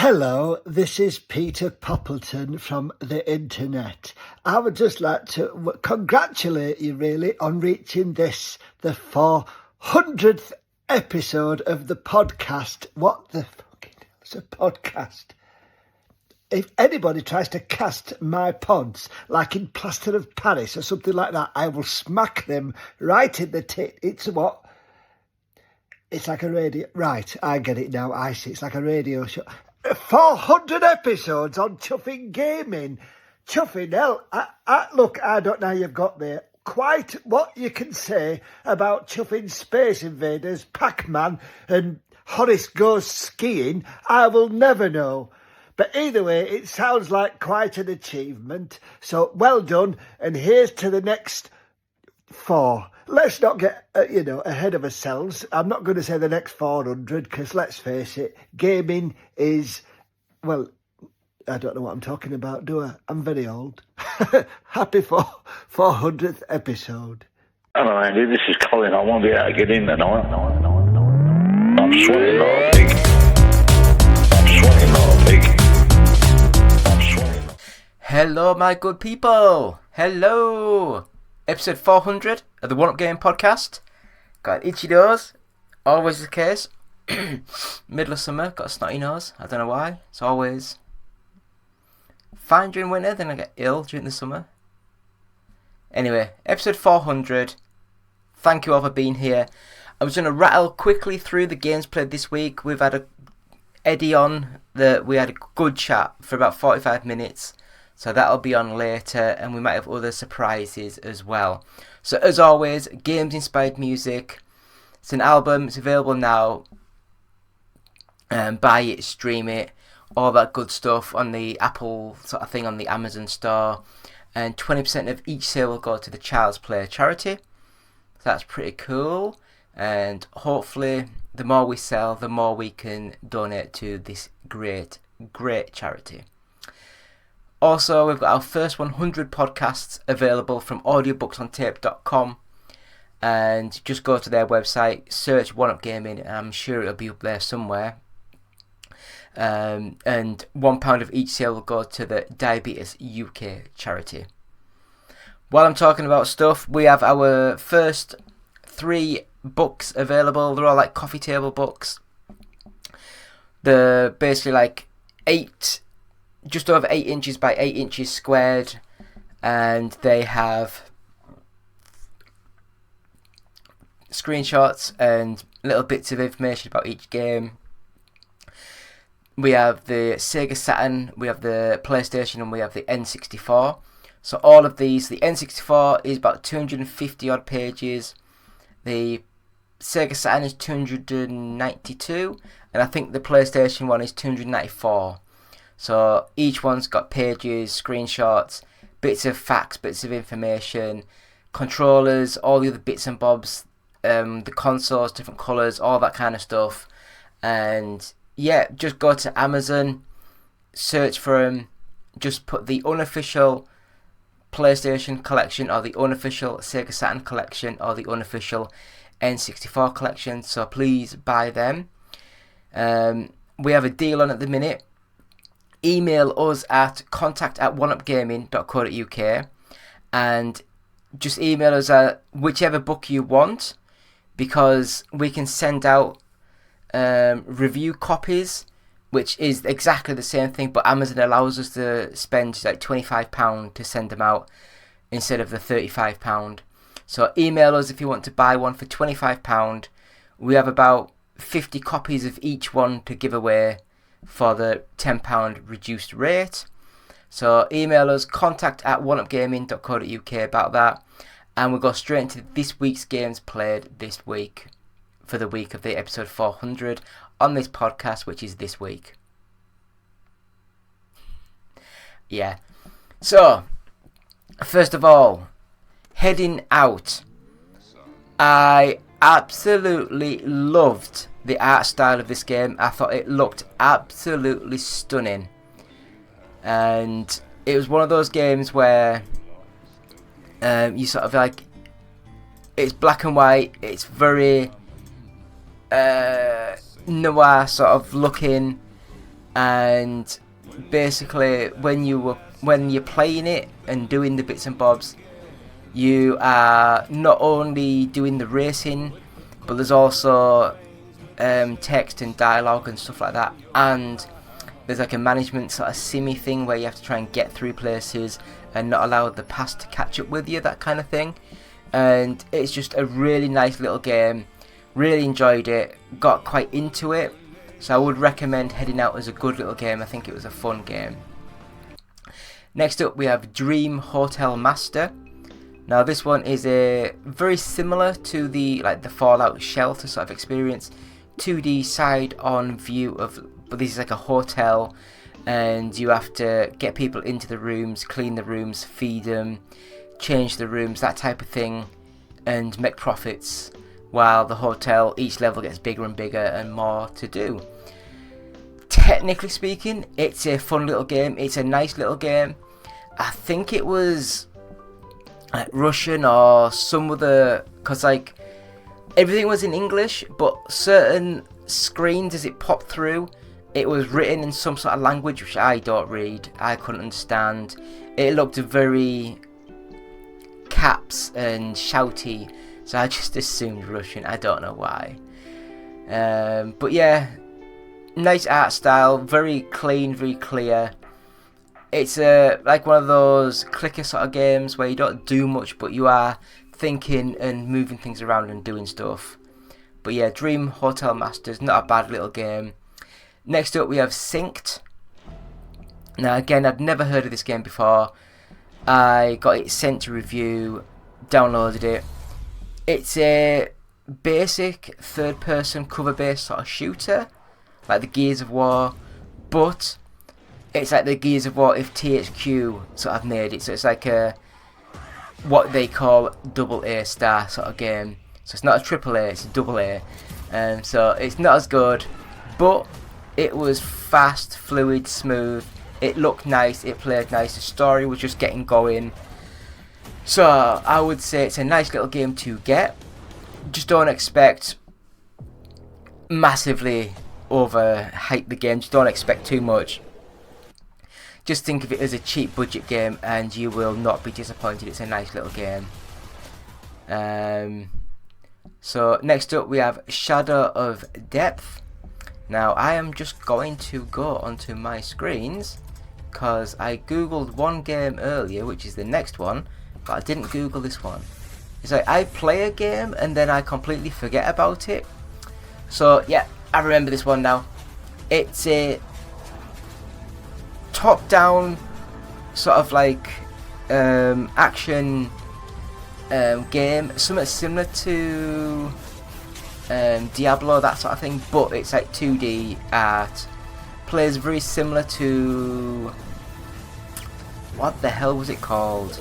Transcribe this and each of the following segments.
Hello, this is Peter Poppleton from the internet. I would just like to congratulate you really on reaching the 400th episode of the podcast. What the fucking hell is a podcast? If anybody tries to cast my pods like in Plaster of Paris or something like that, I will smack them right in the tit. It's what? It's like a radio. Right, I get it now. I see. It's like a radio show. 400 episodes on chuffing gaming. Chuffing hell. Look, I don't know how you've got there. Quite what you can say about chuffing Space Invaders, Pac-Man and Horace Goes Skiing, I will never know. But either way, it sounds like quite an achievement. So well done. And here's to the next 4. Let's not get, ahead of ourselves. I'm not going to say the next 400 because let's face it, gaming is, well, I don't know what I'm talking about, do I? I'm very old. Happy 400th episode. Hello, Andy. This is Colin. I won't be able to get in tonight. I'm sweating like a pig. Hello, my good people. Hello. Episode 400 of the One Up Game podcast. Got an itchy nose. Always the case. Middle of summer, got a snotty nose. I don't know why. It's always fine during winter, then I get ill during the summer. Anyway, episode 400. Thank you all for being here. I was going to rattle quickly through the games played this week. We've had Eddie on. We had a good chat for about 45 minutes. So that'll be on later, and we might have other surprises as well. So as always, games-inspired music. It's an album. It's available now. Buy it, stream it, all that good stuff on the Apple sort of thing on the Amazon store. And 20% of each sale will go to the Child's Play charity. So that's pretty cool. And hopefully, the more we sell, the more we can donate to this great, great charity. Also, we've got our first 100 podcasts available from audiobooksontape.com, and just go to their website, search One Up Gaming, and I'm sure it'll be up there somewhere. And £1 of each sale will go to the Diabetes UK charity. While I'm talking about stuff, we have our first 3 books available. They're all like coffee table books. They're basically like just over 8 inches by 8 inches squared, and they have screenshots and little bits of information about each game. We have the Sega Saturn, we have the PlayStation, and we have the N64. So all of these, the N64 is about 250 odd pages, the Sega Saturn is 292, and I think the PlayStation one is 294. So each one's got pages, screenshots, bits of facts, bits of information, controllers, all the other bits and bobs, the consoles, different colours, all that kind of stuff. And yeah, just go to Amazon, search for them, just put the unofficial PlayStation collection or the unofficial Sega Saturn collection or the unofficial N64 collection. So please buy them. We have a deal on at the minute. Email us at contact@oneupgaming.co.uk and just email us whichever book you want, because we can send out review copies, which is exactly the same thing, but Amazon allows us to spend like £25 to send them out instead of the £35. So email us if you want to buy one for £25. We have about 50 copies of each one to give away for the £10 reduced rate. So email us contact@oneupgaming.co.uk about that, and we'll go straight into this week's games played this week for the week of the episode 400 on this podcast, which is this week. Yeah. So, first of all, heading out, I absolutely loved the art style of this game. I thought it looked absolutely stunning, and it was one of those games where you sort of like, it's black and white, it's very noir sort of looking, and basically when you're playing it and doing the bits and bobs, you are not only doing the racing, but there's also text and dialogue and stuff like that, and there's like a management sort of simmy thing where you have to try and get through places and not allow the past to catch up with you, that kind of thing. And it's just a really nice little game. Really enjoyed it, got quite into it, so I would recommend heading out as a good little game. I think it was a fun game. Next up we have Dream Hotel Master. Now this one is very similar to the Fallout Shelter sort of experience, 2D side-on view but this is like a hotel, and you have to get people into the rooms, clean the rooms, feed them, change the rooms, that type of thing, and make profits, while the hotel, each level gets bigger and bigger and more to do. Technically speaking, it's a fun little game, it's a nice little game. I think it was Russian or some other, because like everything was in English, but certain screens as it popped through, it was written in some sort of language which I don't read, I couldn't understand. It looked very caps and shouty, so I just assumed Russian, I don't know why. But yeah, nice art style, very clean, very clear. It's like one of those clicker sort of games where you don't do much, but you are thinking and moving things around and doing stuff. But yeah, Dream Hotel Masters, not a bad little game. Next up we have Synced. Now again, I'd never heard of this game before. I got it sent to review, downloaded it. It's a basic third-person cover-based sort of shooter, like the Gears of War, but it's like the Gears of War if THQ sort of made it. So it's like a what they call AA star sort of game. So it's not a AAA, it's a AA. So it's not as good, but it was fast, fluid, smooth. It looked nice, it played nice, the story was just getting going. So I would say it's a nice little game to get. Just don't expect massively overhype the game, just don't expect too much. Just think of it as a cheap budget game and you will not be disappointed. It's a nice little game. So next up we have Shadow of Depth. Now I am just going to go onto my screens because I googled one game earlier, which is the next one, but I didn't Google this one. It's like I play a game and then I completely forget about it. So yeah, I remember this one now. It's a top-down sort of like action game, something similar to Diablo, that sort of thing, but it's like 2D art. Plays very similar to, what the hell was it called?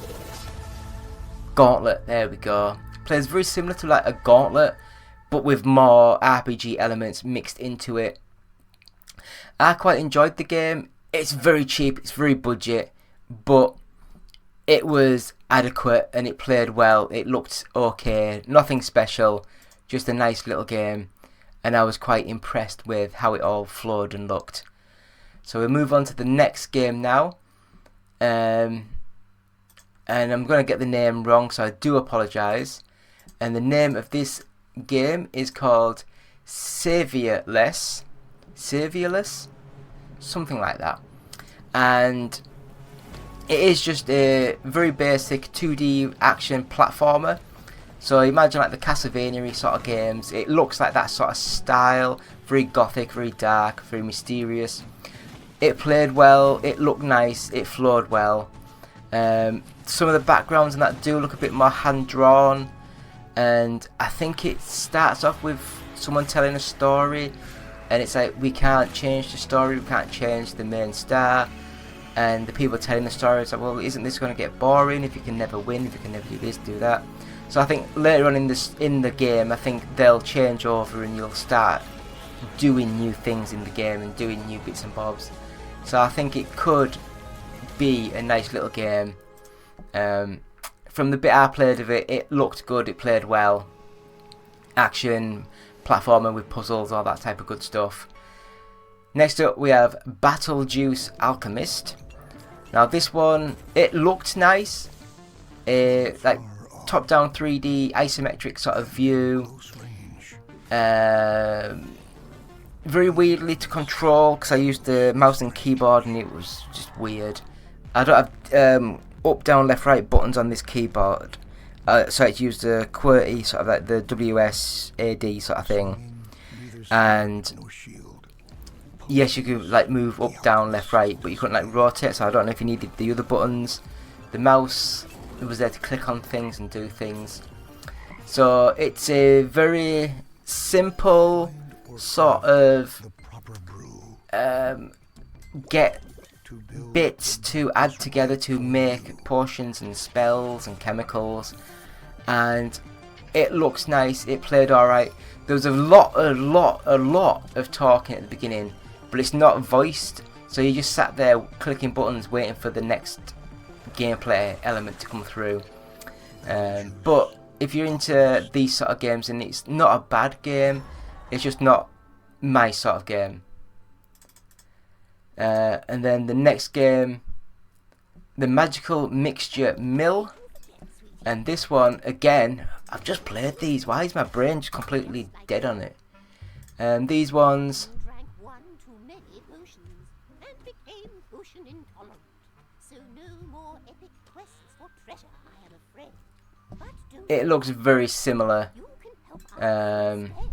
Gauntlet, there we go. Plays very similar to like a Gauntlet, but with more RPG elements mixed into it. I quite enjoyed the game. It's very cheap, it's very budget, but it was adequate and it played well. It looked okay, nothing special, just a nice little game, and I was quite impressed with how it all flowed and looked. So we move on to the next game now, and I'm going to get the name wrong, so I do apologise. And the name of this game is called Saviorless, something like that, and it is just a very basic 2D action platformer. So imagine like the Castlevania sort of games. It looks like that sort of style, very gothic, very dark, very mysterious. It played well, it looked nice, it flowed well. Some of the backgrounds and that do look a bit more hand-drawn, and I think it starts off with someone telling a story, and it's like, we can't change the story, we can't change the main star, and the people telling the story, it's like, well, isn't this going to get boring if you can never win, if you can never do this, do that. So I think later on in the game, I think they'll change over and you'll start doing new things in the game and doing new bits and bobs. So I think it could be a nice little game. From the bit I played of it, it looked good, it played well. Action, platformer with puzzles, all that type of good stuff. Next up, we have BattleJuice Alchemist. Now this one, it looked nice. Like top-down 3D isometric sort of view. Very weirdly to control because I used the mouse and keyboard and it was just weird. I don't have up, down, left, right buttons on this keyboard. So I used the QWERTY, sort of like the WSAD sort of thing. And yes, you could like move up, down, left, right, but you couldn't like rotate, so I don't know if you needed the other buttons. The mouse was there to click on things and do things. So it's a very simple sort of get bits to add together to make potions and spells and chemicals, and it looks nice. It played alright. There was a lot of talking at the beginning, but it's not voiced, so you just sat there clicking buttons waiting for the next gameplay element to come through. But if you're into these sort of games, and it's not a bad game, it's just not my sort of game. And then the next game, the Magical Mixture Mill, and this one again, I've just played these. Why is my brain just completely dead on it? These ones, Drank one too many potions and became potion intolerant. So no more epic quests for treasure, I am afraid. But don't it looks very similar. you can help out Um, instead.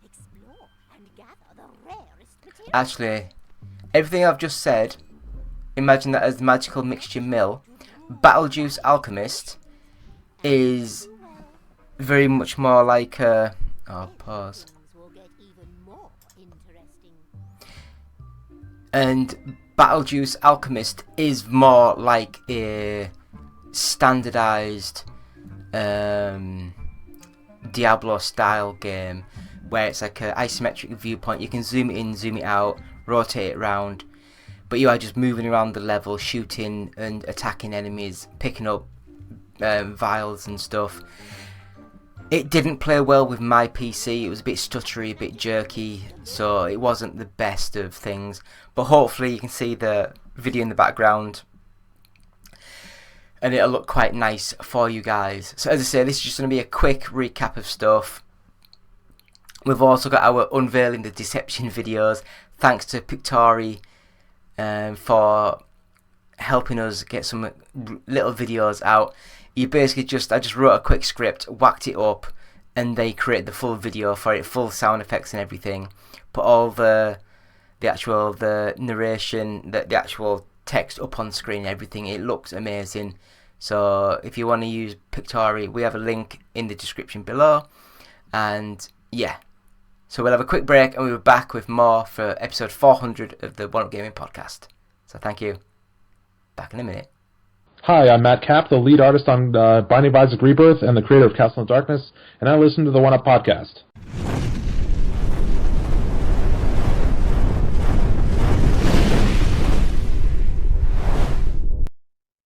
Explore and gather the rarest materials. Actually, everything I've just said, imagine that as the Magical Mixture Mill. BattleJuice Alchemist is very much more like a... Oh, pause. Will get even more interesting. And BattleJuice Alchemist is more like a standardized Diablo style game, where it's like an isometric viewpoint. You can zoom it in, zoom it out, rotate it around, but you are just moving around the level, shooting and attacking enemies, picking up vials and stuff. It didn't play well with my PC. It was a bit stuttery, a bit jerky, so it wasn't the best of things. But hopefully you can see the video in the background, and it'll look quite nice for you guys. So as I say, this is just going to be a quick recap of stuff. We've also got our Unveiling the Deception videos. Thanks to Pictori for helping us get some little videos out. You basically I just wrote a quick script, whacked it up, and they created the full video for it, full sound effects and everything. Put all the narration, the actual text up on screen and everything. It looks amazing. So if you want to use Pictori, we have a link in the description below. And yeah, so we'll have a quick break and we'll be back with more for episode 400 of the One Up Gaming podcast. So thank you. Back in a minute. Hi, I'm Matt Kapp, the lead artist on Binding of Isaac Rebirth and the creator of Castle of Darkness, and I listen to the One Up podcast.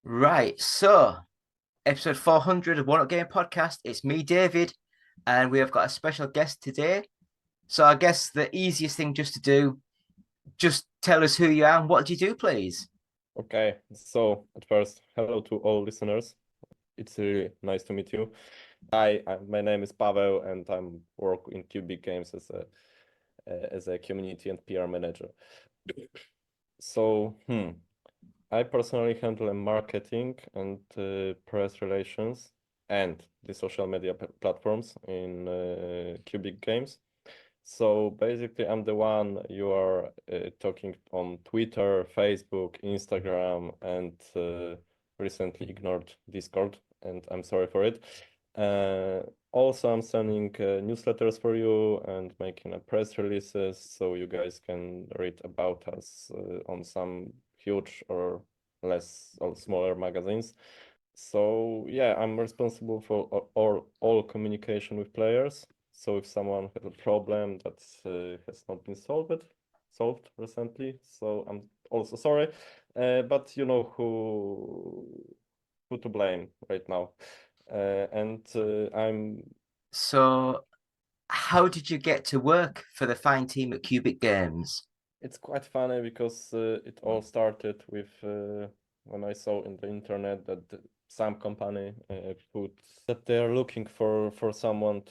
Right, so episode 400 of One Up Gaming podcast. It's me, David, and we have got a special guest today. So I guess the easiest thing just to do, just tell us who you are and what do you do, please. Okay, so at first, hello to all listeners. It's really nice to meet you. My name is Paweł, and I'm work in Cubic Games as a community and PR manager. So, I personally handle marketing and press relations and the social media platforms in Cubic Games. So basically, I'm the one you are talking on Twitter, Facebook, Instagram, and recently ignored Discord, and I'm sorry for it. Also, I'm sending newsletters for you and making press releases so you guys can read about us on some huge or less or smaller magazines. So yeah, I'm responsible for all communication with players. So if someone has a problem that has not been solved recently, so I'm also sorry, but you know who to blame right now, and I'm So how did you get to work for the fine team at Cubic Games? It's quite funny because it all started with when I saw in the internet that some company put that they are looking for someone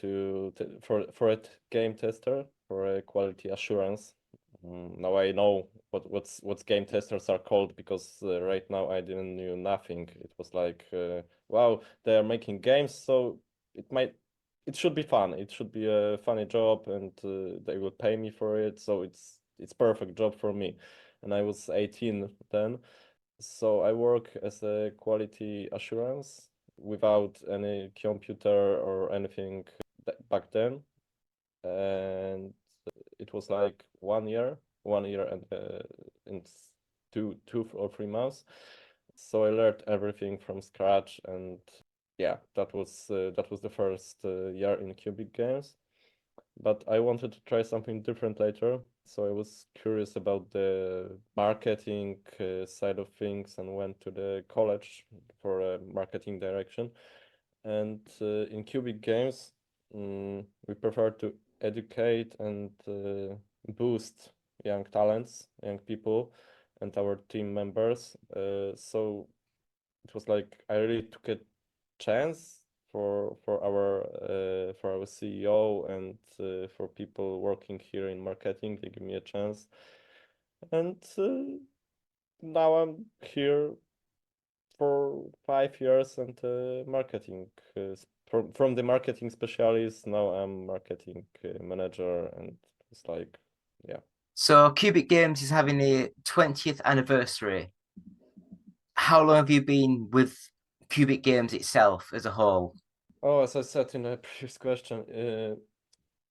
for a game tester for a quality assurance. Now I know what's game testers are called because right now I didn't knew nothing. It was like wow, they are making games, so it should be fun. It should be a funny job, and they will pay me for it. So it's perfect job for me. And I was 18 then, so I work as a quality assurance without any computer or anything back then, and it was like 1 year and 2 or 3 months. So I learned everything from scratch, and yeah, that was the first year in Cubic Games. But I wanted to try something different later, so I was curious about the marketing side of things and went to the college for a marketing direction. And in Cubic Games, we prefer to educate and boost young talents, young people, and our team members. So it was like I really took a chance for our CEO and for people working here in marketing. They give me a chance, and now I'm here for 5 years and marketing from the marketing specialist. Now I'm marketing manager, and it's like, yeah. So Cubic Games is having a 20th anniversary. How long have you been with Cubic Games itself as a whole? Oh, as I said in the previous question,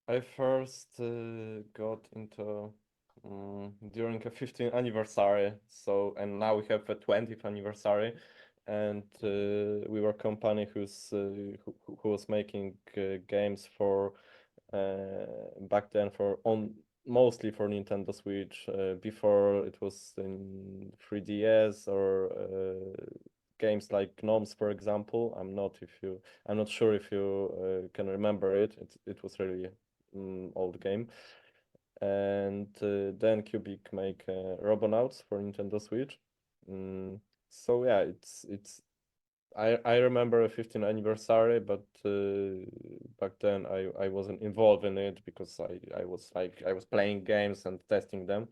I first got into during a 15th anniversary. So, and now we have a 20th anniversary, and we were a company who was making games for back then for on mostly for Nintendo Switch. Before it was in 3DS or games like Gnomes, for example. I'm not sure if you can remember it. It was really old game. And then Cubic make Robonauts for Nintendo Switch. So yeah, it's I remember a 15th anniversary, but back then I wasn't involved in it because I was playing games and testing them.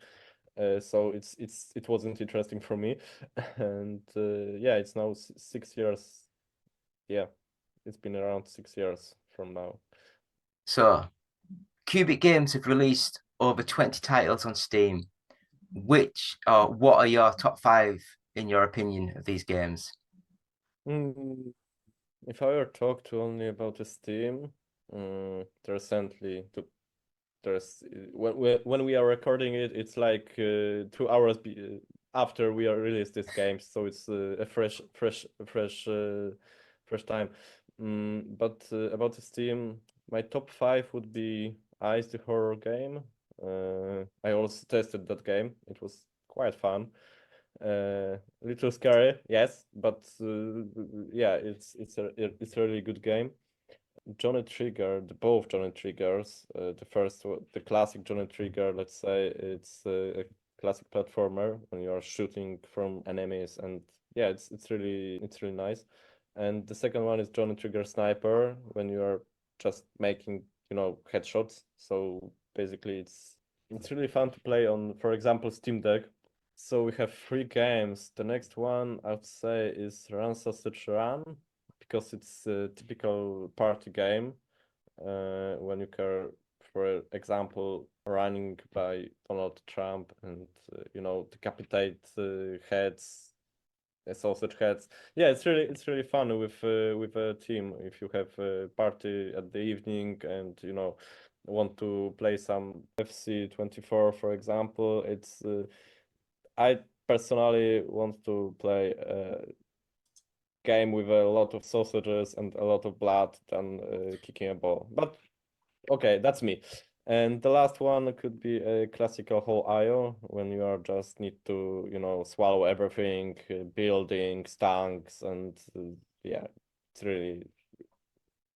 So it wasn't interesting for me. And yeah, it's now 6 years. Yeah, it's been around 6 years from now. So Cubic Games have released over 20 titles on Steam. Which or what are your top five in your opinion of these games? Mm, If I were talk to only about the Steam, recently there's when we are recording it, it's like 2 hours after we are released this game, so it's a fresh time. But about the Steam, my top five would be Ice the Horror game. I also tested that game. It was quite fun. Little scary, yes, but yeah, it's a really good game. Johnny Trigger, both Johnny Triggers, the classic Johnny Trigger, let's say it's a classic platformer when you are shooting from enemies, and yeah, it's really nice. And the second one is Johnny Trigger Sniper when you are just making headshots. So basically, it's really fun to play on, for example, Steam Deck. So we have three games. The next one I would say is Run Sausage Run, because it's a typical party game when you care, for example, running by Donald Trump and decapitate heads, sausage heads. Yeah, it's really fun with a team. If you have a party at the evening and want to play some FC 24, for example, I personally want to play game with a lot of sausages and a lot of blood than kicking a ball. But okay, that's me. And the last one could be a classical whole IO when you are just need to, swallow everything, building, tanks, and yeah,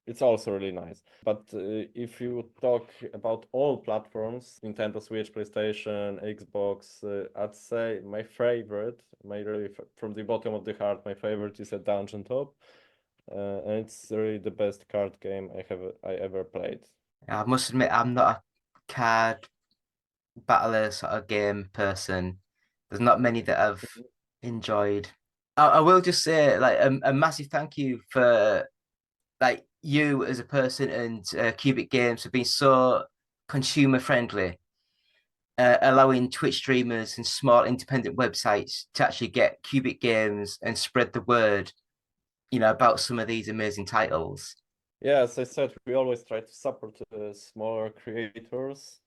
it's it's also really nice. But if you talk about all platforms, Nintendo Switch, PlayStation, Xbox, I'd say my favorite, from the bottom of the heart, my favorite is a Dungeon Top, and it's really the best card game I ever played. I must admit, I'm not a card battler sort of game person. There's not many that I've enjoyed. I will just say, like, a massive thank you for like you as a person and Cubic Games for being so consumer friendly, allowing Twitch streamers and small independent websites to actually get Cubic Games and spread the word, about some of these amazing titles. Yeah, as I said, we always try to support smaller creators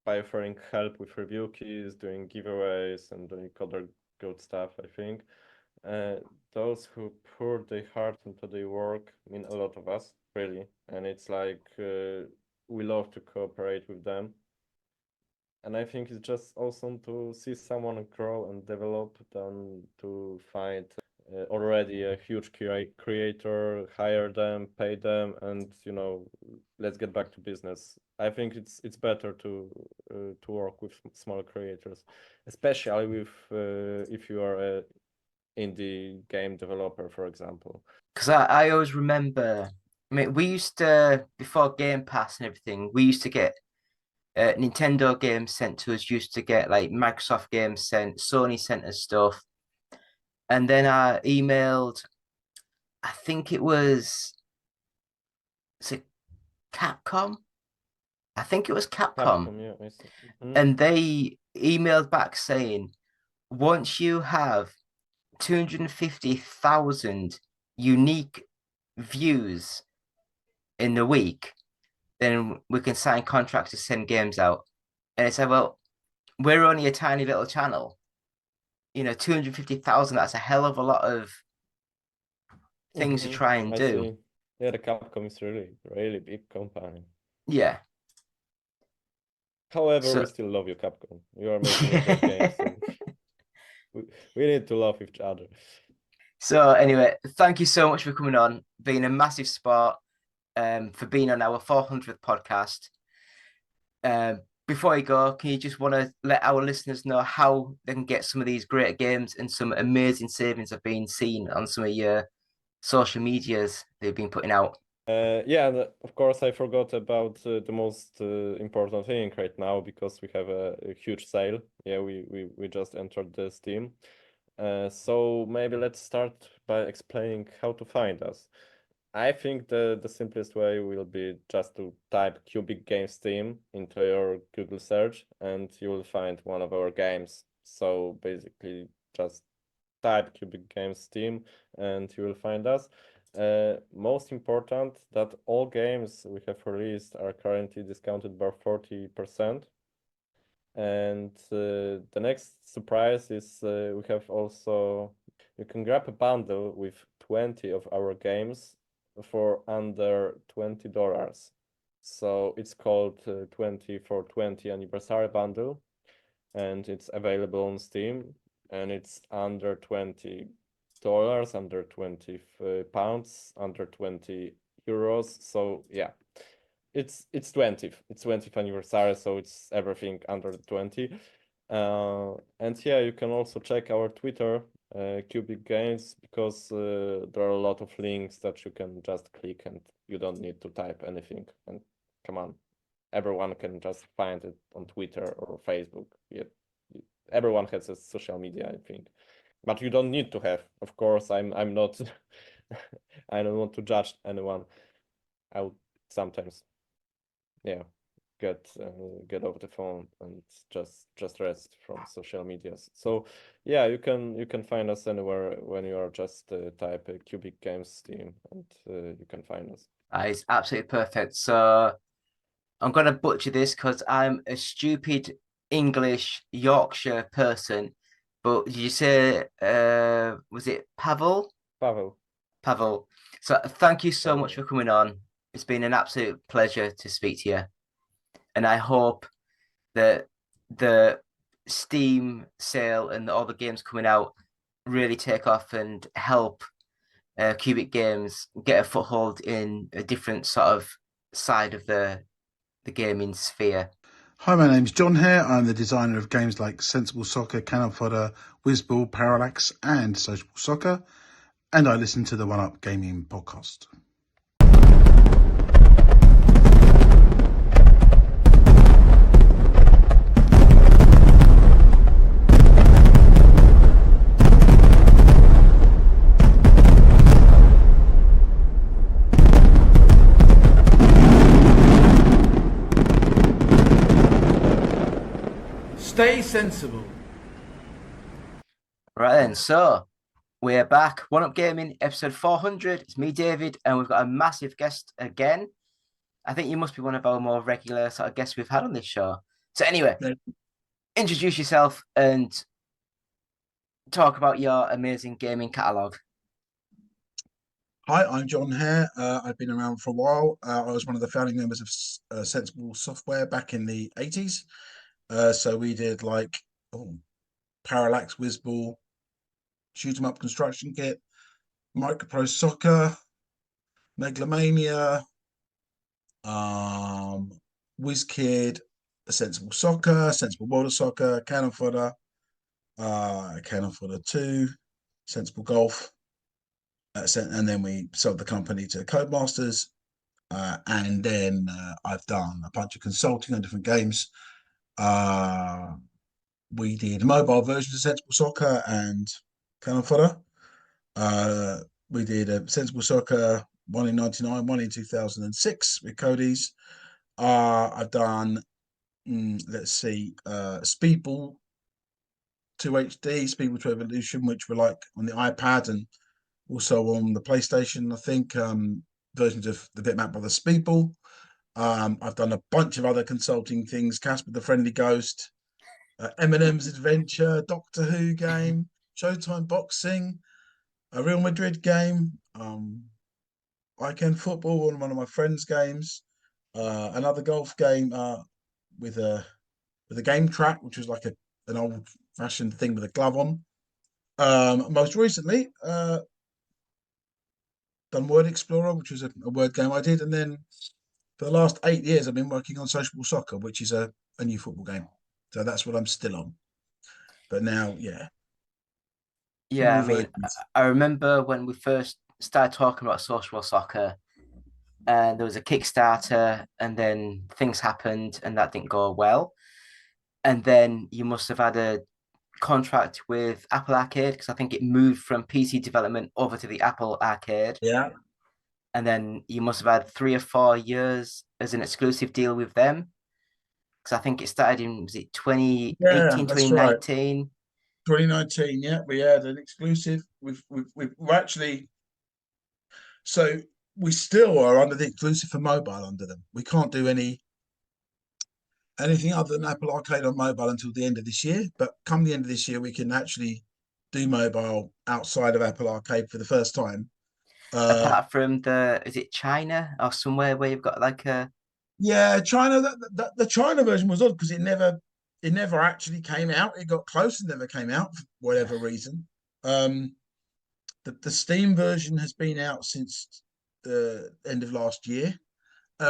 by offering help with review keys, doing giveaways, and doing other good stuff, I think. Those who pour their heart into their work mean a lot of us, really. And it's like we love to cooperate with them. And I think it's just awesome to see someone grow and develop than to find already a huge creator, hire them, pay them, and let's get back to business. I think it's better to work with small creators, especially with if you are a indie game developer, for example. Because I always remember, I mean, we used to, before Game Pass and everything, we used to get Nintendo games sent to us, used to get like Microsoft games sent, Sony sent us stuff. And then I emailed, I think is it Capcom? I think it was Capcom. Yeah, I see. And they emailed back saying, once you have 250,000 unique views in the week, then we can sign contracts to send games out. And I said, well, we're only a tiny little channel. 250,000, that's a hell of a lot of things to try and I do. see. Yeah, the Capcom is really, really big company. Yeah. However, we still love you, Capcom. You are making a great game, so we need to love each other. So anyway, thank you so much for coming on, being a massive sport, for being on our 400th podcast. Before you go, can you just want to let our listeners know how they can get some of these great games and some amazing savings have been seen on some of your social medias they've been putting out? Yeah, of course, I forgot about the most important thing right now because we have a huge sale. Yeah, we just entered the Steam. So maybe let's start by explaining how to find us. I think the simplest way will be just to type Cubic Games Steam into your Google search and you will find one of our games. So basically just type Cubic Games Steam and you will find us. Most important that all games we have released are currently discounted by 40%. And the next surprise is we have also, you can grab a bundle with 20 of our games for under $20. So it's called 20 for 20 anniversary bundle and it's available on Steam and it's under $20, under 20 pounds, under 20 euros. So yeah, it's 20th anniversary, so it's everything under 20. And yeah, you can also check our Twitter, Cubic Games, because there are a lot of links that you can just click and you don't need to type anything. And come on, everyone can just find it on Twitter or Facebook. Yeah, everyone has a social media, I think. But you don't need to have. Of course, I'm not. I don't want to judge anyone. I would sometimes, yeah, get off the phone and just rest from social medias. So yeah, you can find us anywhere when you are just type Cubic Games Steam and you can find us. It's absolutely perfect. So I'm gonna butcher this because I'm a stupid English Yorkshire person. But did you say was it Pavel? Pavel. Pavel. So thank you so Pavel. much for coming on. It's been an absolute pleasure to speak to you. And I hope that the Steam sale and all the games coming out really take off and help Cubic Games get a foothold in a different sort of side of the gaming sphere. Hi, my name's John here. I'm the designer of games like Sensible Soccer, Cannon Fodder, Whizball, Parallax, and Sociable Soccer, and I listen to the One Up Gaming podcast. Stay sensible. Right then, so we're back. One Up Gaming, episode 400. It's me, David, and we've got a massive guest again. I think you must be one of our more regular sort of guests we've had on this show. So anyway, introduce yourself and talk about your amazing gaming catalogue. Hi, I'm John Hare. I've been around for a while. I was one of the founding members of Sensible Software back in the 80s. So we did like Parallax, Whizball, Shoot 'em Up Construction Kit, Micropro Soccer, Megalomania, WizKid, Sensible Soccer, Sensible World of Soccer, Cannon Fodder, Cannon Fodder 2, Sensible Golf. And then we sold the company to Codemasters. And then I've done a bunch of consulting on different games. We did mobile versions of Sensible Soccer and Cannon Fodder. We did a Sensible Soccer, one in 99, one in 2006 with Cody's. I've done, let's see, Speedball 2HD, Speedball 2 Evolution, which were like on the iPad and also on the PlayStation, I think, versions of the Bitmap by the Speedball. I've done a bunch of other consulting things, Casper the Friendly Ghost, Eminem's Adventure, Doctor Who game, Showtime Boxing, a Real Madrid game, I Can Football, one of my friends' games, another golf game with a game track, which was like an old-fashioned thing with a glove on. Most recently, done Word Explorer, which was a word game I did, and then for the last 8 years, I've been working on Sociable Soccer, which is a new football game. So that's what I'm still on. But now, yeah. Yeah, I mean, I remember when we first started talking about social soccer, and there was a Kickstarter, and then things happened, and that didn't go well. And then you must have had a contract with Apple Arcade because I think it moved from PC development over to the Apple Arcade. Yeah. And then you must have had 3 or 4 years as an exclusive deal with them. Because I think it started in, was it 2018, Yeah, that's 2019? Right. 2019, yeah, we had an exclusive. We're actually, so we still are under the exclusive for mobile under them. We can't do anything other than Apple Arcade on mobile until the end of this year. But come the end of this year, we can actually do mobile outside of Apple Arcade for the first time. Apart from is it China or somewhere where you've got like a... Yeah, China. The China version was odd because it never actually came out. It got close and never came out for whatever reason. The Steam version has been out since the end of last year.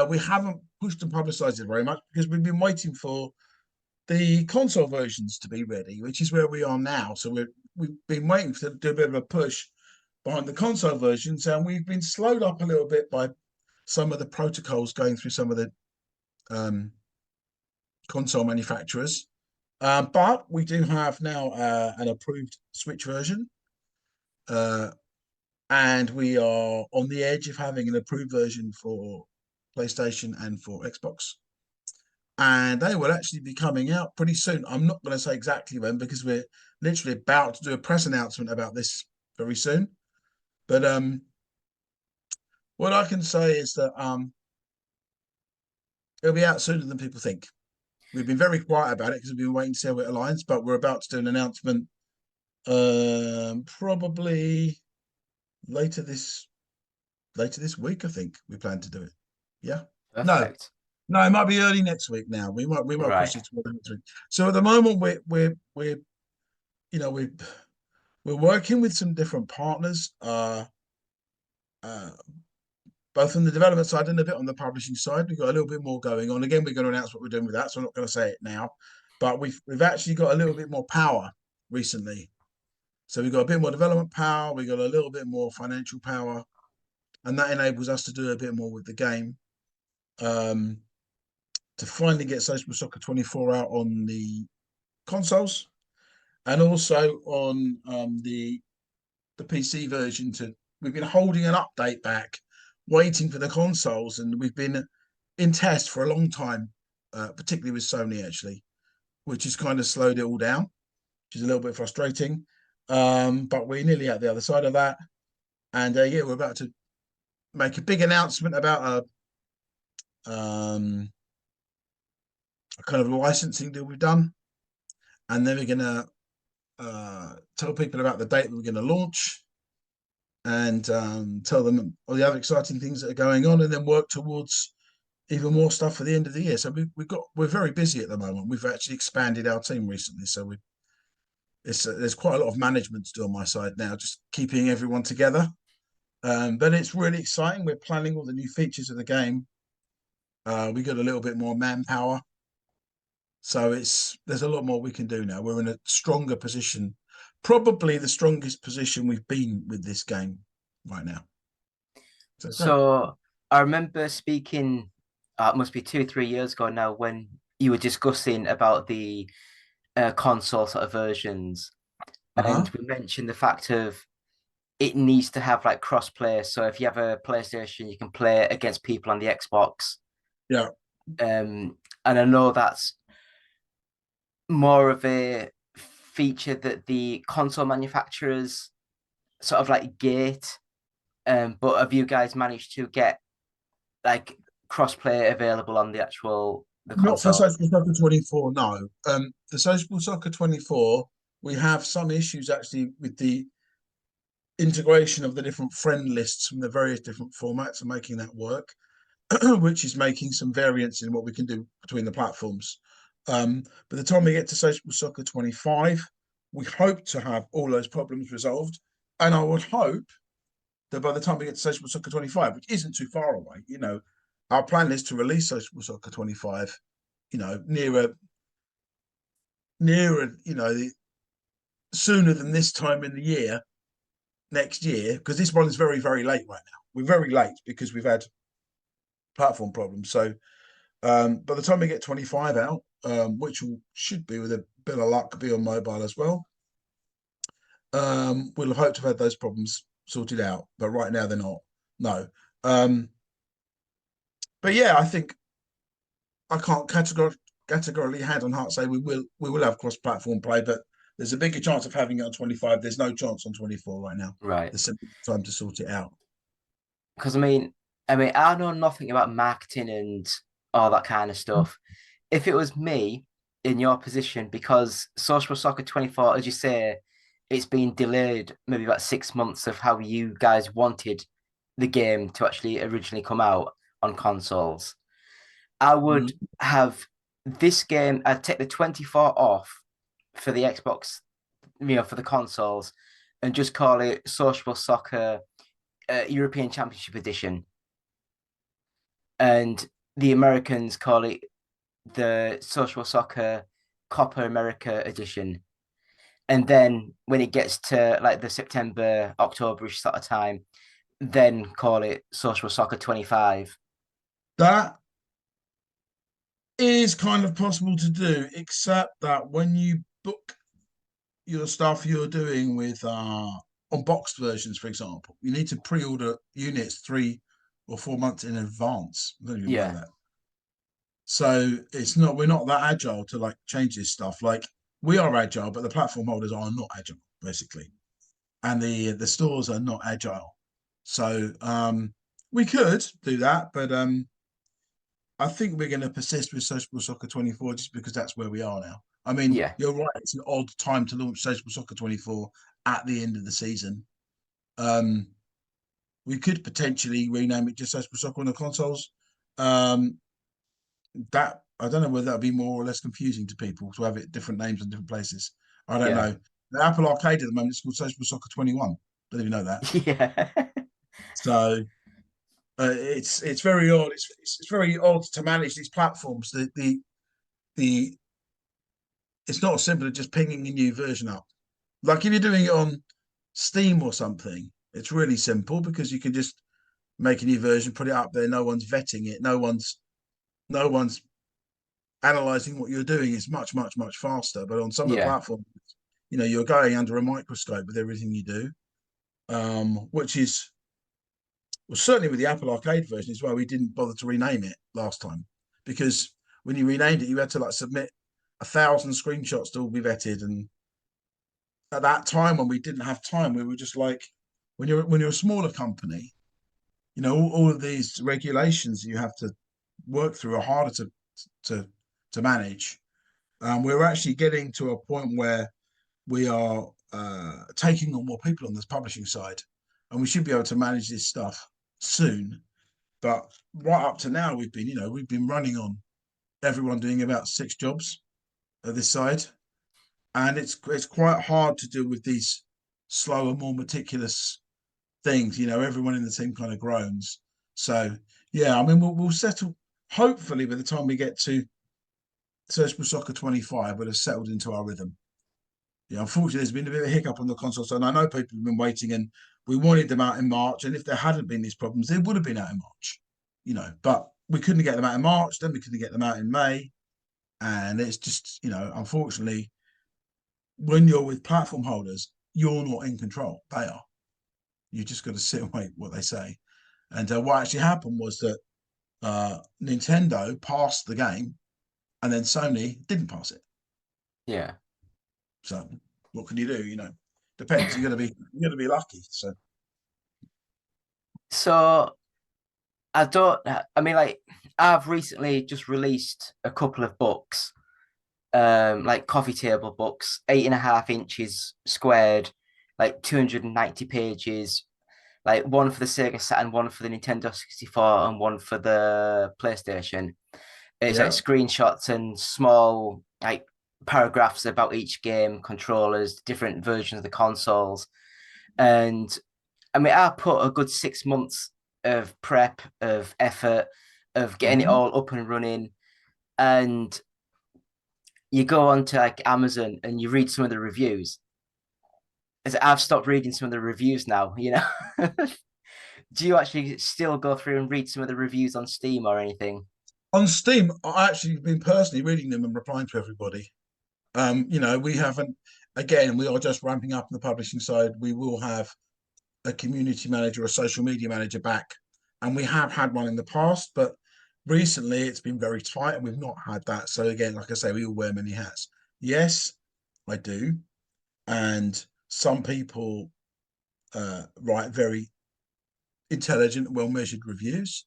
We haven't pushed and publicized it very much because we've been waiting for the console versions to be ready, which is where we are now. So we've been waiting to do a bit of a push behind the console versions, and we've been slowed up a little bit by some of the protocols going through some of the console manufacturers. But we do have now an approved Switch version. And we are on the edge of having an approved version for PlayStation and for Xbox. And they will actually be coming out pretty soon. I'm not going to say exactly when because we're literally about to do a press announcement about this very soon. But what I can say is that it'll be out sooner than people think. We've been very quiet about it because we've been waiting to see how it aligns, but we're about to do an announcement probably later this week. I think we plan to do it. Yeah. Perfect. No, it might be early next week. Now we might Right. push it to next week. So at the moment we're working with some different partners. both on the development side and a bit on the publishing side. We've got a little bit more going on. Again, we're going to announce what we're doing with that, so I'm not going to say it now. But we've actually got a little bit more power recently. So we've got a bit more development power. We've got a little bit more financial power, and that enables us to do a bit more with the game. To finally get Social Soccer 24 out on the consoles, and also on the PC version. We've been holding an update back, waiting for the consoles, and we've been in test for a long time, particularly with Sony actually, which has kind of slowed it all down, which is a little bit frustrating. But we're nearly at the other side of that, and yeah, we're about to make a big announcement about a kind of licensing deal we've done, and then we're gonna tell people about the date that we're going to launch, and tell them all the other exciting things that are going on, and then work towards even more stuff for the end of the year. So we're very busy at the moment. We've actually expanded our team recently, so there's quite a lot of management to do on my side now, just keeping everyone together. But it's really exciting. We're planning all the new features of the game. We got a little bit more manpower, so there's a lot more we can do now. We're in a stronger position, probably the strongest position we've been with this game right now. So I remember speaking, it must be 2 or 3 years ago now, when you were discussing about the console sort of versions, and we mentioned the fact of it needs to have like cross-play. So if you have a PlayStation, you can play against people on the Xbox. Yeah. And I know that's more of a feature that the console manufacturers sort of like gate. But have you guys managed to get like crossplay available on the Not for console? Social Soccer 24, no. The Social Soccer 24, we have some issues actually with the integration of the different friend lists from the various different formats and making that work, which is making some variance in what we can do between the platforms. By the time we get to Social Soccer 25, we hope to have all those problems resolved. And I would hope that by the time we get to Social Soccer 25, which isn't too far away, our plan is to release Social Soccer 25, nearer, sooner than this time in the year, next year, because this one is very, very late right now. We're very late because we've had platform problems. So by the time we get 25 out, which should be, with a bit of luck, be on mobile as well, we'll hope to have had those problems sorted out. But right now they're not. No. But yeah, I think I can't categorically hand on heart say we will have cross-platform play, but there's a bigger chance of having it on 25. There's no chance on 24 right now. Right. There's simply time to sort it out. Because I know nothing about marketing and all that kind of stuff. If it was me in your position, because Social Soccer 24, as you say, it's been delayed maybe about 6 months of how you guys wanted the game to actually originally come out on consoles. I would have this game, I'd take the 24 off for the Xbox, for the consoles, and just call it Social Soccer European Championship Edition. And the Americans call it the Social Soccer Copa America Edition. And then when it gets to like the September, October-ish sort of time, then call it Social Soccer 25. That is kind of possible to do, except that when you book your stuff you're doing with on boxed versions, for example, you need to pre-order units 3 or 4 months in advance. I don't even know that. So we're not that agile to like change this stuff. Like, we are agile, but the platform holders are not agile, basically. And the stores are not agile. So we could do that, but I think we're going to persist with Social Soccer 24 just because that's where we are now. I mean, you're right, it's an odd time to launch Social Soccer 24 at the end of the season. We could potentially rename it just Social Soccer on the consoles. That, I don't know whether that would be more or less confusing to people to have it different names in different places. I don't know. The Apple Arcade at the moment is called Social Soccer 21. Don't even know that. Yeah. So it's very odd. It's very odd to manage these platforms. The it's not as simple as just pinging a new version up. Like if you're doing it on Steam or something, it's really simple because you can just make a new version, put it up there. No one's vetting it. No one's analyzing what you're doing. It's much, much, much faster. But on some of the Yeah, platforms, you're going under a microscope with everything you do, which is well, certainly with the Apple Arcade version as well. We didn't bother to rename it last time because when you renamed it, you had to like submit 1,000 screenshots to all be vetted. And at that time, when we didn't have time, we were just like, when you're a smaller company, all of these regulations you have to work through are harder to to manage. We're actually getting to a point where we are taking on more people on this publishing side, and we should be able to manage this stuff soon. But right up to now, we've been running on everyone doing about 6 jobs at this side, and it's quite hard to deal with these slower, more meticulous things. Everyone in the team kind of groans. So yeah, I mean, we'll settle. Hopefully, by the time we get to Sensible Soccer 25, we'll have settled into our rhythm. Yeah, unfortunately, there's been a bit of a hiccup on the console, so I know people have been waiting, and we wanted them out in March. And if there hadn't been these problems, they would have been out in March. But we couldn't get them out in March. Then we couldn't get them out in May, and it's just, unfortunately, when you're with platform holders, you're not in control. They are. You just got to sit and wait what they say. And what actually happened was that Nintendo passed the game, and then Sony didn't pass it. yeah. So what can you do? Depends. You got to be lucky. So So I don't. I mean, like I've recently just released a couple of books, like coffee table books, 8.5 inches squared, like 290 pages, like one for the Sega Saturn, one for the Nintendo 64, and one for the PlayStation. It's like yeah, screenshots and small like paragraphs about each game, controllers, different versions of the consoles. And I mean, I put a good 6 months of prep, of effort, of getting it mm-hmm. all up and running. And you go on to like Amazon and you read some of the reviews. As I've stopped reading some of the reviews now. Do you actually still go through and read some of the reviews on Steam or anything? On Steam, I actually been personally reading them and replying to everybody. We haven't. Again, we are just ramping up on the publishing side. We will have a community manager, a social media manager back, and we have had one in the past, but recently it's been very tight, and we've not had that. So again, like I say, we all wear many hats. Yes, I do, and some people write very intelligent, well measured reviews.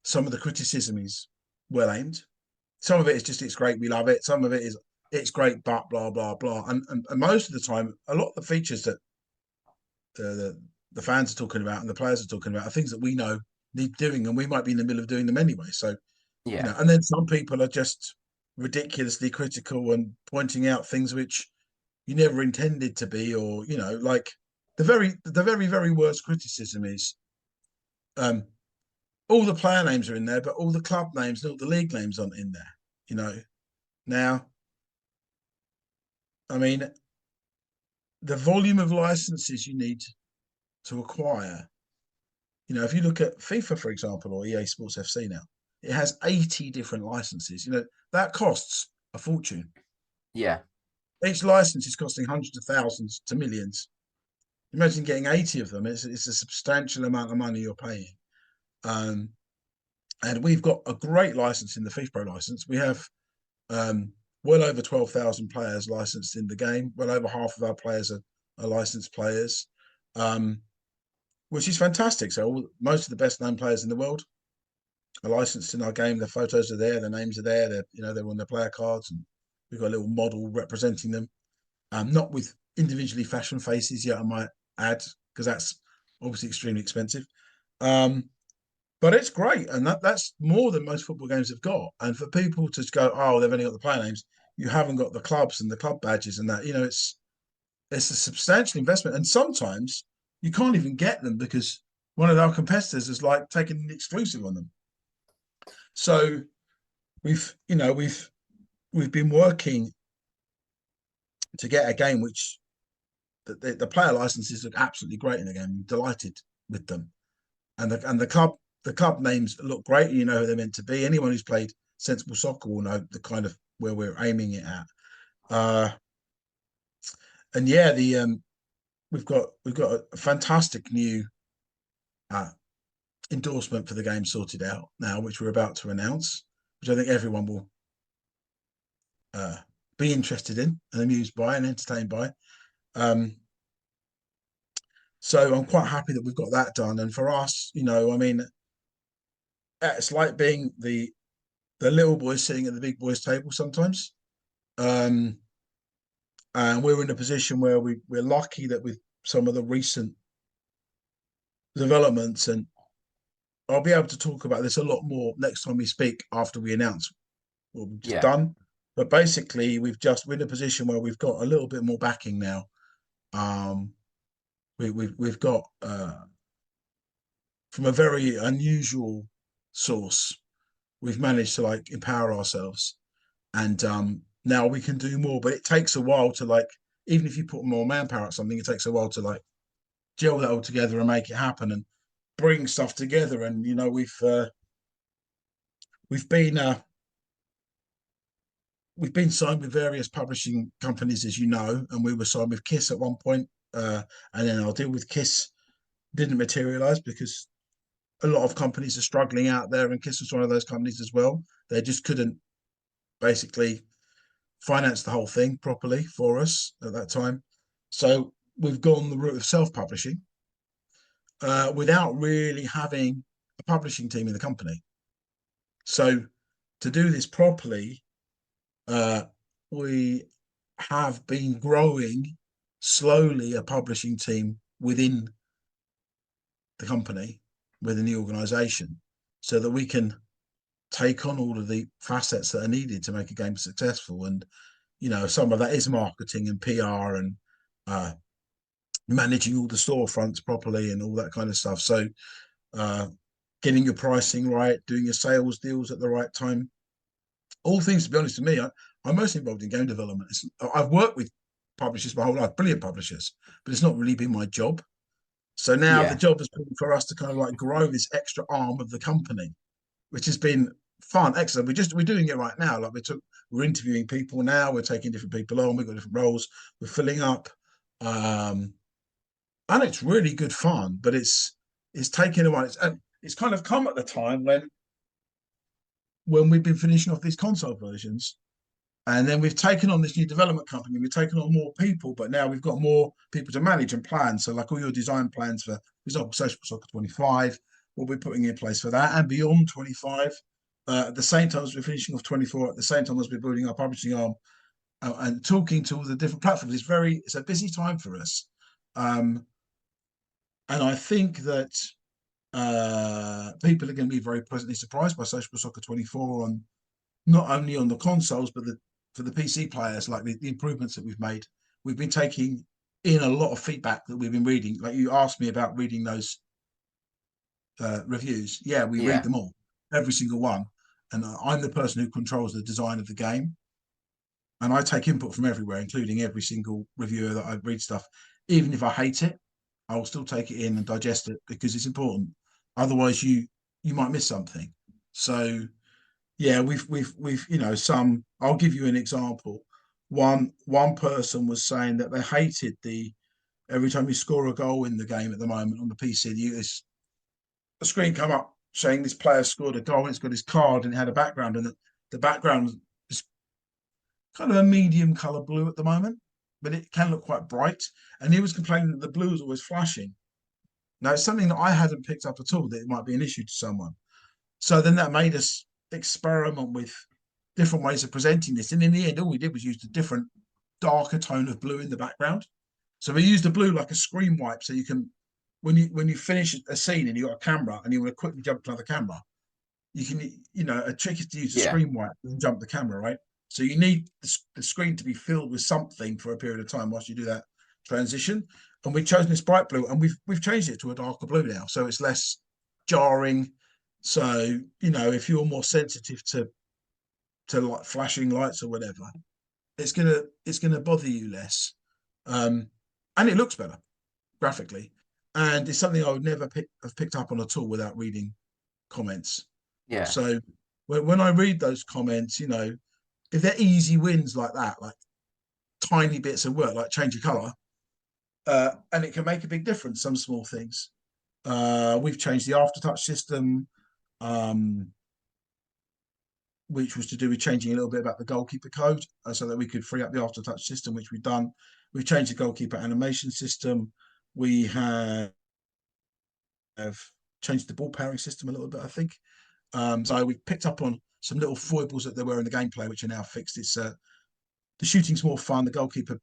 Some of the criticism is well aimed. Some of it is just it's great, we love it. Some of it is it's great, but blah blah blah. And most of the time, a lot of the features that the fans are talking about and the players are talking about are things that we know need doing, and we might be in the middle of doing them anyway. So Yeah, and then some people are just ridiculously critical and pointing out things which you never intended to be, or like the very worst criticism is um all the player names are in there, but all the club names and all the league names aren't in there. Now, I mean, the volume of licenses you need to acquire. If you look at FIFA, for example, or EA Sports FC now, it has 80 different licenses. That costs a fortune. yeah, Each license is costing hundreds of thousands to millions. Imagine getting 80 of them. It's a substantial amount of money you're paying. And we've got a great license in the FIFA Pro license. We have well over 12,000 players licensed in the game. Well over half of our players are licensed players, which is fantastic. So most of the best known players in the world are licensed in our game. Their photos are there, their names are there. They're on their player cards, and we've got a little model representing them. Not with individually fashioned faces yet, I might add, because that's obviously extremely expensive. But it's great, and that's more than most football games have got. And for people to go, oh, they've only got the player names, you haven't got the clubs and the club badges and that. It's a substantial investment, and sometimes you can't even get them because one of our competitors has like taken an exclusive on them. So we've been working to get a game which the player licenses look absolutely great in the game. I'm delighted with them, and the club names look great. You know who they're meant to be. Anyone who's played sensible soccer will know the kind of where we're aiming it at. And yeah, we've got a fantastic new endorsement for the game sorted out now, which we're about to announce, which I think everyone will be interested in and amused by and entertained by. So I'm quite happy that we've got that done. And for us, I mean, it's like being the little boys sitting at the big boys table sometimes. And we're in a position where we're lucky that with some of the recent developments, and I'll be able to talk about this a lot more next time we speak after we announce what we've just done. But basically, we're in a position where we've got a little bit more backing now. We've got from a very unusual source, we've managed to like empower ourselves, and now we can do more. But it takes a while to like, even if you put more manpower at something, it takes a while to like gel that all together and make it happen and bring stuff together. And we've been signed with various publishing companies, as you know, and we were signed with KISS at one point, and then our deal with KISS didn't materialize because a lot of companies are struggling out there, and KISS was one of those companies as well. They just couldn't basically finance the whole thing properly for us at that time. So we've gone the route of self-publishing without really having a publishing team in the company. So to do this properly, we have been growing slowly a publishing team within the company, within the organization, so that we can take on all of the facets that are needed to make a game successful. And some of that is marketing and PR and managing all the storefronts properly and all that kind of stuff. So getting your pricing right, doing your sales deals at the right time, all things, to be honest with me, I'm mostly involved in game development. I've worked with publishers my whole life, brilliant publishers, but it's not really been my job. So now the job has been for us to kind of like grow this extra arm of the company, which has been fun, excellent. We're doing it right now. Like we're interviewing people now. We're taking different people on. We've got different roles. We're filling up, and it's really good fun. But it's taken a while. It's kind of come at the time when we've been finishing off these console versions, and then we've taken on this new development company. We've taken on more people, but now we've got more people to manage and plan. So like all your design plans for example, Social Soccer 25, we'll be putting in place for that and beyond 25. At the same time as we're finishing off 24, at the same time as we're building our publishing arm and talking to all the different platforms, it's a busy time for us. And I think that people are going to be very pleasantly surprised by Social Soccer 24 on not only on the consoles, but for the PC players, like the improvements that we've made. We've been taking in a lot of feedback that we've been reading. Like you asked me about reading those reviews. Yeah, we read them all, every single one. And I'm the person who controls the design of the game. And I take input from everywhere, including every single reviewer that I read stuff. Even if I hate it, I will still take it in and digest it because it's important. Otherwise, you might miss something. So, yeah, we've some. I'll give you an example. One person was saying that they hated every time you score a goal in the game at the moment on the PC, a screen come up saying this player scored a goal. And it's got his card and it had a background, and the background is kind of a medium color blue at the moment, but it can look quite bright. And he was complaining that the blue is always flashing. Now, it's something that I hadn't picked up at all, that it might be an issue to someone. So then that made us experiment with different ways of presenting this. And in the end, all we did was use a different, darker tone of blue in the background. So we used the blue like a screen wipe. So you can, when you finish a scene and you've got a camera and you want to quickly jump to another camera, you can, a trick is to use a screen wipe and jump the camera, right? So you need the screen to be filled with something for a period of time whilst you do that transition. and we've chosen this bright blue, and we've changed it to a darker blue now, so it's less jarring. So if you're more sensitive to like flashing lights or whatever, it's gonna bother you less, and it looks better graphically, and it's something I would never have picked up on at all without reading comments. Yeah. So when I read those comments, if they're easy wins like that, like tiny bits of work, like change of color, and it can make a big difference. Some small things. We've changed the aftertouch system, which was to do with changing a little bit about the goalkeeper code, so that we could free up the aftertouch system, which we've done. We've changed the goalkeeper animation system. We have changed the ball pairing system a little bit, I think. So we've picked up on some little foibles that there were in the gameplay, which are now fixed. It's the shooting's more fun. The goalkeepers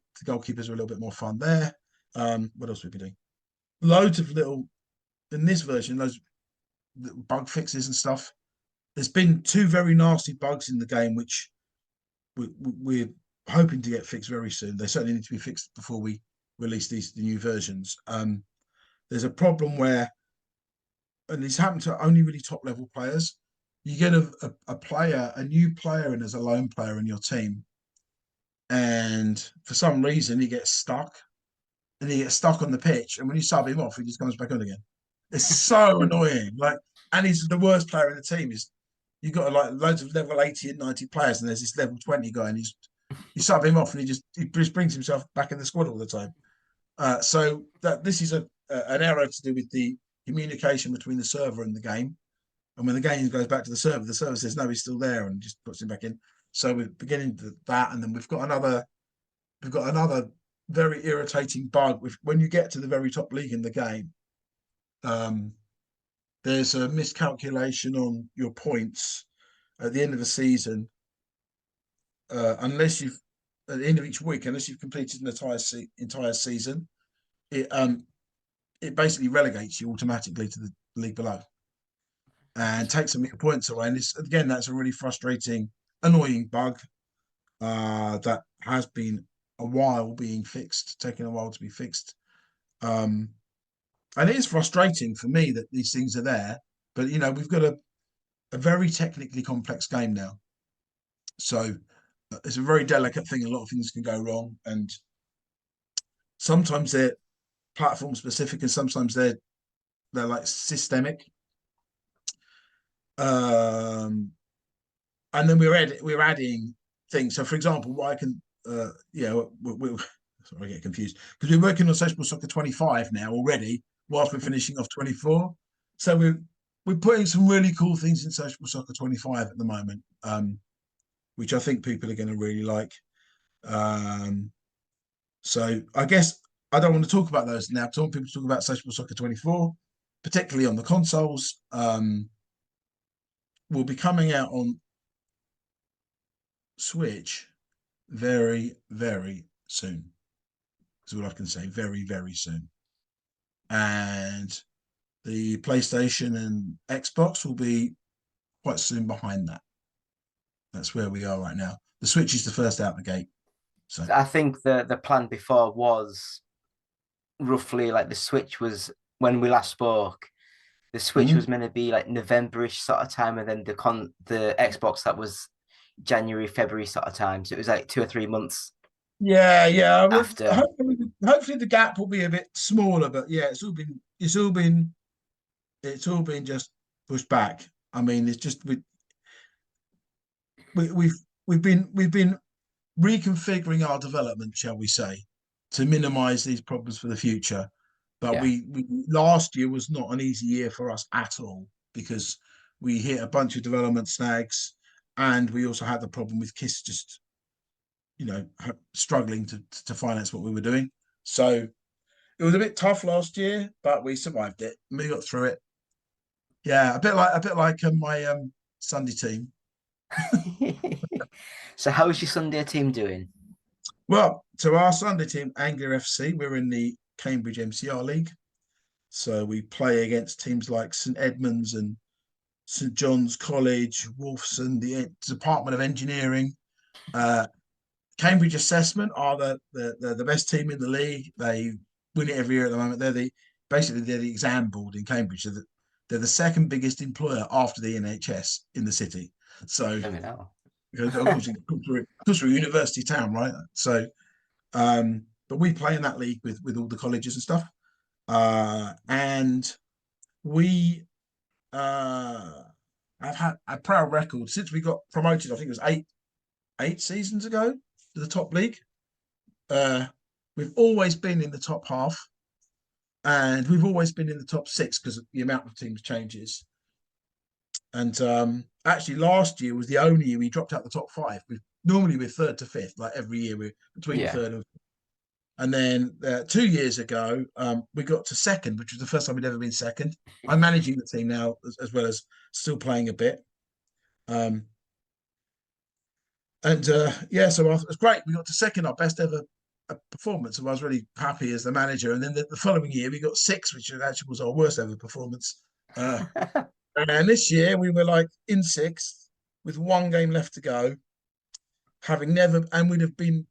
are a little bit more fun there. What else have we been doing? Loads of little in this version, those bug fixes and stuff. There's been 2 very nasty bugs in the game, which we're hoping to get fixed very soon. They certainly need to be fixed before we release the new versions. There's a problem where, and this happened to only really top level players, you get a new player in as a lone player in your team, and for some reason he gets stuck, and he gets stuck on the pitch, and when you sub him off, he just comes back on again. It's so annoying. And he's the worst player in the team. You've got like loads of level 80 and 90 players, and there's this level 20 guy, and you sub him off, and he just brings himself back in the squad all the time. So that this is an error to do with the communication between the server and the game. And when the game goes back to the server says no, he's still there, and just puts him back in. So we're beginning to that, and then we've got another very irritating bug. When you get to the very top league in the game, there's a miscalculation on your points at the end of the season, unless you've at the end of each week, unless you've completed an entire season, it basically relegates you automatically to the league below and takes some of your points away. And that's a really frustrating, annoying bug that has been a while being fixed, taking a while to be fixed. And it is frustrating for me that these things are there, but we've got a very technically complex game now. So it's a very delicate thing. A lot of things can go wrong, and sometimes they're platform specific, and sometimes they're like systemic. And then we're adding things. So, for example, what I can, sorry, I get confused because we're working on Social Soccer 25 now already, whilst we're finishing off 24. So we're putting some really cool things in Social Soccer 25 at the moment, which I think people are going to really like. So I guess I don't want to talk about those now, because I want people to talk about Social Soccer 24, particularly on the consoles. Will be coming out on Switch very, very soon. That's what I can say. Very, very soon. And the PlayStation and Xbox will be quite soon behind that. That's where we are right now. The Switch is the first out the gate. So I think the plan before was roughly like the Switch was, when we last spoke, the Switch was meant to be like November-ish sort of time, and then the Xbox, that was January, February sort of time. So it was like 2 or 3 months. Yeah. After. Hopefully the gap will be a bit smaller, but yeah, it's all been just pushed back. I mean, it's just we've been reconfiguring our development, shall we say, to minimize these problems for the future. But we last year was not an easy year for us at all, because we hit a bunch of development snags, and we also had the problem with KISS just struggling to finance what we were doing. So it was a bit tough last year, but we survived it and we got through it. Yeah, a bit like my Sunday team. So how is your Sunday team doing? Well, so our Sunday team, Anglia FC, we're in the Cambridge MCR League. So we play against teams like St Edmunds and St John's College, Wolfson, the Department of Engineering. Cambridge Assessment are the best team in the league. They win it every year at the moment. They're the exam board in Cambridge. They're the second biggest employer after the NHS in the city. So Let me know. because of course we're a university town, right? So but we play in that league with all the colleges and stuff. And we have had a proud record since we got promoted. I think it was eight seasons ago to the top league. We've always been in the top half, and we've always been in the top six because the amount of teams changes. And actually, last year was the only year we dropped out the top five. Normally we're third to fifth, like every year we're between third and fifth. And then 2 years ago, we got to second, which was the first time we'd ever been second. I'm managing the team now, as well as still playing a bit. So it was great. We got to second, our best ever performance, and I was really happy as the manager. And then the following year, we got sixth, which actually was our worst ever performance. And this year, we were like in sixth with one game left to go, we'd have been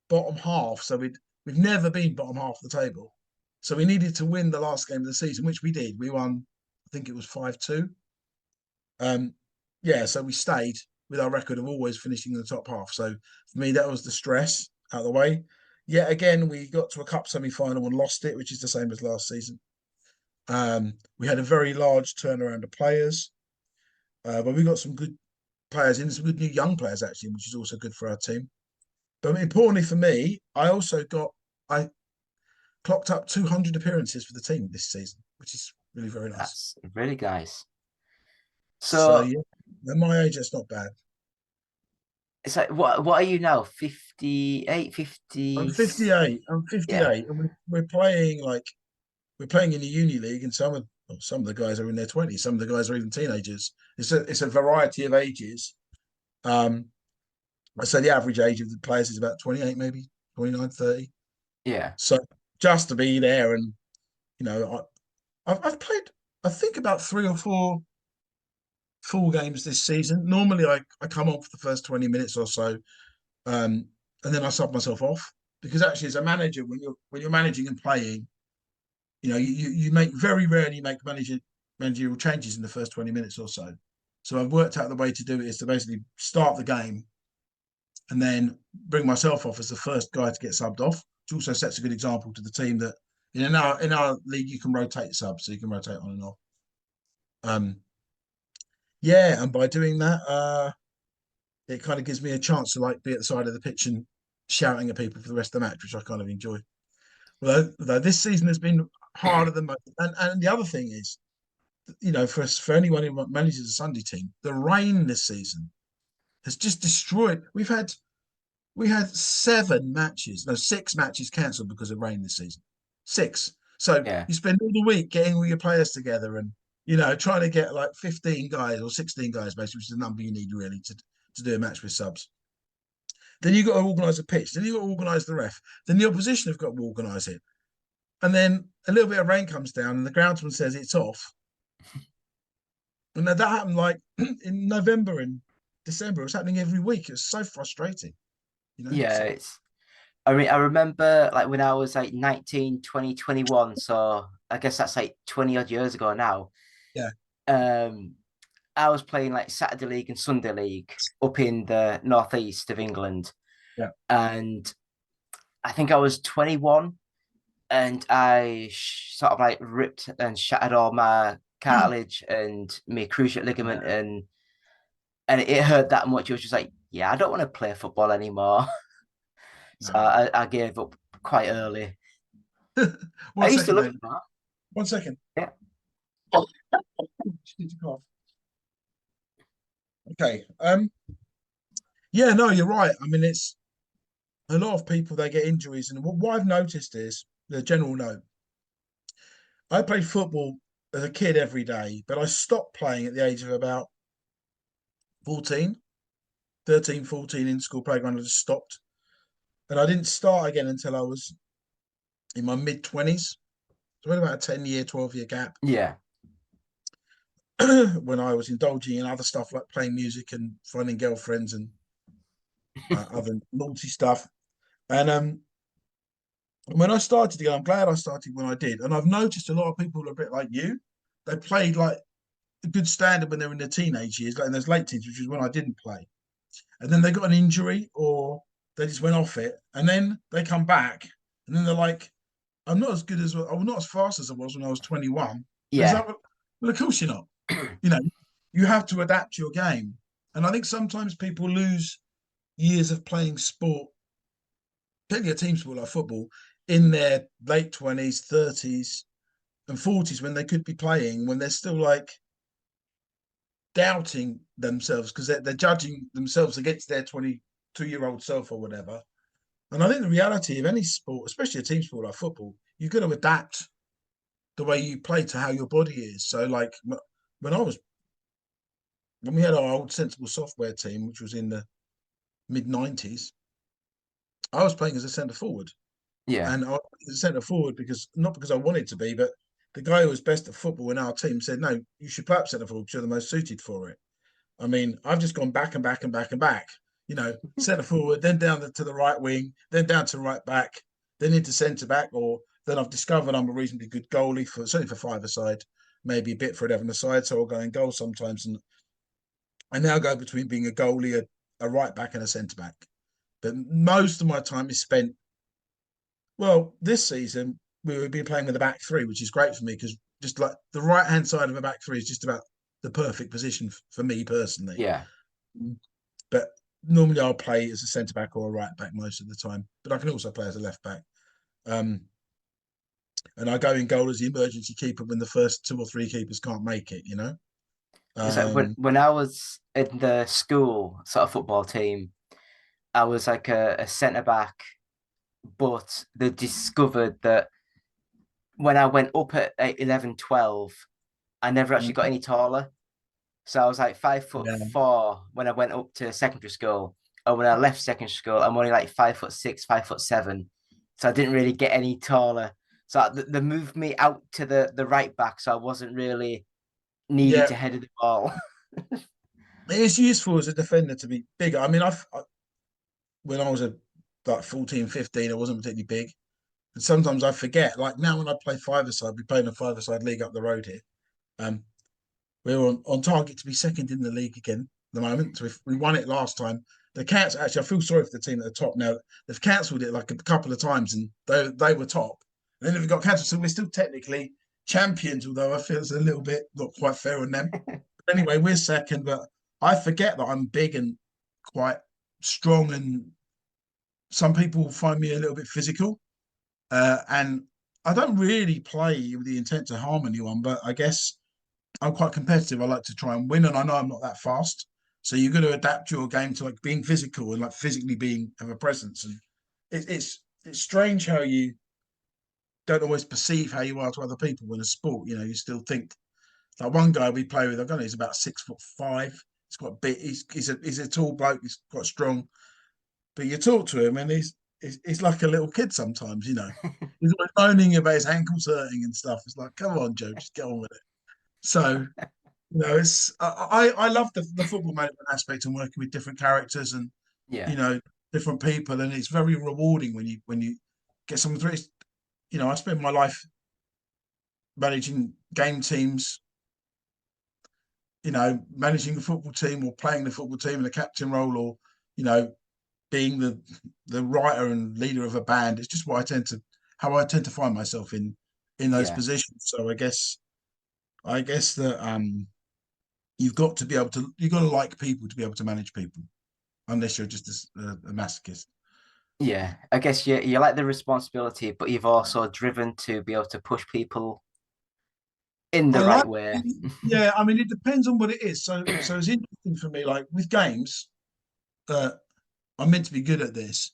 bottom half. So we've never been bottom half of the table. So we needed to win the last game of the season, which we did. We won, I think it was 5-2. So we stayed with our record of always finishing in the top half. So for me, that was the stress out of the way. Yet again, we got to a cup semi-final and lost it, which is the same as last season. We had a very large turnaround of players, but we got some good players in, some good new young players actually, which is also good for our team. But importantly for me, I clocked up 200 appearances for the team this season, which is really very nice. That's really nice. So yeah, at my age, that's not bad. It's like, what are you now? 58, 50? I'm 58. Yeah. And we're playing in the uni league, and some of the guys are in their 20s. Some of the guys are even teenagers. It's a variety of ages. So the average age of the players is about 28, maybe 29, 30. Yeah. So just to be there, and I've played, I think, about 3 or 4 full games this season. Normally, I come on for the first 20 minutes or so, and then I sub myself off, because actually, as a manager, when you're managing and playing, you very rarely make managerial changes in the first 20 minutes or so. So I've worked out the way to do it is to basically start the game and then bring myself off as the first guy to get subbed off, which also sets a good example to the team that in our league you can rotate subs, so you can rotate on and off. And by doing that, it kind of gives me a chance to be at the side of the pitch and shouting at people for the rest of the match, which I kind of enjoy. Although this season has been harder than most. And the other thing is, for anyone who manages a Sunday team, the rain this season has just destroyed. We had 6 matches cancelled because of rain this season. 6. So you spend all the week getting all your players together and trying to get like 15 guys or 16 guys, basically, which is the number you need really to do a match with subs. Then you've got to organise a pitch. Then you've got to organise the ref. Then the opposition have got to organise it. And then a little bit of rain comes down and the groundsman says it's off. And that happened like in November and December. It was happening every week. It was so frustrating. Yeah, I remember like when I was like 19, 20, 21. So I guess that's like 20 odd years ago now. Yeah. I was playing like Saturday League and Sunday League up in the northeast of England. Yeah. And I think I was 21 and I sort of like ripped and shattered all my cartilage and my cruciate ligament, and it hurt that much. It was just like, I don't want to play football anymore. So I gave up quite early. I used to love it. 1 second. Yeah. Okay. No, you're right. I mean, it's a lot of people, they get injuries, and what I've noticed is the general note. I played football as a kid every day, but I stopped playing at the age of about 13, 14 in school playground. I just stopped. And I didn't start again until I was in my mid-20s. So I had about a 10-year, 12-year gap. Yeah. When I was indulging in other stuff like playing music and finding girlfriends and other naughty stuff. And And when I started again, I'm glad I started when I did. And I've noticed a lot of people are a bit like you. They played like a good standard when they're in their teenage years, like in those late teens, which is when I didn't play. And then they got an injury or they just went off it. And then they come back and then they're like, I'm not as good as I'm not as fast as I was when I was 21. It's Yeah, like, well, of course you're not. You know, you have to adapt your game. And I think sometimes people lose years of playing sport, particularly a team sport like football, in their late 20s, 30s, and 40s when they could be playing, when they're still like doubting themselves because they're judging themselves against their 22-year-old self or whatever. And I think the reality of any sport, especially a team sport like football, you've got to adapt the way you play to how your body is. So, like when I was when we had our old sensible software team, which was in the mid 90s, I was playing as a centre forward, yeah, and I was a centre forward because not because I wanted to be, but the guy who was best at football in our team said, "No, you should play up centre forward because you're the most suited for it." I mean, I've just gone back and back and back and back. You know, centre forward, then down to the right wing, then down to right back, then into centre back, or then I've discovered I'm a reasonably good goalie for certainly for five-a-side, maybe a bit for 11-a-side, so I'll go in goal sometimes. And I now go between being a goalie, a right back, and a centre back. But most of my time is spent. Well, this season we would be playing with a back three, which is great for me because just like the right hand side of a back three is just about the perfect position for me personally. yeah. But normally I'll play as a centre back or a right back most of the time. But I can also play as a left back. Um, and I go in goal as the emergency keeper when the first two or three keepers can't make it, you know? It's like when I was in the school sort of football team, I was like a centre back, but they discovered that when I went up at 11, 12, I never actually got any taller. So I was like 5'4" when I went up to secondary school. And when I left secondary school, I'm only like 5'6", 5'7". So I didn't really get any taller. So they moved me out to the right back, so I wasn't really needed Yeah, to head of the ball. it is useful as a defender to be bigger. I mean, when I was like 14, 15, I wasn't particularly big. And sometimes I forget. Like now when I play five-a-side, we play in a five-a-side league up the road here. Um, we're on target to be second in the league again at the moment. So if we won it last time, the Cats actually, I feel sorry for the team at the top now. They've cancelled it like a couple of times and they were top. And then if it got cancelled, so we're still technically champions, although I feel it's a little bit not quite fair on them. But anyway, we're second, but I forget that I'm big and quite strong, and some people find me a little bit physical. And I don't really play with the intent to harm anyone, but I guess I'm quite competitive. I like to try and win, and I know I'm not that fast. So you've got to adapt your game to like being physical and like physically being have a presence. And it's strange how you don't always perceive how you are to other people in a sport. You know, you still think like one guy we play with. I don't know. He's about 6'5". He's quite big. He's a tall bloke. He's quite strong. But you talk to him, and he's like a little kid sometimes. You know, he's always moaning about his ankles hurting and stuff. It's like, come on, Joe, just get on with it. So it's I love the football management aspect and working with different characters and Yeah, you know different people, and it's very rewarding when you get someone through. You know, I spend my life managing game teams. You know, managing the football team or playing the football team in a captain role, or you know, being the writer and leader of a band. It's just what I tend to find myself in those yeah, positions. So I guess that you've got to be able to you've got to like people to be able to manage people unless you're just a masochist. yeah. I guess you like the responsibility, but you've also driven to be able to push people in the I like right way. yeah, I mean it depends on what it is. So it's interesting for me, like with games, uh I'm meant to be good at this.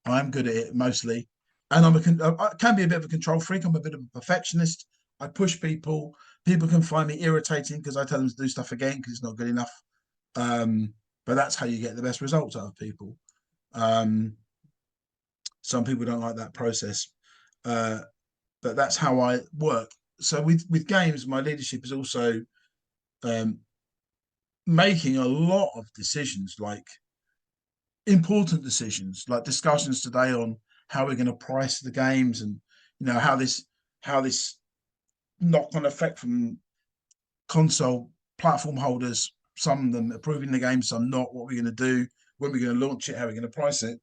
I'm good at it mostly. And I can be a bit of a control freak. I'm a bit of a perfectionist. I push people. People can find me irritating because I tell them to do stuff again because it's not good enough. Um, but that's how you get the best results out of people. Um, some people don't like that process, uh, but that's how I work. So with games, my leadership is also um, making a lot of decisions, like important decisions, like discussions today on how we're going to price the games, and how this knock-on effect from console platform holders, some of them approving the game, some not, what we're going to do, when we're going to launch it, how we're going to price it,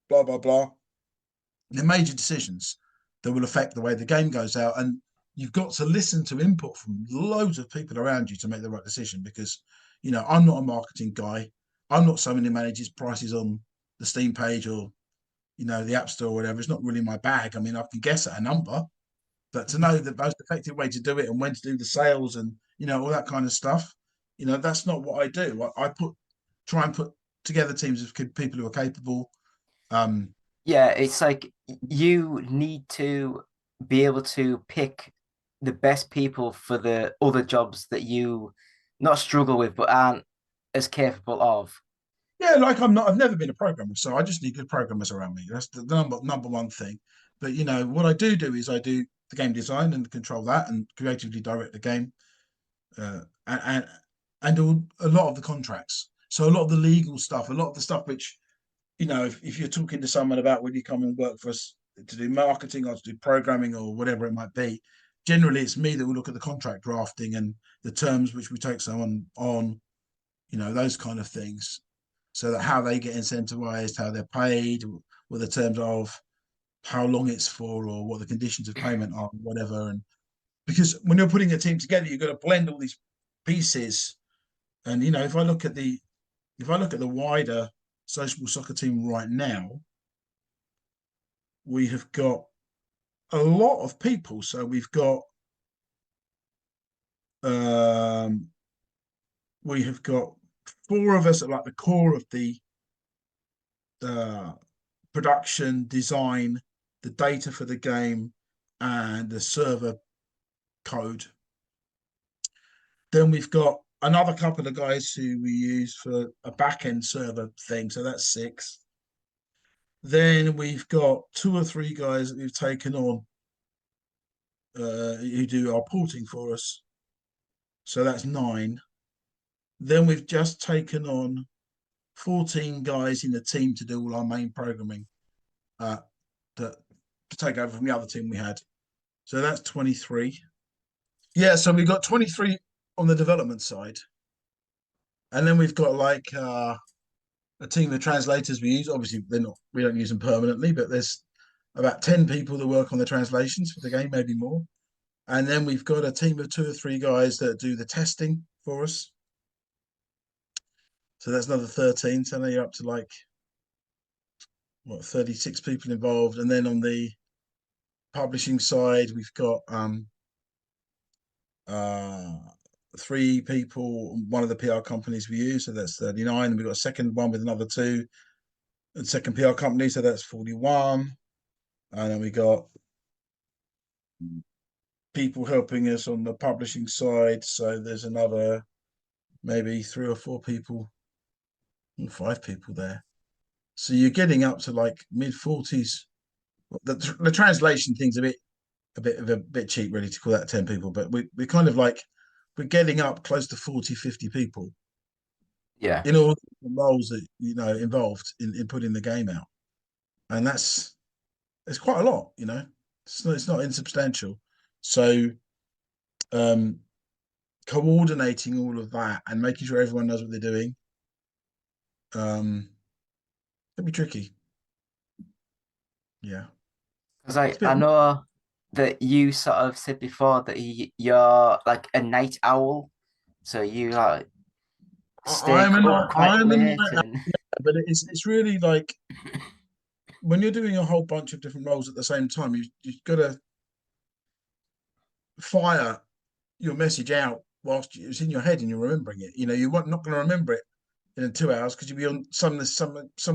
blah blah blah. They're major decisions that will affect the way the game goes out, and you've got to listen to input from loads of people around you to make the right decision. Because I'm not a marketing guy. I'm not someone who manages prices on the Steam page or the App Store or whatever. It's not really my bag. I mean, I can guess at a number, but to know the most effective way to do it and when to do the sales and all that kind of stuff, that's not what I do. I try and put together teams of people who are capable. Yeah, it's like you need to be able to pick the best people for the other jobs that you not struggle with, but aren't as capable of. Yeah, like I've never been a programmer, so I just need good programmers around me. That's the number one thing. But what I do is I do the game design and control that and creatively direct the game, and do a lot of the contracts. So a lot of the legal stuff, a lot of the stuff which, if you're talking to someone about when you come and work for us to do marketing or to do programming or whatever it might be, generally it's me that will look at the contract drafting and the terms which we take someone on, those kind of things. So that how they get incentivized, how they're paid, what the terms of how long it's for, or what the conditions of payment are, whatever. And because when you're putting a team together, you've got to blend all these pieces. And if I look at the wider social soccer team right now, we have got a lot of people. So we've got four of us at like the core of the production, design, the data for the game, and the server code. Then we've got another couple of guys who we use for a back-end server thing, so that's 6. Then we've got 2 or 3 guys that we've taken on who do our porting for us, so that's 9. Then we've just taken on 14 guys in the team to do all our main programming, to take over from the other team we had. So that's 23. Yeah, so we've got 23 on the development side. And then we've got like a team of translators we use. Obviously, we don't use them permanently, but there's about 10 people that work on the translations for the game, maybe more. And then we've got a team of 2 or 3 guys that do the testing for us. So that's another 13. So now you're up to like 36 people involved. And then on the publishing side, we've got 3 people, one of the PR companies we use, so that's 39. And we've got a second one with another 2, and second PR company, so that's 41. And then we got people helping us on the publishing side, so there's another maybe 3 or 4 people, 5 people there. So you're getting up to like mid-40s. The translation thing's a bit cheap, really, to call that 10 people, but we're kind of like we're getting up close to 40, 50 people. Yeah. In all the roles that involved in putting the game out, and it's quite a lot. It's not insubstantial. So, coordinating all of that and making sure everyone knows what they're doing, can be tricky. Yeah, Because I know that you sort of said before that you're like a night owl, so you like stay up quite I'm a late night owl, and but it's really like when you're doing a whole bunch of different roles at the same time, you've got to fire your message out whilst it's in your head and you're remembering it. You're not going to remember it in 2 hours because you'll be on somewhere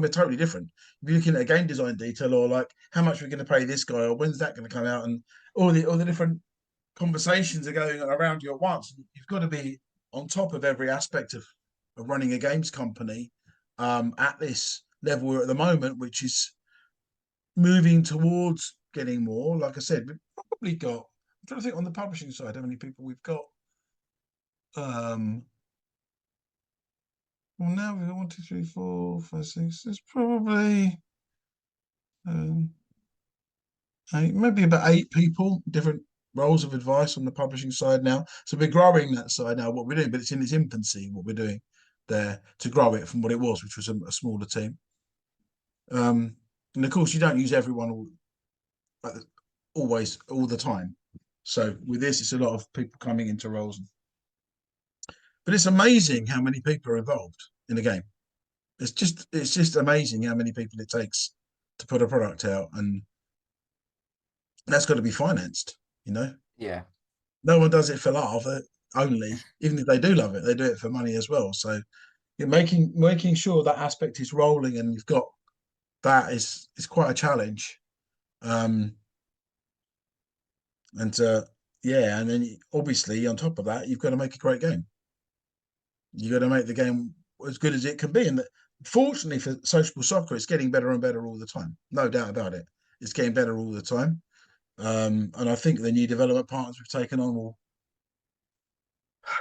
totally different. You'll be looking at a game design detail, or like how much we're going to pay this guy, or when's that going to come out, and all the different conversations are going around you at once. You've got to be on top of every aspect of running a games company at this level we're at the moment, which is moving towards getting more. Like I said, we've probably got. I'm trying to think on the publishing side how many people we've got. Well, now we've got 1, 2, 3, 4, 5, 6. There's probably Um, maybe about 8 people, different roles of advice on the publishing side now. So we're growing that side now, what we're doing, but it's in its infancy, what we're doing there to grow it from what it was, which was a smaller team. And of course, you don't use everyone always all the time. So with this, it's a lot of people coming into roles. But it's amazing how many people are involved in the game. It's just amazing how many people it takes to put a product out, and that's got to be financed. Yeah. No one does it for love only. Even if they do love it, they do it for money as well. So you're making sure that aspect is rolling, and you've got that is quite a challenge. And yeah, and then obviously on top of that, you've got to make a great game. You've got to make the game as good as it can be. And fortunately for social soccer, it's getting better and better all the time. No doubt about it. It's getting better all the time. And I think the new development partners we've taken on will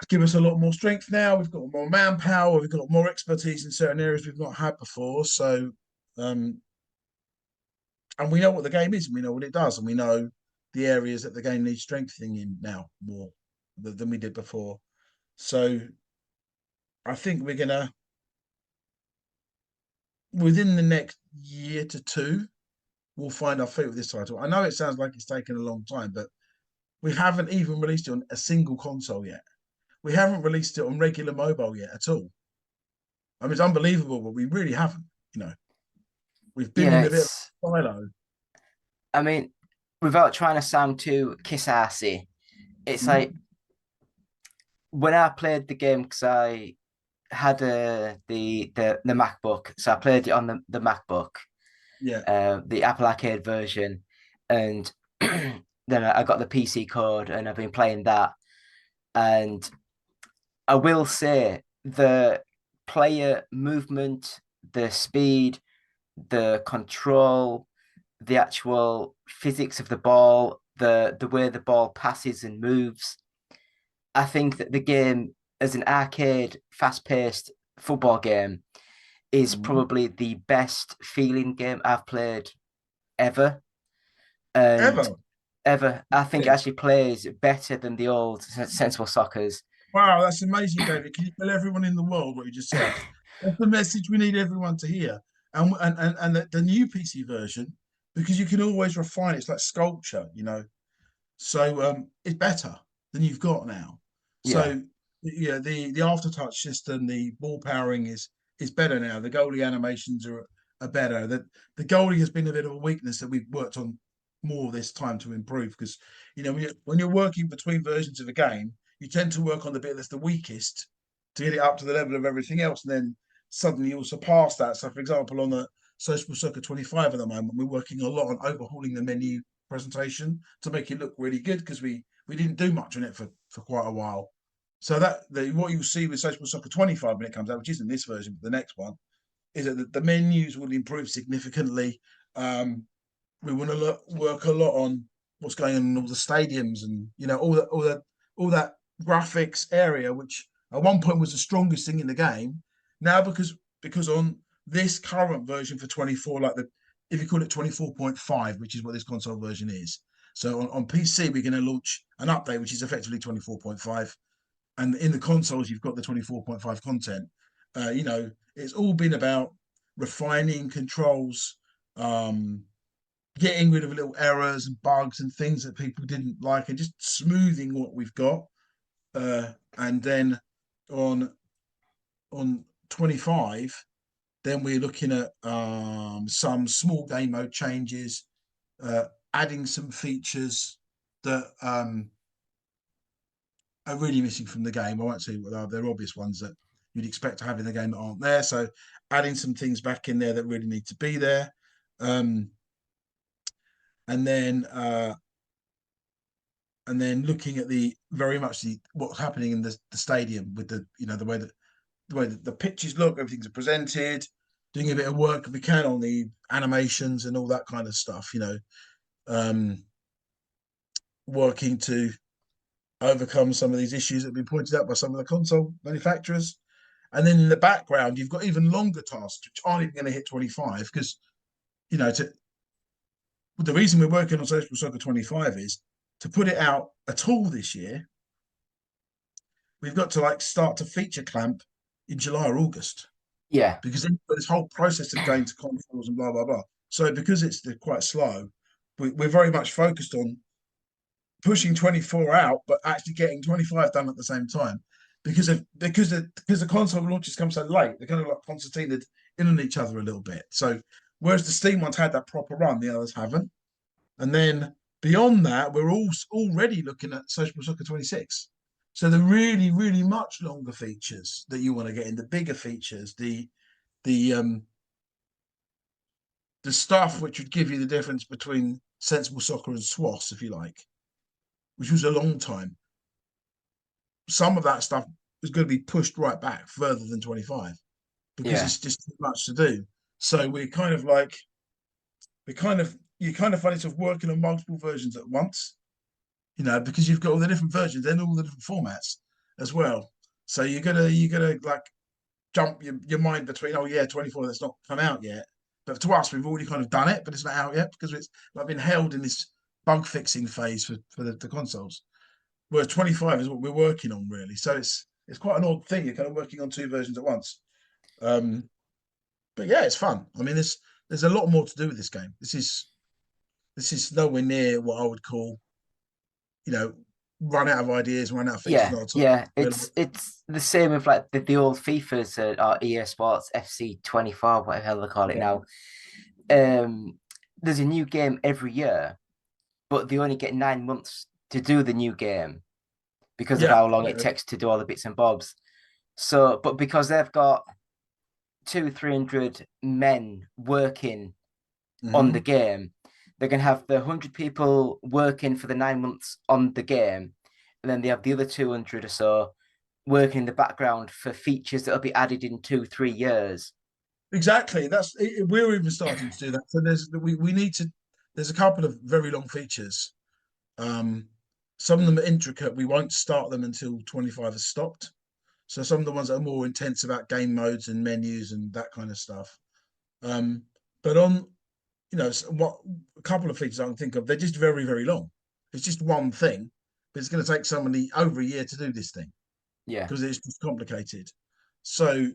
give us a lot more strength now. We've got more manpower. We've got more expertise in certain areas we've not had before. So, and we know what the game is, and we know what it does, and we know the areas that the game needs strengthening in now more than we did before. So I think we're gonna, within the next year to two, we'll find our feet with this title. I know it sounds like it's taken a long time, but we haven't even released it on a single console yet. We haven't released it on regular mobile yet at all. I mean, it's unbelievable, but we really haven't. We've been Yeah, in a bit of it's. a silo. I mean, without trying to sound too kiss assy, it's like when I played the game because I had the MacBook, so I played it on the MacBook, Yeah. the Apple Arcade version, and then I got the PC code, and I've been playing that. And I will say the player movement, the speed, the control, the actual physics of the ball, the way the ball passes and moves. I think that the game, as an arcade, fast-paced football game, is probably the best feeling game I've played ever. And Ever. ever, I think it actually plays better than the old Sensible Soccers. Wow, that's amazing, David. Can you tell everyone in the world what you just said? That's the message we need everyone to hear. And the new PC version, because you can always refine it. It's like sculpture. So it's better than you've got now. Yeah, So yeah, the aftertouch system, the ball powering is better now. The goalie animations are better. The goalie has been a bit of a weakness that we've worked on more this time to improve, because when you're working between versions of a game, you tend to work on the bit that's the weakest to get it up to the level of everything else, and then suddenly you'll surpass that. So, for example, on the Social Soccer 25 at the moment, we're working a lot on overhauling the menu presentation to make it look really good, because we didn't do much on it for quite a while. So what you'll see with Social Soccer 25 when it comes out, which isn't this version, but the next one, is that the menus will improve significantly. We want to work a lot on what's going on in all the stadiums, and all that graphics area, which at one point was the strongest thing in the game. Now, because on this current version for 24, like if you call it 24.5, which is what this console version is. So on PC, we're going to launch an update, which is effectively 24.5. And in the consoles, you've got the 24.5 content. It's all been about refining controls, getting rid of little errors and bugs and things that people didn't like, and just smoothing what we've got. And then on 25, then we're looking at some small game mode changes, adding some features that are really missing from the game. I won't say what they are. They're obvious ones that you'd expect to have in the game that aren't there. So adding some things back in there that really need to be there. And then looking at very much what's happening in the stadium with the way that the pitches look, everything's presented, doing a bit of work if we can on the animations and all that kind of stuff. Working to overcome some of these issues that have been pointed out by some of the console manufacturers. And then in the background, you've got even longer tasks which aren't even going to hit 25, because the reason we're working on Sensible Soccer 25 is to put it out at all this year. We've got to like start to feature clamp in July or August Yeah, because then this whole process of going to consoles and blah blah blah. So because it's quite slow, we're very much focused on pushing 24 out, but actually getting 25 done at the same time. Because the console launches come so late, they're kind of like concertinaed in on each other a little bit. So whereas the Steam ones had that proper run, the others haven't. And then beyond that, we're all already looking at Social Soccer 26. So the really, really much longer features that you want to get in, the bigger features, the stuff which would give you the difference between Sensible Soccer and SWOS, if you like, which was a long time. Some of that stuff is going to be pushed right back further than 25 because yeah, it's just too much to do. So we're kind of like, you kind of find yourself working on multiple versions at once, because you've got all the different versions and all the different formats as well. So you're gonna like jump your mind between, oh yeah, 24 that's not come out yet. But to us, we've already kind of done it, but it's not out yet because it's like been held in this bug fixing phase for the consoles. Whereas 25 is what we're working on really. So it's quite an odd thing. You're kind of working on two versions at once. But yeah, it's fun. I mean, there's a lot more to do with this game. This is nowhere near what I would call, run out of ideas, run out of features. yeah, Not at all. yeah. It's the same with like the old FIFAs or EA Sports FC 24, whatever the hell they call it Yeah. now. There's a new game every year, but they only get 9 months to do the new game because of Yeah, how long it takes to do all the bits and bobs. So, but because they've got 300 men working on the game, they can have the 100 people working for the 9 months on the game, and then they have the other 200 or so working in the background for features that'll be added in 2-3 years. exactly. We're even starting to do that. So we need to. There's a couple of very long features. Some of them are intricate. We won't start them until 25 has stopped. So some of the ones that are more intense about game modes and menus and that kind of stuff. But on, what a couple of features I can think of, they're just very, very long. It's just one thing, but it's going to take somebody over a year to do this thing Yeah, because it's just complicated. So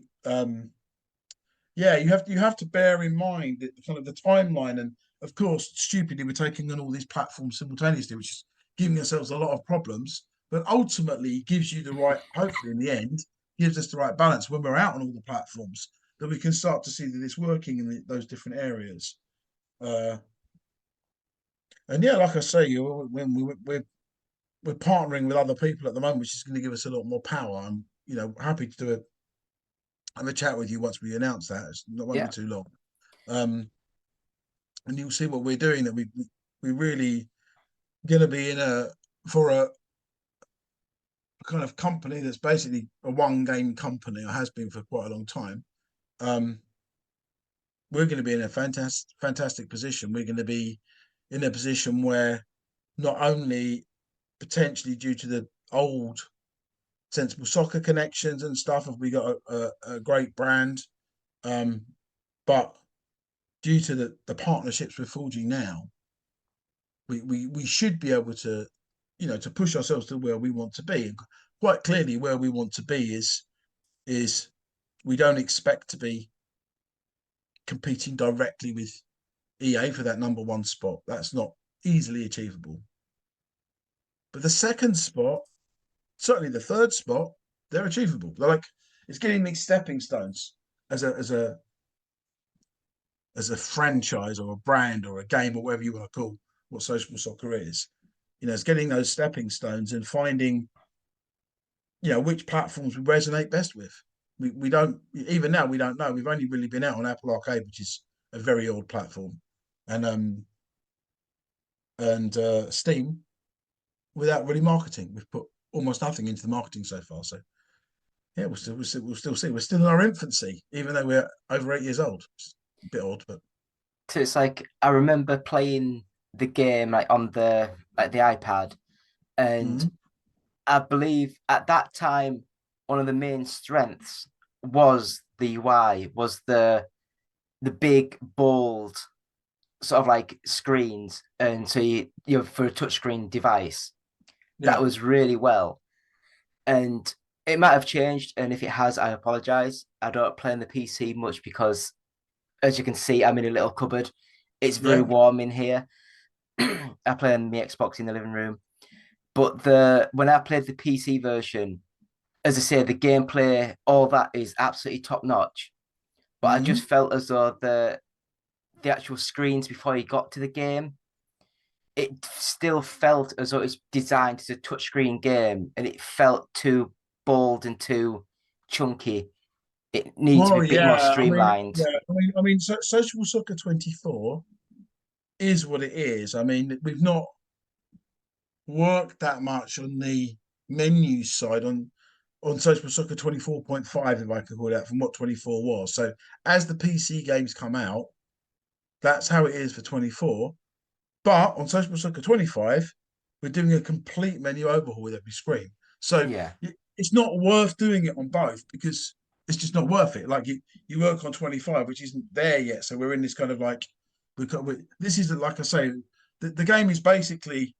yeah, you have to bear in mind that kind of the timeline, and of course, stupidly, we're taking on all these platforms simultaneously, which is giving ourselves a lot of problems. But ultimately, gives you the right. Hopefully, in the end, gives us the right balance when we're out on all the platforms that we can start to see that it's working in those different areas. And yeah, like I say, when we're partnering with other people at the moment, which is going to give us a lot more power. I'm happy to have a chat with you once we announce that. It won't be yeah, too long. And you'll see what we're doing. That we really going to be for a kind of company that's basically a one game company, or has been for quite a long time. We're going to be in a fantastic position. We're going to be in a position where not only potentially due to the old Sensible Soccer connections and stuff, have we got a great brand, but due to the partnerships we're forging now, we should be able to, to push ourselves to where we want to be. And quite clearly, where we want to be is we don't expect to be competing directly with EA for that number one spot. That's not easily achievable. But the second spot, certainly the third spot, they're achievable. They're like, it's getting these stepping stones as a franchise or a brand or a game or whatever you want to call what social soccer is. It's getting those stepping stones and finding, which platforms we resonate best with. We don't, even now we don't know. We've only really been out on Apple Arcade, which is a very old platform, and Steam without really marketing. We've put almost nothing into the marketing so far. So yeah, we'll still see. We're still in our infancy, even though we're over 8 years old. It's a bit odd, but so it's like I remember playing the game like on the iPad, and I believe at that time one of the main strengths was the UI, was the big bold sort of like screens, and so you for a touchscreen device. That Yeah. was really well, and it might have changed. And if it has, I apologize. I don't play on the PC much because, as you can see, I'm in a little cupboard. It's very Yeah. warm in here. I play on the Xbox in the living room, but the when I played the PC version, as I say, the gameplay, all that is absolutely top notch. But I just Mhm. felt as though the actual screens before you got to the game, it still felt as though it's designed as a touchscreen game, and it felt too bold and too chunky. It needs to be Well, a bit more yeah. I mean, streamlined. yeah. Social Soccer 24 is what it is. I mean, we've not worked that much on the menu side on Social Soccer 24.5, if I could call that, from what 24 was. So as the PC games come out, that's how it is for 24. But on Social Soccer 25, we're doing a complete menu overhaul with every screen. So Yeah, it's not worth doing it on both because it's just not worth it. Like you work on 25, which isn't there yet. So we're in this kind of like, this is like I say, the game is basically,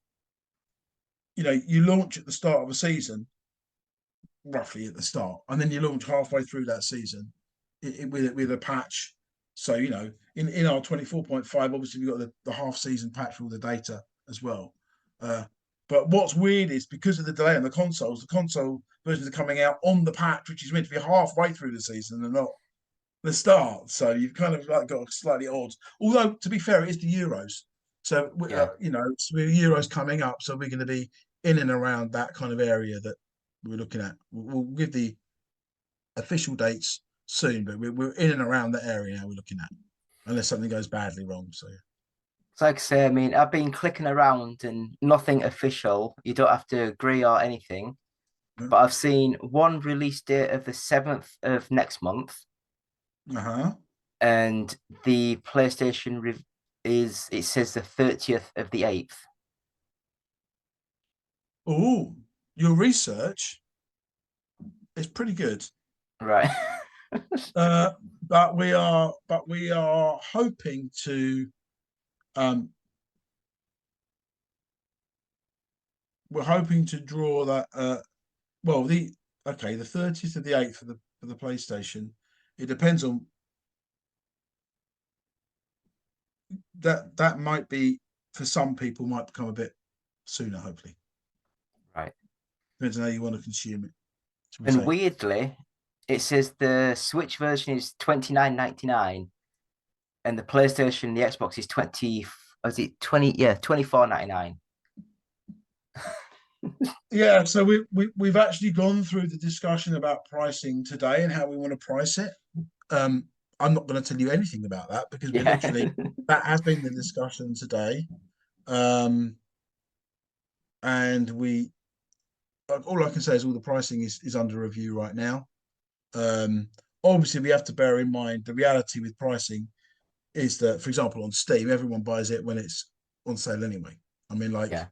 you launch at the start of a season, roughly at the start, and then you launch halfway through that season with a patch. So in our 24.5, obviously we've got the half season patch for all the data as well. But what's weird is because of the delay on the console versions are coming out on the patch, which is meant to be halfway through the season and not the start. So you've kind of like got slightly odd. Although to be fair, it is the Euros, so yeah. it's with Euros coming up, so we're going to be in and around that kind of area that we're looking at. We'll give the official dates soon, but we're in and around that area now. We're looking at, unless something goes badly wrong. So So like I say, I mean, I've been clicking around and nothing official. You don't have to agree or anything. yeah. But I've seen one release date of the 7th of next month, Uh-huh. and the PlayStation it says the 30th of the 8th. Oh, your research is pretty good. Right. Uh, but we are hoping to um we're hoping to draw that well the 30th of the 8th for the PlayStation. It depends on that might be for some people might become a bit sooner, hopefully. Right. Depends on how you want to consume it, should we And say. weirdly, it says the Switch version is 29.99, and the PlayStation, the Xbox is 20. Is it 20? Yeah, 24.99. Yeah, so we've actually gone through the discussion about pricing today and how we want to price it. Um, I'm not going to tell you anything about that because we're Yeah. literally that has been the discussion today. Um, and we all I can say is all the pricing is under review right now. Um, Obviously, we have to bear in mind the reality with pricing is that, for example, on Steam, everyone buys it when it's on sale anyway. I mean, like, Yeah.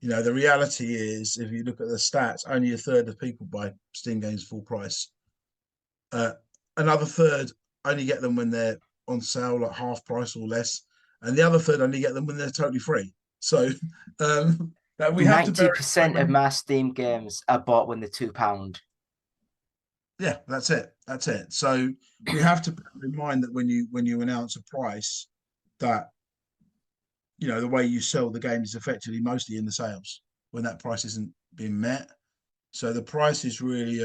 the reality is, if you look at the stats, only a third of people buy Steam games full price. Uh, Another third only get them when they're on sale, like half price or less, and the other third only get them when they're totally free. So that we have to bear in mind 90% of when. my Steam games are bought when they're £2. Yeah, that's it. That's it. So we have to bear in mind that when you announce a price, that the way you sell the game is effectively mostly in the sales when that price isn't being met. So the price is really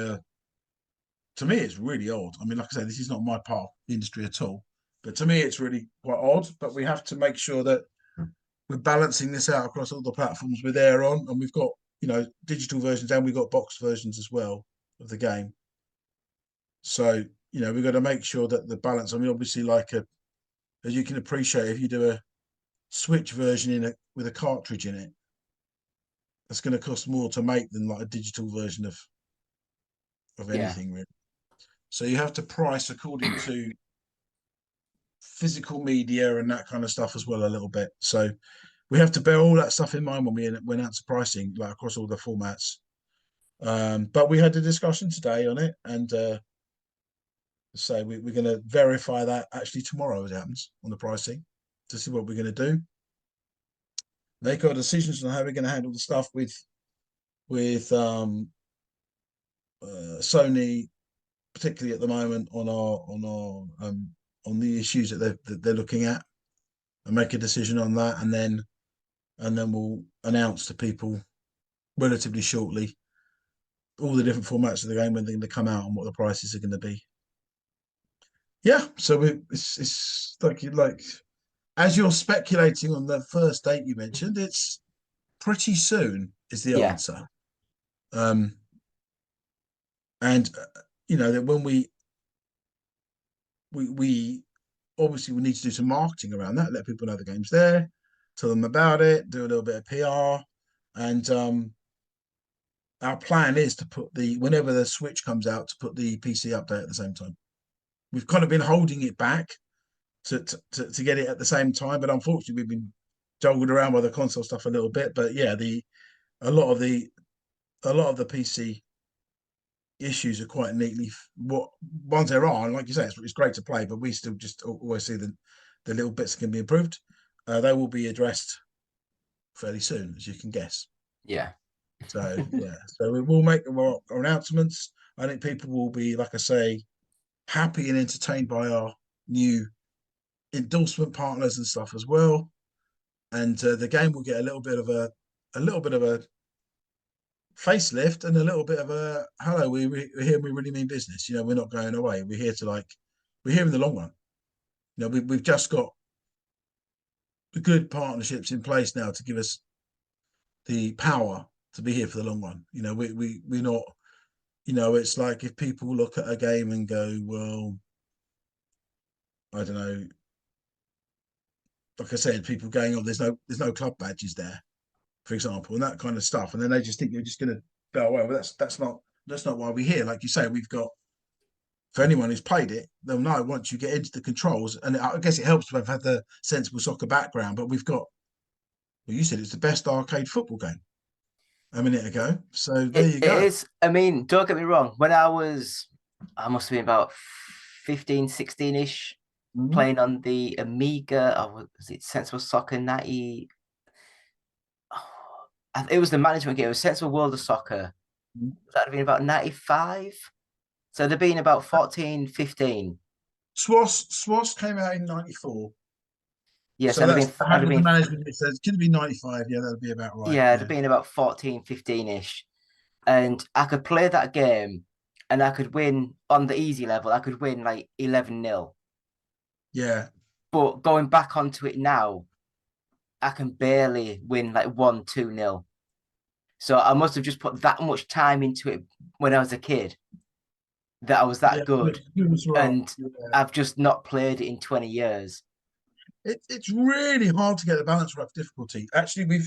to me it's really odd. I mean, like I said, this is not my part of the industry at all, but to me it's really quite odd. But we have to make sure that we're balancing this out across all the platforms we're there on, and we've got digital versions and we've got box versions as well of the game. So we've got to make sure that the balance. I mean, obviously, as you can appreciate, if you do a Switch version with a cartridge in it, that's going to cost more to make than like a digital version of Yeah. anything really. So you have to price according to physical media and that kind of stuff as well a little bit. So we have to bear all that stuff in mind when we announce the pricing, like across all the formats. But we had a discussion today on it, and so we're going to verify that actually tomorrow as it happens on the pricing. to see what we're going to do. Make our decisions on how we're going to handle the stuff with Sony, particularly at the moment on the issues that they're looking at, and make a decision on that, and then we'll announce to people relatively shortly all the different formats of the game when they're going to come out and what the prices are going to be. Yeah, so it's like as you're speculating on the first date you mentioned, it's pretty soon is the answer. And you know that when we obviously we need to do some marketing around that, let people know the game's there, tell them about it, do a little bit of PR, and our plan is to put whenever the Switch comes out, to put the PC update at the same time. We've kind of been holding it back to get it at the same time, but unfortunately we've been juggled around by the console stuff a little bit. But yeah, a lot of the PC issues are quite neatly what ones there are, and like you say, it's great to play, but we still just always see the little bits that can be improved. They will be addressed fairly soon, as you can guess. Yeah. So yeah, so we will make our announcements. I think people will be, like I say, happy and entertained by our new endorsement partners and stuff as well. And the game will get a little bit of a facelift and a little bit of a hello. We're here. We really mean business. You know, we're not going away. We're here we're here in the long run. You know, we've just got the good partnerships in place now to give us the power to be here for the long run. You know, we're not. You know, it's like if people look at a game and go, well, I don't know. Like I said, people going, oh, there's no club badges there, for example, and that kind of stuff, and then they just think you're just going to go away. Well, that's not why we're here. Like you say, we've got, for anyone who's played it, they'll know once you get into the controls, and I guess it helps to have had the sensible soccer background, but we've got, well, you said it's the best arcade football game a minute ago, so there you go. It is. I mean, don't get me wrong. When I must have been about 15, 16-ish, playing on the Amiga, or was it Sensible Soccer 90? It was the management game. It was Sensible World of Soccer. That would have been about 95. So they've been about 14, 15. SWOS came out in 94. Yes, so that's the management. It says could it be 95? Yeah, that'd be about right. Yeah, they've been about 14, 15-ish. And I could play that game and I could win on the easy level. I could win like 11-0. Yeah. But going back onto it now, I can barely win like 1-2-0. So I must have just put that much time into it when I was a kid that I was that good. And I've just not played it in 20 years. It's really hard to get the balance right of difficulty. Actually,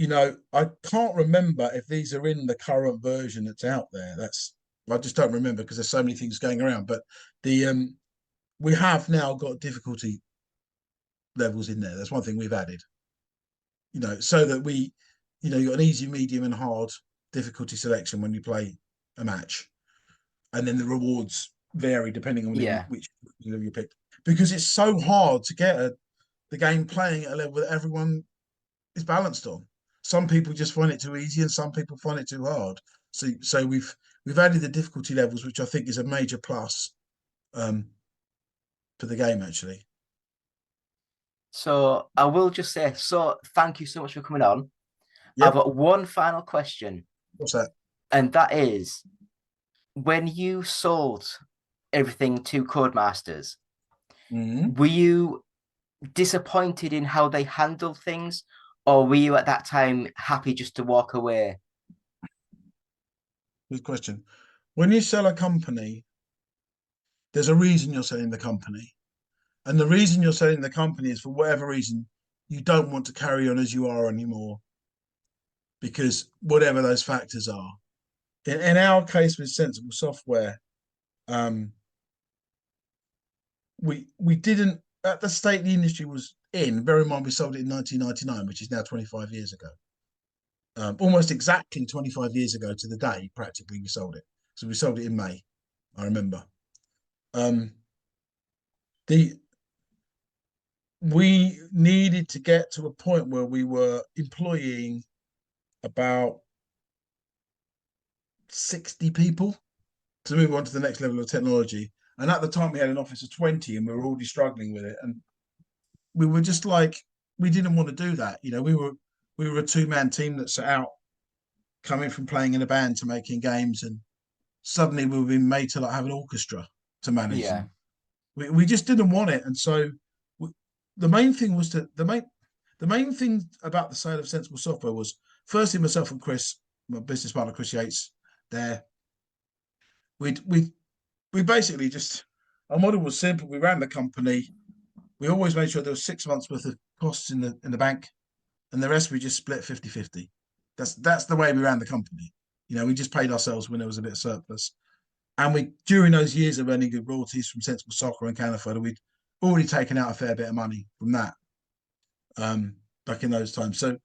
I can't remember if these are in the current version that's out there. I just don't remember because there's so many things going around. But we have now got difficulty levels in there. That's one thing we've added. So that you've got an easy, medium, and hard difficulty selection when you play a match, and then the rewards vary depending on which you pick. Because it's so hard to get the game playing at a level that everyone is balanced on. Some people just find it too easy, and some people find it too hard. So we've added the difficulty levels, which I think is a major plus for the game, actually. So I will just say, thank you so much for coming on. Yep. I've got one final question. What's that? And that is, when you sold everything to Codemasters, were you disappointed in how they handled things, or were you at that time happy just to walk away? Good question. When you sell a company, there's a reason you're selling the company. And the reason you're selling the company is for whatever reason you don't want to carry on as you are anymore, because whatever those factors are. In our case with Sensible Software, we didn't, at the state the industry was in, bear in mind we sold it in 1999, which is now 25 years ago. Almost exactly 25 years ago to the day, practically, we sold it. So we sold it in May, I remember. we needed to get to a point where we were employing about 60 people to move on to the next level of technology. And at the time, we had an office of 20, and we were already struggling with it. And we were just like, we didn't want to do that. You know, we were a two-man team that set out coming from playing in a band to making games, and suddenly we were being made to like have an orchestra to manage, Yeah. and we just didn't want it. And so we, the main thing was the main thing about the sale of Sensible Software was, firstly, myself and Chris, my business partner Chris Yates, there, we basically just, our model was simple. We ran the company. We always made sure there was 6 months worth of costs in the bank, and the rest we just split 50-50. That's the way we ran the company. You know, we just paid ourselves when there was a bit of surplus. And we, during those years of earning good royalties from Sensible Soccer and Cannon Fodder, we'd already taken out a fair bit of money from that back in those times. So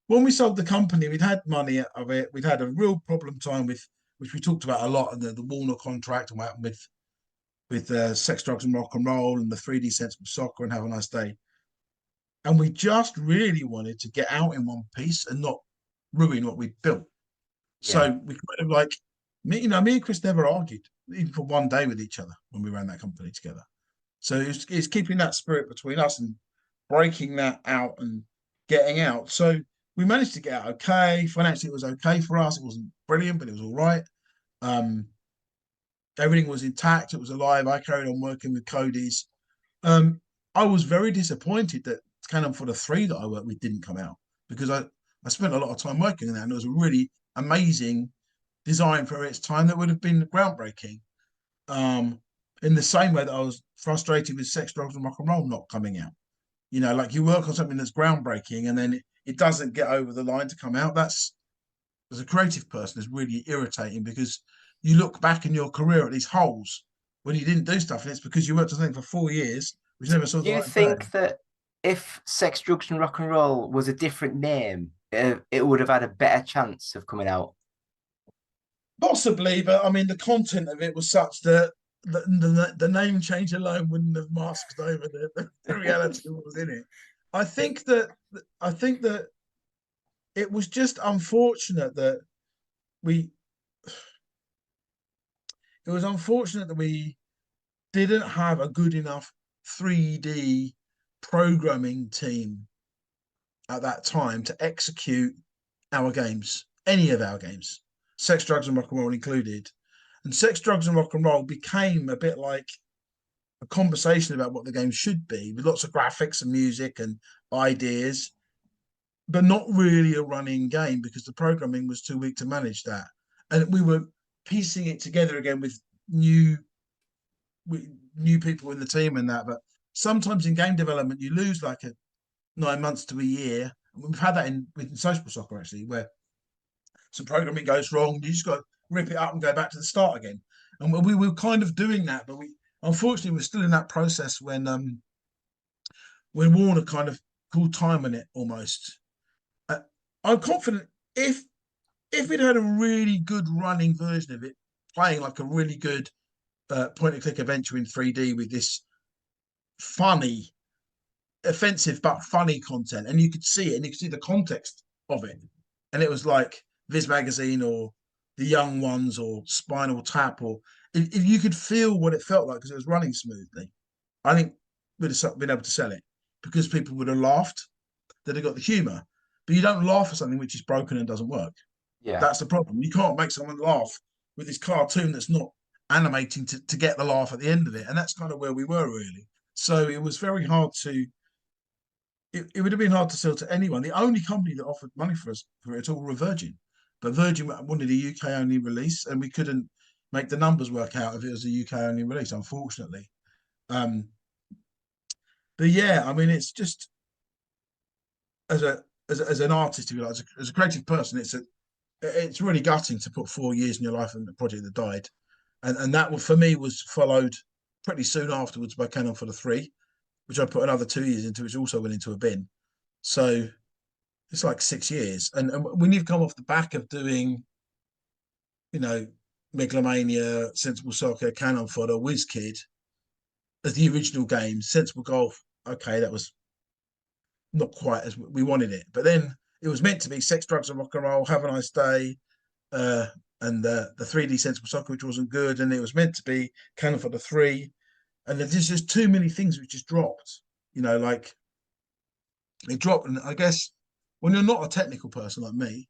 when we sold the company, we'd had money out of it. We'd had a real problem time with, which we talked about a lot, the Warner contract and what happened with Sex, Drugs and Rock and Roll and the 3D Sensible Soccer and Have a Nice Day. And we just really wanted to get out in one piece and not ruin what we'd built. So we kind of like, me and Chris never argued, even for one day with each other when we ran that company together. So it's keeping that spirit between us and breaking that out and getting out. So we managed to get out okay. Financially, it was okay for us. It wasn't brilliant, but it was all right. Everything was intact. It was alive. I carried on working with Cody's. I was very disappointed that Cannon for the 3 that I worked with didn't come out, because I spent a lot of time working on that, and it was a really amazing design for its time that would have been groundbreaking. In the same way that I was frustrated with Sex, Drugs and Rock and Roll not coming out. You know, like you work on something that's groundbreaking and then it doesn't get over the line to come out. That's, as a creative person, is really irritating, because you look back in your career at these holes when you didn't do stuff, and it's because you worked on something for 4 years which never saw the Do you light of think day. that if Sex, Drugs, and Rock and Roll was a different name, it would have had a better chance of coming out? Possibly, but I mean, the content of it was such that the name change alone wouldn't have masked over the reality of what was in it. I think that it was just unfortunate that we it was unfortunate that we didn't have a good enough 3D programming team at that time to execute our games, any of our games, Sex, Drugs, and Rock and Roll included. And Sex, Drugs, and Rock and Roll became a bit like a conversation about what the game should be, with lots of graphics and music and ideas, but not really a running game because the programming was too weak to manage that. And we were piecing it together again with new people in the team and that. But sometimes in game development, you lose like 9 months to a year. We've had that with social soccer actually, where some programming goes wrong. You just got to rip it up and go back to the start again. And we were kind of doing that, but we unfortunately we're still in that process when Warner kind of called time on it almost. I'm confident if it had a really good running version of it, playing like a really good point and click adventure in 3D with this funny, offensive but funny content, and you could see it and you could see the context of it, and it was like Viz Magazine or The Young Ones or Spinal Tap, or if you could feel what it felt like because it was running smoothly, I think we'd have been able to sell it because people would have laughed, that it got the humor. But you don't laugh at something which is broken and doesn't work. Yeah. That's the problem. You can't make someone laugh with this cartoon that's not animating to get the laugh at the end of it. And that's kind of where we were really. So it was very hard to, it would have been hard to sell to anyone. The only company that offered money for us for it at all were Virgin. But Virgin wanted a UK only release, and we couldn't make the numbers work out if it was a UK only release, unfortunately. But yeah, I mean, it's just as an artist, if you like, as a creative person, it's really gutting to put 4 years in your life in a project that died, and that for me was followed pretty soon afterwards by Cannon for the 3, which I put another 2 years into, which also went into a bin. So it's like 6 years, and when you've come off the back of doing, you know, Megalomania, Sensible Soccer, Cannon Fodder, WizKid as the original game, Sensible Golf, okay, that was not quite as we wanted it. But then it was meant to be Sex, Drugs, and Rock and Roll, Have a Nice Day, and the 3D Sensible Soccer, which wasn't good. And it was meant to be Cannon for the 3. And there's just too many things which just dropped, like it dropped. And I guess when you're not a technical person like me,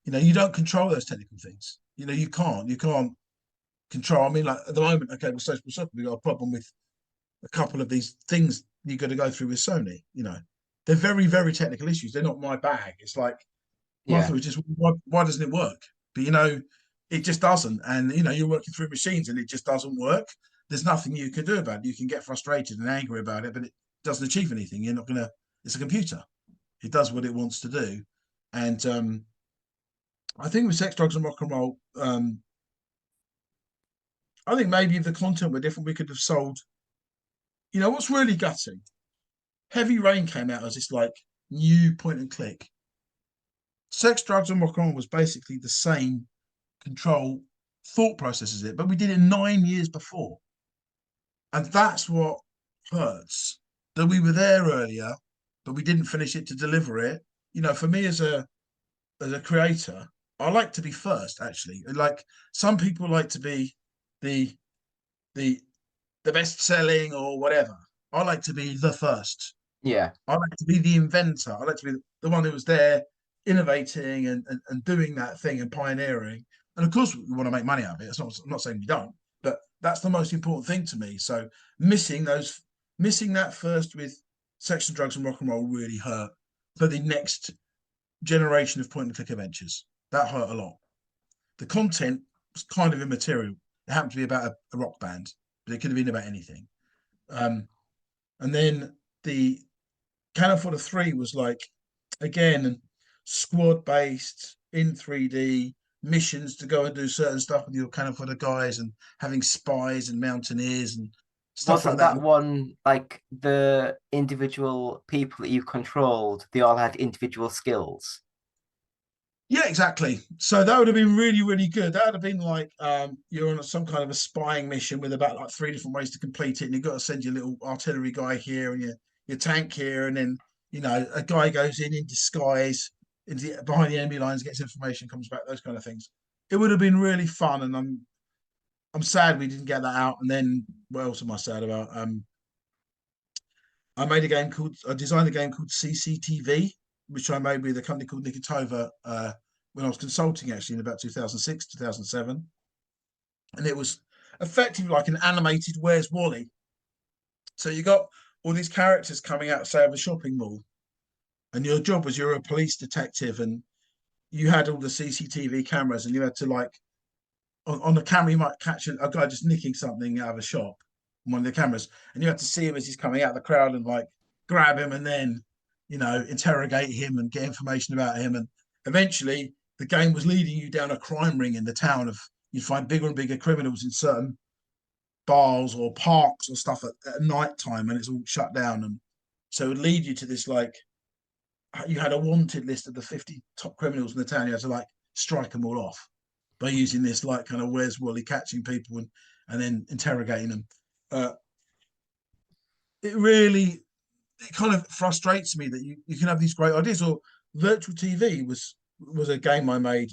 you don't control those technical things. You can't control. I mean, like at the moment, okay, with Social Soccer, we've got a problem with a couple of these things you've got to go through with Sony. They're very, very technical issues. They're not my bag. It's like my thought was just, why doesn't it work? But it just doesn't. And you're working through machines and it just doesn't work. There's nothing you can do about it. You can get frustrated and angry about it, but it doesn't achieve anything. You're not gonna. It's a computer. It does what it wants to do. And I think with Sex, Drugs, and Rock and Roll, I think maybe if the content were different, we could have sold. What's really gutting? Heavy Rain came out as this like new point and click. Sex, Drugs, and Rock and Roll was basically the same control thought process as it, but we did it 9 years before. And that's what hurts. That we were there earlier, but we didn't finish it to deliver it. For me as a creator, I like to be first, actually. Like some people like to be the best selling or whatever. I like to be the first. Yeah. I like to be the inventor. I like to be the one who was there innovating and doing that thing and pioneering. And of course, we want to make money out of it. I'm not saying we don't, but that's the most important thing to me. So missing that first with Sex and Drugs and Rock and Roll really hurt for the next generation of point and click adventures. That hurt a lot. The content was kind of immaterial. It happened to be about a rock band, but it could have been about anything. And then the Cannon for the 3 was like, again, squad based in 3D, missions to go and do certain stuff with your Cannon for the guys and having spies and mountaineers and stuff Wasn't like that one like the individual people that you controlled? They all had individual skills. Yeah, exactly. So that would have been really, really good. That would have been like you're on some kind of a spying mission with about like 3 different ways to complete it, and you've got to send your little artillery guy here and your tank here, and then a guy goes in disguise behind the enemy lines, gets information, comes back, those kind of things. It would have been really fun, and I'm sad we didn't get that out. And then what else am I sad about? I designed a game called CCTV, which I made with a company called Nikitova when I was consulting actually in about 2006, 2007. And it was effectively like an animated Where's Wally. So you got all these characters coming out, say, of a shopping mall. And your job was you're a police detective and you had all the CCTV cameras and you had to like, on the camera, you might catch a guy just nicking something out of a shop on one of the cameras. And you had to see him as he's coming out of the crowd and like grab him and then interrogate him and get information about him. And eventually the game was leading you down a crime ring in the town of, you'd find bigger and bigger criminals in certain bars or parks or stuff at night time when it's all shut down. And so it would lead you to this, like, you had a wanted list of the 50 top criminals in the town. You had to like strike them all off by using this like kind of Where's Wally, catching people and then interrogating them. It kind of frustrates me that you can have these great ideas. Or virtual TV was a game I made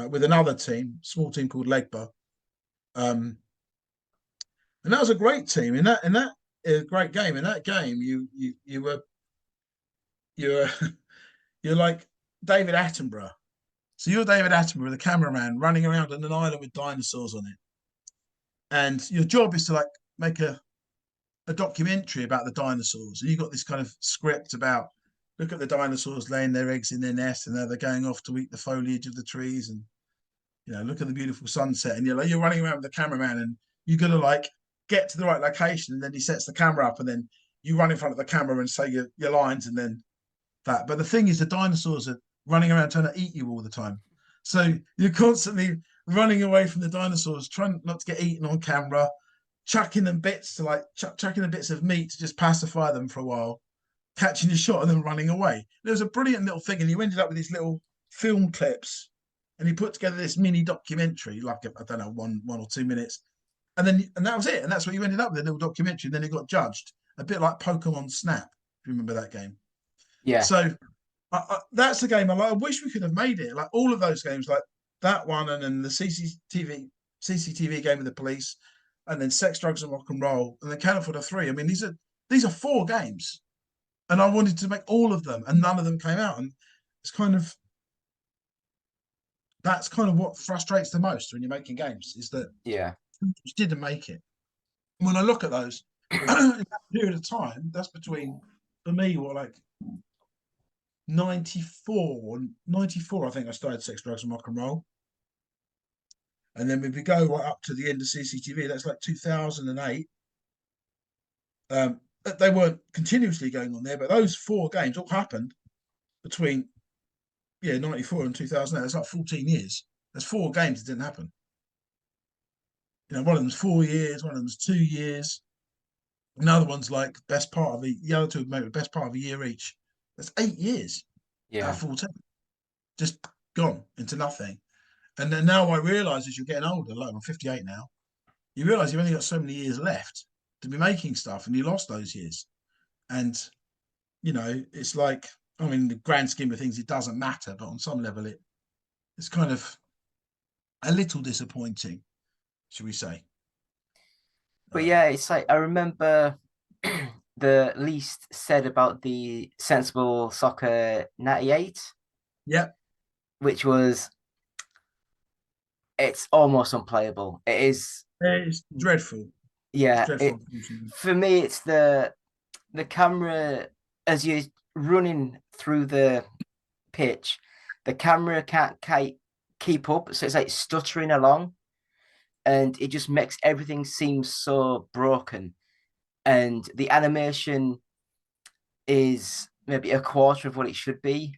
with another team, small team called Legba, and that was a great team. In that a great game. In that game, you're you're like David Attenborough. So you're David Attenborough, the cameraman, running around on an island with dinosaurs on it, and your job is to like make a documentary about the dinosaurs. And you got this kind of script about, look at the dinosaurs laying their eggs in their nest and now they're going off to eat the foliage of the trees, and look at the beautiful sunset. And you're running around with the cameraman and you got to like get to the right location, and then he sets the camera up and then you run in front of the camera and say your lines and then that. But the thing is, the dinosaurs are running around trying to eat you all the time. So you're constantly running away from the dinosaurs, trying not to get eaten on camera, chucking them bits to like chucking them bits of meat to just pacify them for a while, catching a shot and then running away. There was a brilliant little thing, and you ended up with these little film clips, and he put together this mini documentary, like I don't know, one or 2 minutes, and that was it, and that's what you ended up with, a little documentary. And then it got judged, a bit like Pokemon Snap, if you remember that game. Yeah. So that's the game I wish we could have made it. Like all of those games, like that one, and then the CCTV game with the police, and then Sex, Drugs, and Rock and Roll, and then Cannon Fodder 3. I mean, these are 4 games. And I wanted to make all of them, and none of them came out. And it's that's kind of what frustrates the most when you're making games, is that Yeah. you didn't make it. When I look at those, in that period of time, that's between, for me, like 94, I think I started Sex, Drugs, and Rock and Roll. And then if we go right up to the end of CCTV, that's like 2008. They weren't continuously going on there, but those 4 games all happened between 94 and 2008. That's like 14 years. There's 4 games that didn't happen. One of them's 4 years, one of them's 2 years. Another one's like the other 2 maybe the best part of a year each. That's 8 years. Yeah. 14. Just gone into nothing. And then now I realise, as you're getting older, like I'm 58 now, you realise you've only got so many years left to be making stuff, and you lost those years. And it's like, I mean, the grand scheme of things, it doesn't matter, but on some level, it's kind of a little disappointing, should we say? But yeah, it's like I remember the least said about the Sensible Soccer 98. Yeah, which was, it's almost unplayable. It is. it's dreadful. Yeah, it's dreadful. For me, it's the camera as you're running through the pitch. The camera can't keep up, so it's like stuttering along, and it just makes everything seem so broken. And the animation is maybe a quarter of what it should be.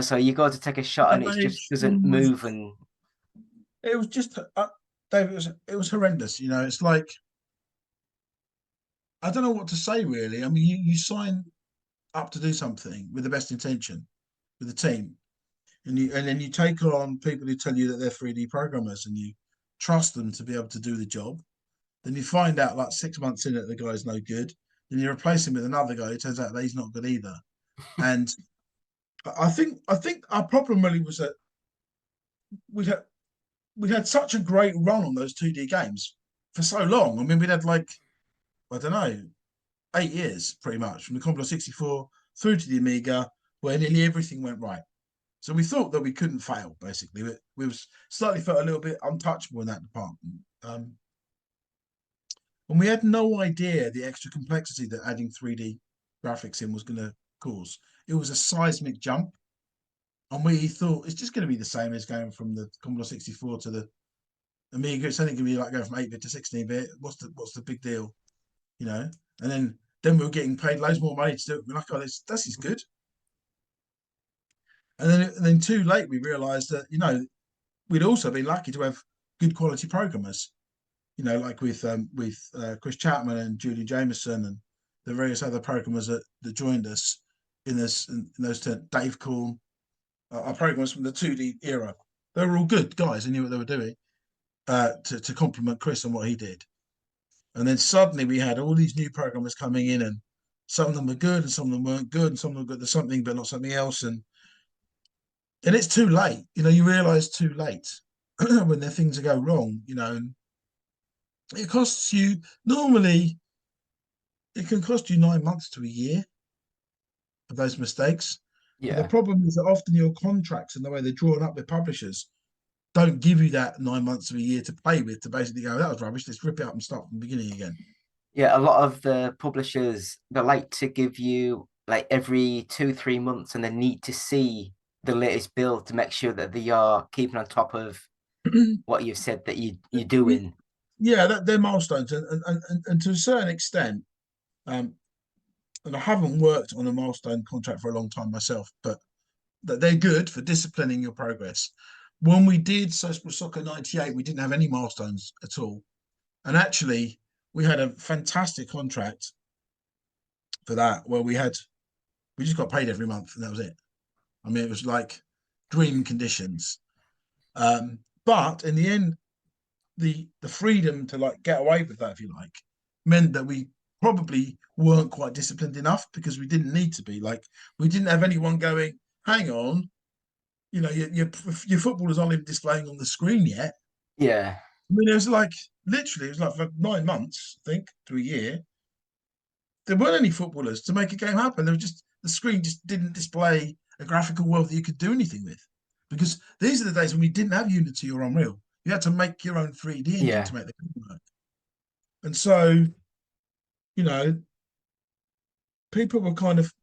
So you go to take a shot and it just doesn't move, and it was just, David, it was horrendous. It's like, I don't know what to say really. I mean, you sign up to do something with the best intention with the team, and then you take on people who tell you that they're 3D programmers, and you trust them to be able to do the job. Then you find out like 6 months in that the guy's no good. Then you replace him with another guy who turns out that he's not good either. And I think our problem really was that we had such a great run on those 2D games for so long. I mean, we'd had like, I don't know, 8 years pretty much, from the Commodore 64 through to the Amiga, where nearly everything went right. So we thought that we couldn't fail, basically. We slightly felt a little bit untouchable in that department. And we had no idea the extra complexity that adding 3D graphics in was going to cause. It was a seismic jump. And we thought it's just going to be the same as going from the Commodore 64 to the Amiga. It's only going to be like going from 8-bit to 16-bit. What's the big deal? And then we were getting paid loads more money to do it. We're like, oh, this is good. And then too late, we realised that, we'd also been lucky to have good quality programmers, like with Chris Chapman and Julian Jameson and the various other programmers that joined us in those Dave Corn, our programmers from the 2D era. They were all good guys. They knew what they were doing to complement Chris on what he did. And then suddenly we had all these new programmers coming in, and some of them were good and some of them weren't good, and some of them were good at something but not something else. And it's too late. You realise too late when the things go wrong, and it costs you, normally it can cost you 9 months to a year of those mistakes. yeah. But the problem is that often your contracts and the way they're drawn up with publishers don't give you that 9 months of a year to play with, to basically go, that was rubbish, let's rip it up and start from the beginning again. Yeah, a lot of the publishers, they like to give you like every 2-3 months, and they need to see the latest build to make sure that they are keeping on top of what you've said that you're doing. Yeah, they're milestones, and to a certain extent, and I haven't worked on a milestone contract for a long time myself, but they're good for disciplining your progress. When we did Soccer 98, we didn't have any milestones at all. And actually, we had a fantastic contract for that, where we just got paid every month, and that was it. I mean, it was like dream conditions. But in the end, the freedom to like get away with that, if you like, meant that we probably weren't quite disciplined enough because we didn't need to be. Like, we didn't have anyone going, hang on, you know, your footballers aren't even displaying on the screen yet. Yeah. I mean, it was like literally, it was like for 9 months, I think, to a year. There weren't any footballers to make a game happen. There was just the screen just didn't display a graphical world that you could do anything with. Because these are the days when we didn't have Unity or Unreal. You had to make your own 3D engine Yeah. to make the game work. And so, you know, people were kind of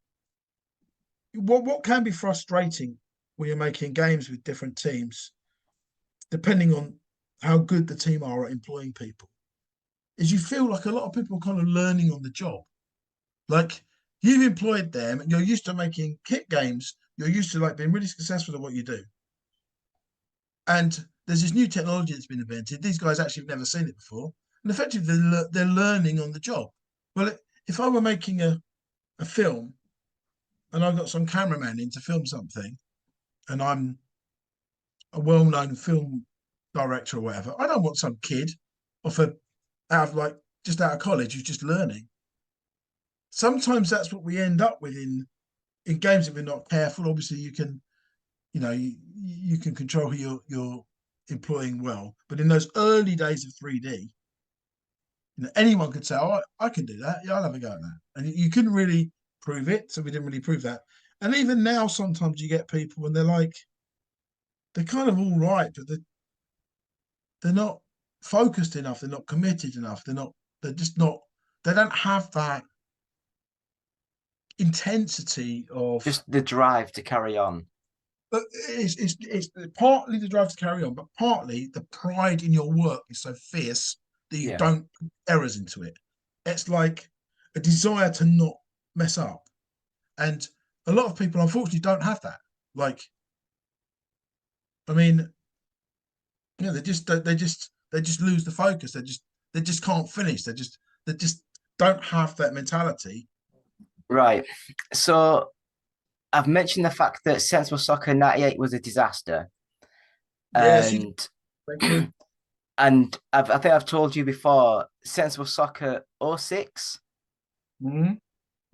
what can be frustrating when you're making games with different teams, depending on how good the team are at employing people, is you feel like a lot of people are kind of learning on the job. Like, you've employed them and you're used to making kit games, you're used to like being really successful at what you do. And there's this new technology that's been invented. These guys actually have never seen it before. And effectively, they're learning on the job. Well, if I were making a film and I've got some cameraman in to film something and I'm a well-known film director or whatever, I don't want some kid out of just out of college who's just learning. Sometimes that's what we end up with in games if we're not careful. Obviously, you can, you know, you can control who you're employing well, but in those early days of 3D, you know, anyone could say, "Oh, I can do that. Yeah, I'll have a go at that," and you couldn't really prove it, so we didn't really prove that. And even now, sometimes you get people and they're kind of all right, but they're not focused enough. They're not committed enough. They're just not. They don't have that intensity of. Just the drive to carry on. But it's partly the drive to carry on, but partly the pride in your work is so fierce that you Yeah. don't put errors into it. It's like a desire to not mess up, and a lot of people, unfortunately, don't have that. Like, I mean, yeah, they just lose the focus. They just can't finish. They just don't have that mentality. Right. So I've mentioned the fact that Sensible Soccer 98 was a disaster. Yes, And thank you. and I think I've told you before, Sensible Soccer 06, Mhm.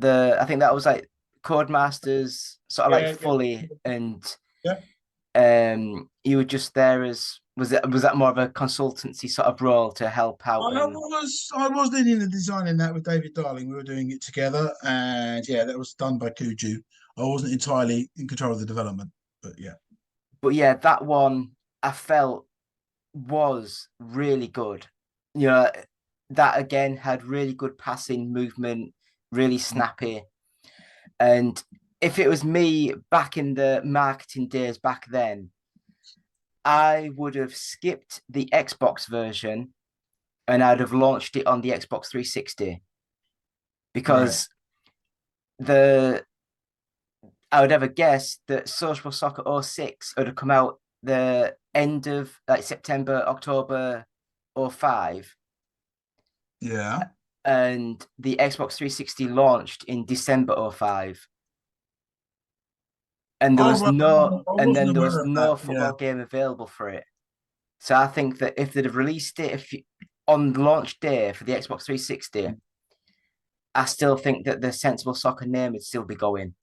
I think that was like Codemasters, sort of Yeah, like fully, and yeah. you were just there as was that more of a consultancy sort of role to help out? I was leading the design in that with David Darling. We were doing it together, and yeah, that was done by Kuju. I wasn't entirely in control of the development, but yeah. But yeah, that one I felt was really good. You know, that again had really good passing movement, really snappy. And if it was me back in the marketing days back then, I would have skipped the Xbox version and I'd have launched it on the Xbox 360 because I would have a guess that Social Soccer 06 would have come out the end of like September, October 05, Yeah. and the Xbox 360 launched in December 05. And there Oh, was right. no, I and wasn't then there aware was of that. no Yeah. football game available for it. So I think that if they'd have released it on the launch day for the Xbox 360, I still think that the Sensible Soccer name would still be going.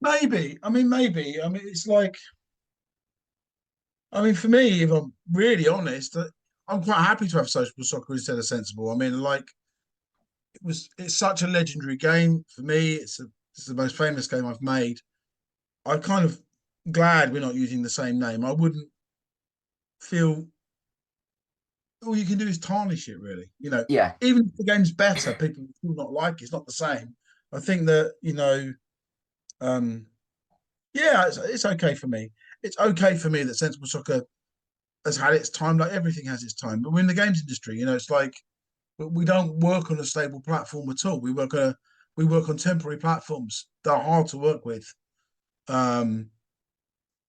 Maybe. I mean, maybe. I mean, it's like, I mean, for me, if I'm really honest, I'm quite happy to have Social Soccer instead of Sensible. I mean, like, it's such a legendary game for me. It's the most famous game I've made. I'm kind of glad we're not using the same name. I wouldn't feel all you can do is tarnish it, really. You know, Yeah, even if the game's better, people will still not like it. It's not the same. I think that, you know, um, yeah, it's okay for me. It's okay for me that Sensible Soccer has had its time, like everything has its time. But we're in the games industry, you know, it's like we don't work on a stable platform at all. We work on temporary platforms that are hard to work with. Um,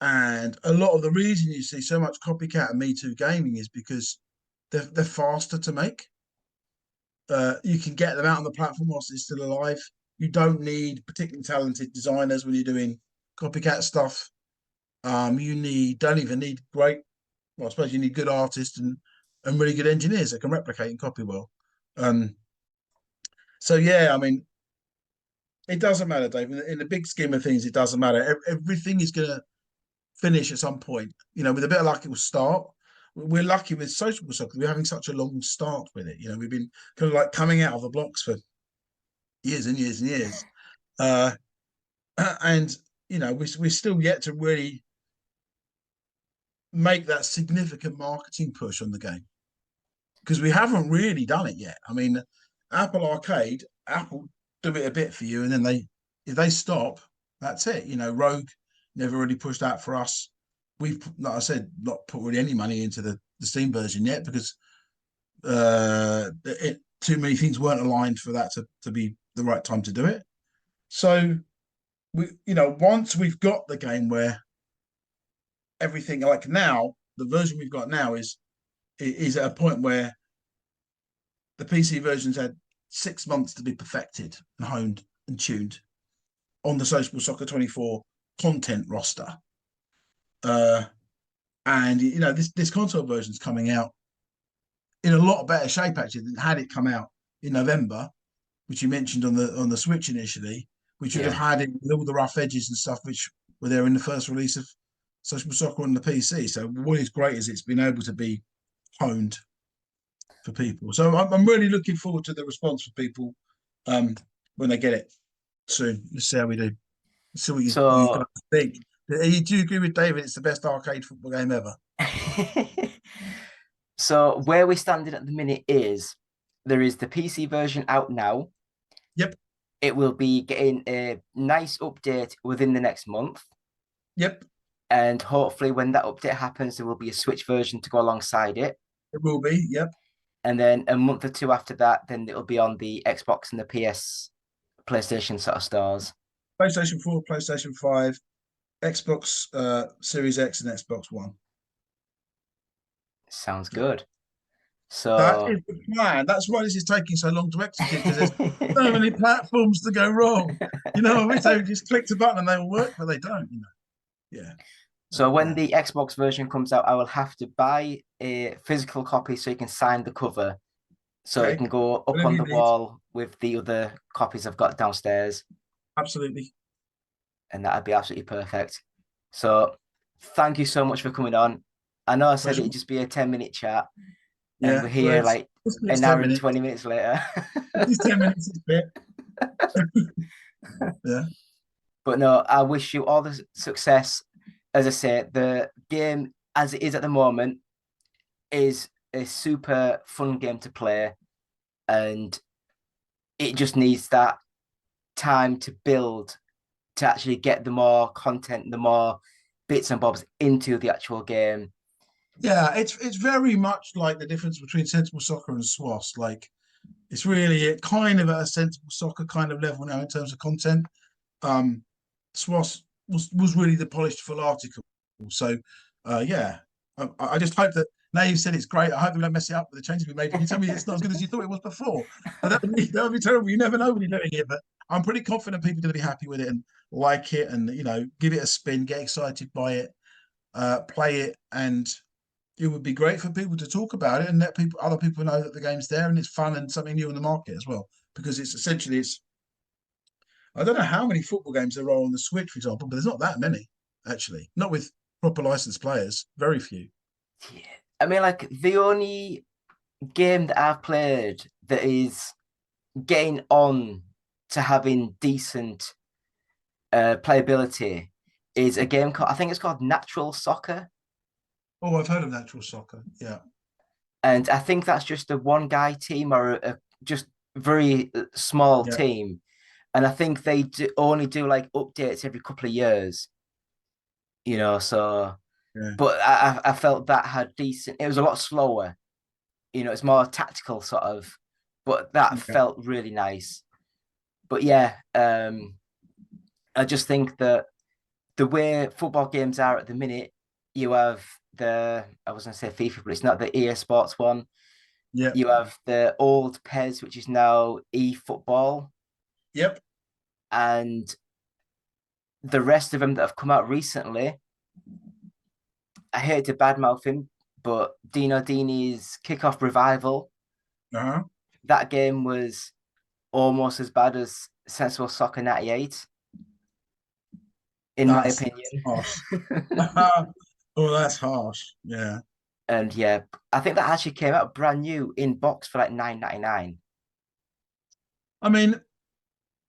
and a lot of the reason you see so much copycat and Me Too gaming is because they're faster to make. You can get them out on the platform whilst it's still alive. You don't need particularly talented designers when you're doing copycat stuff. You don't even need great. Well, I suppose you need good artists and really good engineers that can replicate and copy well. So yeah, I mean, it doesn't matter, Dave. In the big scheme of things, it doesn't matter. Everything is going to finish at some point. You know, with a bit of luck, it will start. We're lucky with social soccer. We're having such a long start with it. You know, we've been kind of like coming out of the blocks for years and years and years. Uh, and you know, we're still yet to really make that significant marketing push on the game because we haven't really done it yet. I mean, Apple Arcade, Apple do it a bit for you, and then if they stop, that's it. You know, Rogue never really pushed that for us. We've, like I said, not put really any money into the Steam version yet because too many things weren't aligned for that to be the right time to do it. So we, you know, once we've got the game where everything like now, the version we've got now is at a point where the PC version's had 6 months to be perfected and honed and tuned on the Social Soccer 24 content roster. And you know, this console version's coming out in a lot better shape actually than had it come out in November, which you mentioned on the Switch initially, which would have had it with all the rough edges and stuff which were there in the first release of Social Soccer on the PC. So what is great is it's been able to be honed for people. So I'm really looking forward to the response for people when they get it soon. Let's see how we do. Let's see what you guys So, think. Do you agree with David? It's the best arcade football game ever. so where we're standing at the minute is there is the PC version out now. Yep. It will be getting a nice update within the next month. Yep. And hopefully when that update happens, there will be a Switch version to go alongside it. It will be. Yep. And then a month or two after that, then it'll be on the Xbox and the PlayStation sort of stores. PlayStation 4, PlayStation 5, Xbox Series X, and Xbox One. Sounds good. That So is the plan. That's why this is taking so long to execute because there's so many platforms to go wrong. You know, we say just click the button and they will work, but they don't. You know, yeah. So when Yeah. the Xbox version comes out, I will have to buy a physical copy so you can sign the cover, so it Okay. can go up Whatever on you the need. wall with the other copies I've got downstairs, Absolutely. and that'd be absolutely perfect. So thank you so much for coming on. I know I said Pleasure. it'd just be a 10-minute chat, and Yeah. we're Well, here like it's an 10 hour and minutes. 20 minutes later. It's 10 minutes. It's bit. Yeah. But no, I wish you all the success. As I say, the game as it is at the moment is a super fun game to play, and it just needs that time to build to actually get the more content, the more bits and bobs into the actual game. Yeah. It's very much like the difference between sensible soccer and SWAS. Like, it's really kind of at a sensible soccer kind of level now in terms of content. SWAS was really the polished full article. So, yeah, I just hope that now you've said it's great. I hope we don't mess it up with the changes we made. If you tell me it's not as good as you thought it was before, that would be terrible. You never know when you're doing it, but I'm pretty confident people are going to be happy with it and like it, and you know, give it a spin, get excited by it, play it, and it would be great for people to talk about it and let other people know that the game's there and it's fun and something new in the market as well. Because it's essentially I don't know how many football games there are on the Switch, for example, but there's not that many, actually. Not with proper licensed players. Very few. Yeah. I mean, like the only game that I've played that is getting on to having decent playability is a game called, I think it's called Natural Soccer. Oh, I've heard of Natural Soccer. Yeah. And I think that's just a one guy team or a just very small Yeah. team. And I think they only do like updates every couple of years, you know. So, Yeah. but I felt that had decent, it was a lot slower, you know, it's more tactical sort of, but that Yeah. felt really nice. But yeah, I just think that the way football games are at the minute, you have I was going to say FIFA, but it's not the EA Sports one. Yeah. You have the old PES, which is now eFootball, Yep. and the rest of them that have come out recently. I hate to badmouth him, but Dino Dini's Kickoff Revival, Uh-huh. that game was almost as bad as Sensible Soccer 98, in my That's opinion. harsh. Oh, that's harsh. Yeah. And yeah, I think that actually came out brand new in box for like $9.99. I mean,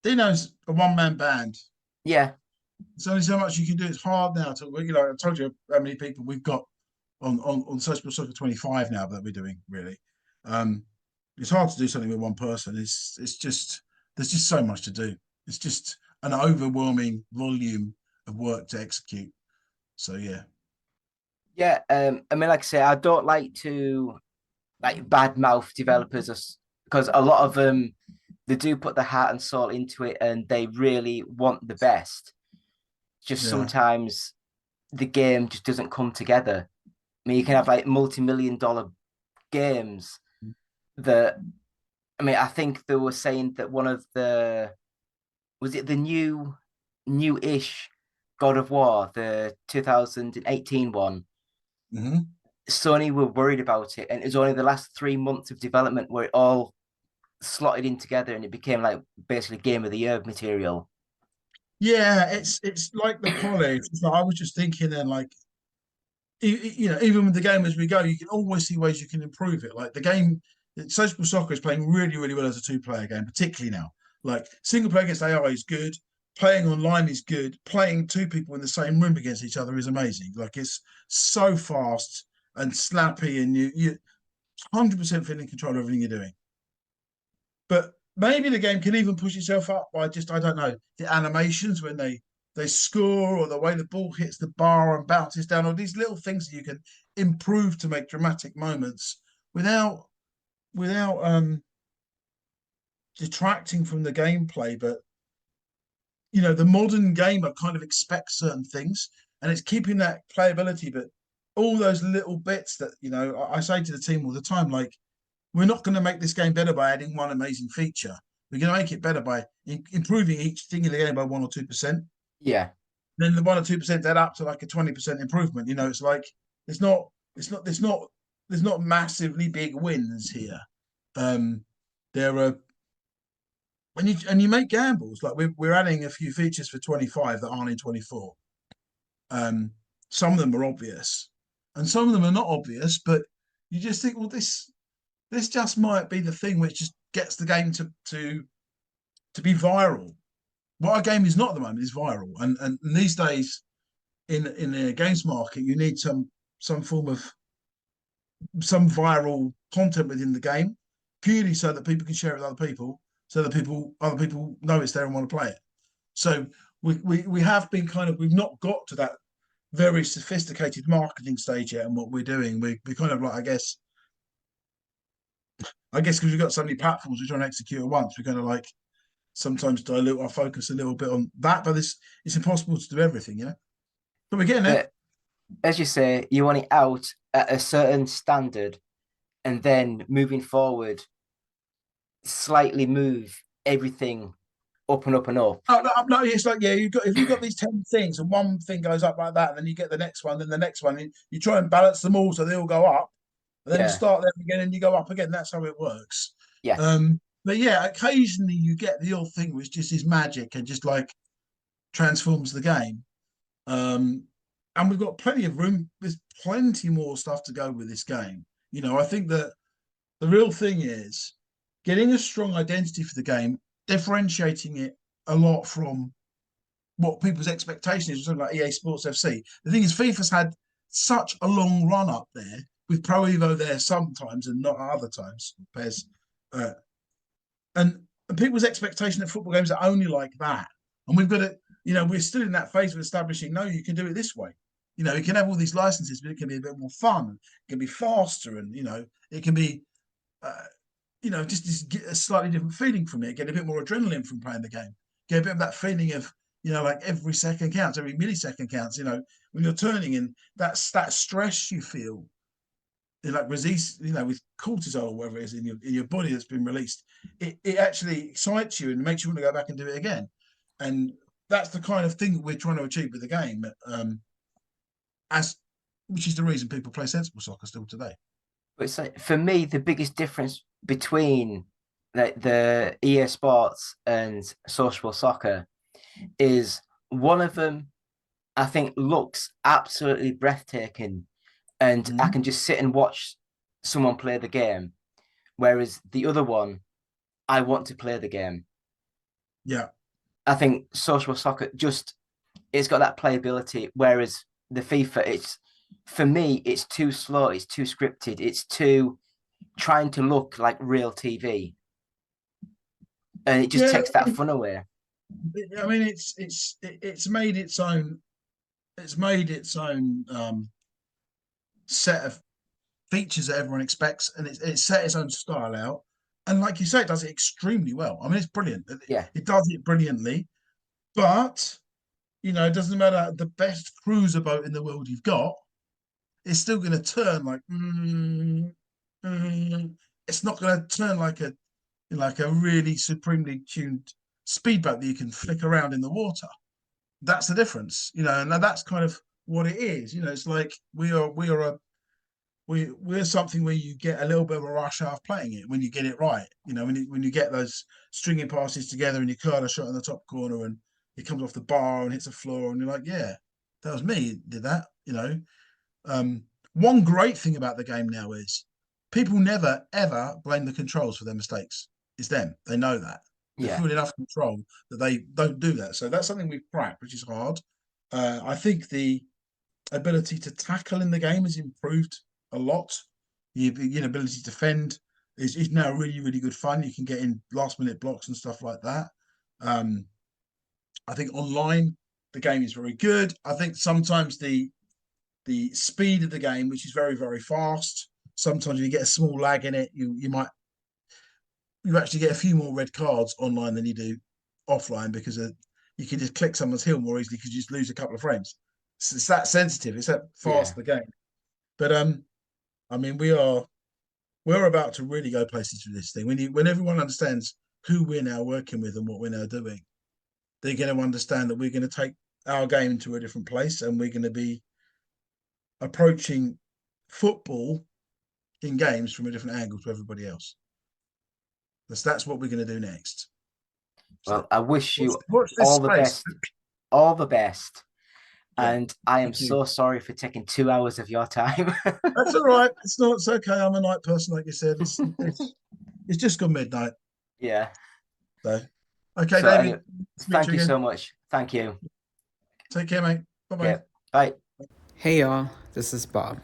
Dino's a one-man band. Yeah, There's only so much you can do. It's hard now to, I told you how many people we've got on Social Soccer 25 now that we're doing, really. Um, it's hard to do something with one person. It's just, there's just so much to do. It's just an overwhelming volume of work to execute. So, yeah. yeah. I mean, like I say, I don't like to like badmouth developers because a lot of them they do put their heart and soul into it and they really want the best. Just Yeah. sometimes the game just doesn't come together. I mean, you can have like multi-million-dollar games that I mean, I think they were saying that one of the was it the new-ish God of War, the 2018 one. Mm-hmm. Sony were worried about it, and it was only the last 3 months of development where it all slotted in together and it became like basically game of the year material. Yeah, it's like the polish. I was just thinking then, like, even with the game as we go, you can always see ways you can improve it. Like the game, Social Soccer is playing really, really well as a two-player game, particularly now. Like single player against AI is good, playing online is good, playing two people in the same room against each other is amazing. Like it's so fast and snappy, and you 100% feel in control of everything you're doing. But maybe the game can even push itself up by just, I don't know, the animations when they score, or the way the ball hits the bar and bounces down, or these little things that you can improve to make dramatic moments without detracting from the gameplay. But the modern gamer kind of expects certain things, and it's keeping that playability. But all those little bits that I say to the team all the time, like, we're not going to make this game better by adding one amazing feature. We're going to make it better by improving each thing in the game by 1 or 2%. Yeah. Then the 1 or 2% add up to like a 20% improvement. It's like it's not there's not massively big wins here. There are and you make gambles. Like we're adding a few features for 25 that aren't in 24. Some of them are obvious, and some of them are not obvious. But you just think, well, this just might be the thing which just gets the game to be viral. What our game is not at the moment is viral, and these days in the games market, you need some form of some viral content within the game, purely so that people can share it with other people, so that other people know it's there and want to play it. So we have been we've not got to that very sophisticated marketing stage yet. And what we're doing, we kind of like, I guess because we've got so many platforms we're trying to execute at once, we're kind of like sometimes dilute our focus a little bit on that. But it's impossible to do everything, But we're getting there. But as you say, you want it out at a certain standard and then moving forward, slightly move everything up and up and up. No, it's like, yeah, if you've got these 10 things and one thing goes up like that, and then you get the next one, then the next one, and you try and balance them all so they all go up, and then you Yeah. start there again and you go up again. That's how it works. Yeah. But yeah, occasionally you get the odd thing which just is magic and just like transforms the game. And we've got plenty of room. There's plenty more stuff to go with this game. I think that the real thing is getting a strong identity for the game, differentiating it a lot from what people's expectation is. Something like EA Sports FC. The thing is, FIFA's had such a long run up there, with Pro Evo there sometimes and not other times. PES, and people's expectation of football games are only like that. And we've got to, we're still in that phase of establishing, no, you can do it this way. You can have all these licenses, but it can be a bit more fun. It can be faster, and it can be, just get a slightly different feeling from it. Get a bit more adrenaline from playing the game. Get a bit of that feeling of, like every second counts, every millisecond counts. When you're turning, and that stress you feel, like release, with cortisol or whatever it is in your body that's been released, it actually excites you and makes you want to go back and do it again. And that's the kind of thing that we're trying to achieve with the game. Which is the reason people play sensible soccer still today. But it's like, for me, the biggest difference between the EA Sports and Social Soccer is one of them. I think looks absolutely breathtaking, and I Mhm. can just sit and watch someone play the game. Whereas the other one, I want to play the game. Yeah. I think Social Soccer just it's got that playability, whereas the FIFA, it's for me, it's too slow, it's too scripted, it's too trying to look like real TV, and it just Yeah. takes that fun away. I mean, it's made its own. It's made its own set of features that everyone expects, and it's set its own style out. And like you say, it does it extremely well. I mean, it's brilliant. Yeah, It does it brilliantly. But it doesn't matter the best cruiser boat in the world you've got. It's still going to turn like. It's not going to turn like a really supremely tuned speedboat that you can flick around in the water. That's the difference, and that's kind of what it is. It's like we're something where you get a little bit of a rush out of playing it when you get it right. When you get those stringing passes together and you curl a shot in the top corner and it comes off the bar and hits the floor and you're like, yeah, that was me. Did that. One great thing about the game now is people never ever blame the controls for their mistakes. It's them. They know that. They yeah, feel enough control that they don't do that. So that's something we've cracked, which is hard. I think the ability to tackle in the game has improved a lot. The ability to defend is now really, really good fun. You can get in last minute blocks and stuff like that. Um, I think online the game is very good. I think sometimes the speed of the game, which is very, very fast. Sometimes you get a small lag in it. You actually get a few more red cards online than you do offline because you can just click someone's heel more easily because you just lose a couple of frames. It's that sensitive. It's that yeah. fast the game. But I mean, we're about to really go places with this thing. When everyone understands who we're now working with and what we're now doing, they're going to understand that we're going to take our game into a different place and we're going to be approaching football in games from a different angle to everybody else. That's what we're going to do next. So Well, I wish watch, you watch this all the space. best, all the best. Yeah, And I am thank you. so sorry for taking 2 hours of your time. That's all right. It's not. It's okay. I'm a night person, like you said. It's just gone midnight. Yeah. So, okay, So David. anyway, Let's meet thank you you again. so much. Thank you. Take care, mate. Bye bye. Okay. Bye. Hey y'all, this is Bob.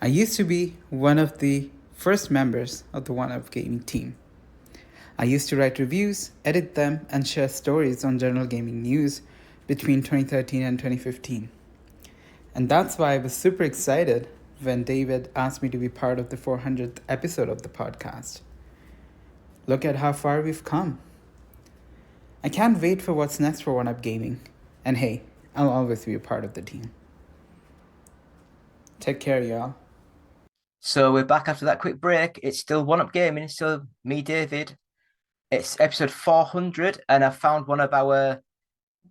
I used to be one of the first members of the One Up Gaming team. I used to write reviews, edit them, and share stories on general gaming news between 2013 and 2015. And that's why I was super excited when David asked me to be part of the 400th episode of the podcast. Look at how far we've come. I can't wait for what's next for One Up Gaming. And hey, I'll always be a part of the team. Take care, y'all. So we're back after that quick break. It's still One Up Gaming. It's still me, David. It's episode 400, and I found one of our,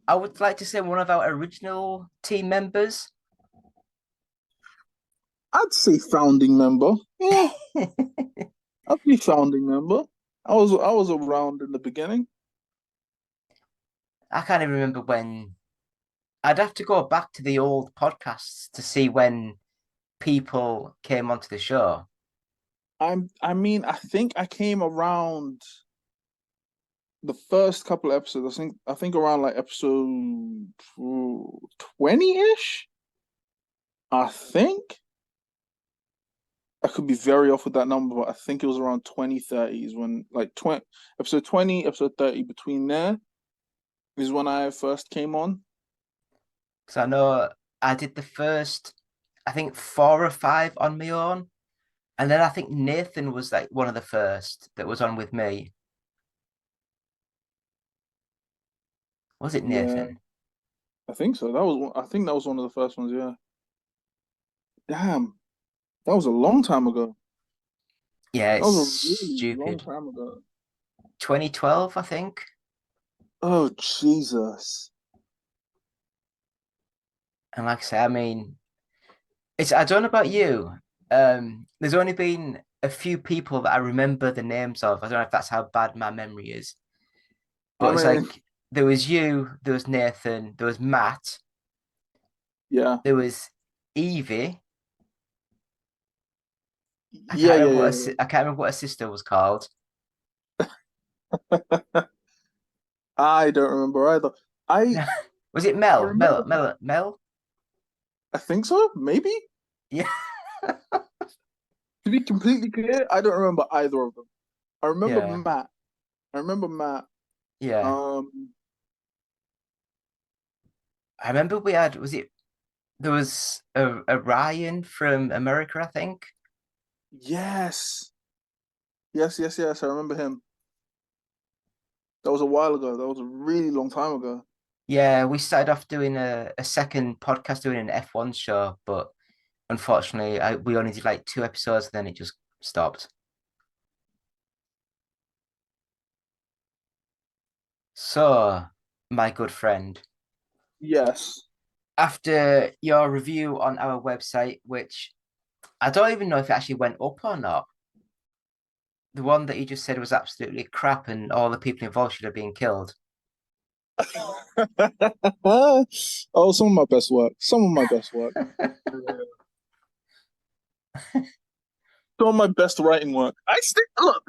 I would like to say one of our original team members. I'd say founding member. Yeah, I'd be founding member. I was around in the beginning. I can't even remember when. I'd have to go back to the old podcasts to see when people came onto the show. I think I came around the first couple of episodes. I think around like episode 20-ish. I think. I could be very off with that number, but I think it was around 2030s when like 20 episode 20, episode 30 between there is when I first came on. Because I know I did the first, I think 4 or 5 on my own. And then I think Nathan was like one of the first that was on with me. Was it Yeah, Nathan? I think so. I think that was one of the first ones, yeah. Damn, that was a long time ago. Yeah, That it's was a really long stupid. time ago. 2012, I think. Oh, Jesus. And like I say, I mean, it's I don't know about you. There's only been a few people that I remember the names of. I don't know if that's how bad my memory is, I but it's mean, like there was you, there was Nathan, there was Matt, yeah, there was Evie. yeah, yeah, yeah, I can't remember what her sister was called. yeah. I don't remember either. I Was it I Mel? remember. Mel? I think so. Maybe. Yeah, To be completely clear, I don't remember either of them. I remember yeah, Matt. I remember Matt. yeah. Um, I remember we had, was it, there was a Ryan from America, I think. yes, yes, yes, yes. I remember him. That was a while ago. That was a really long time ago. Yeah, we started off doing a second podcast doing an F1 show, but unfortunately, we only did like 2 episodes, then it just stopped. So, my good friend, Yes. after your review on our website, which I don't even know if it actually went up or not, the one that you just said was absolutely crap and all the people involved should have been killed. Oh, some of my best work. Some of my best work. Some of my best writing work. I stick. Look,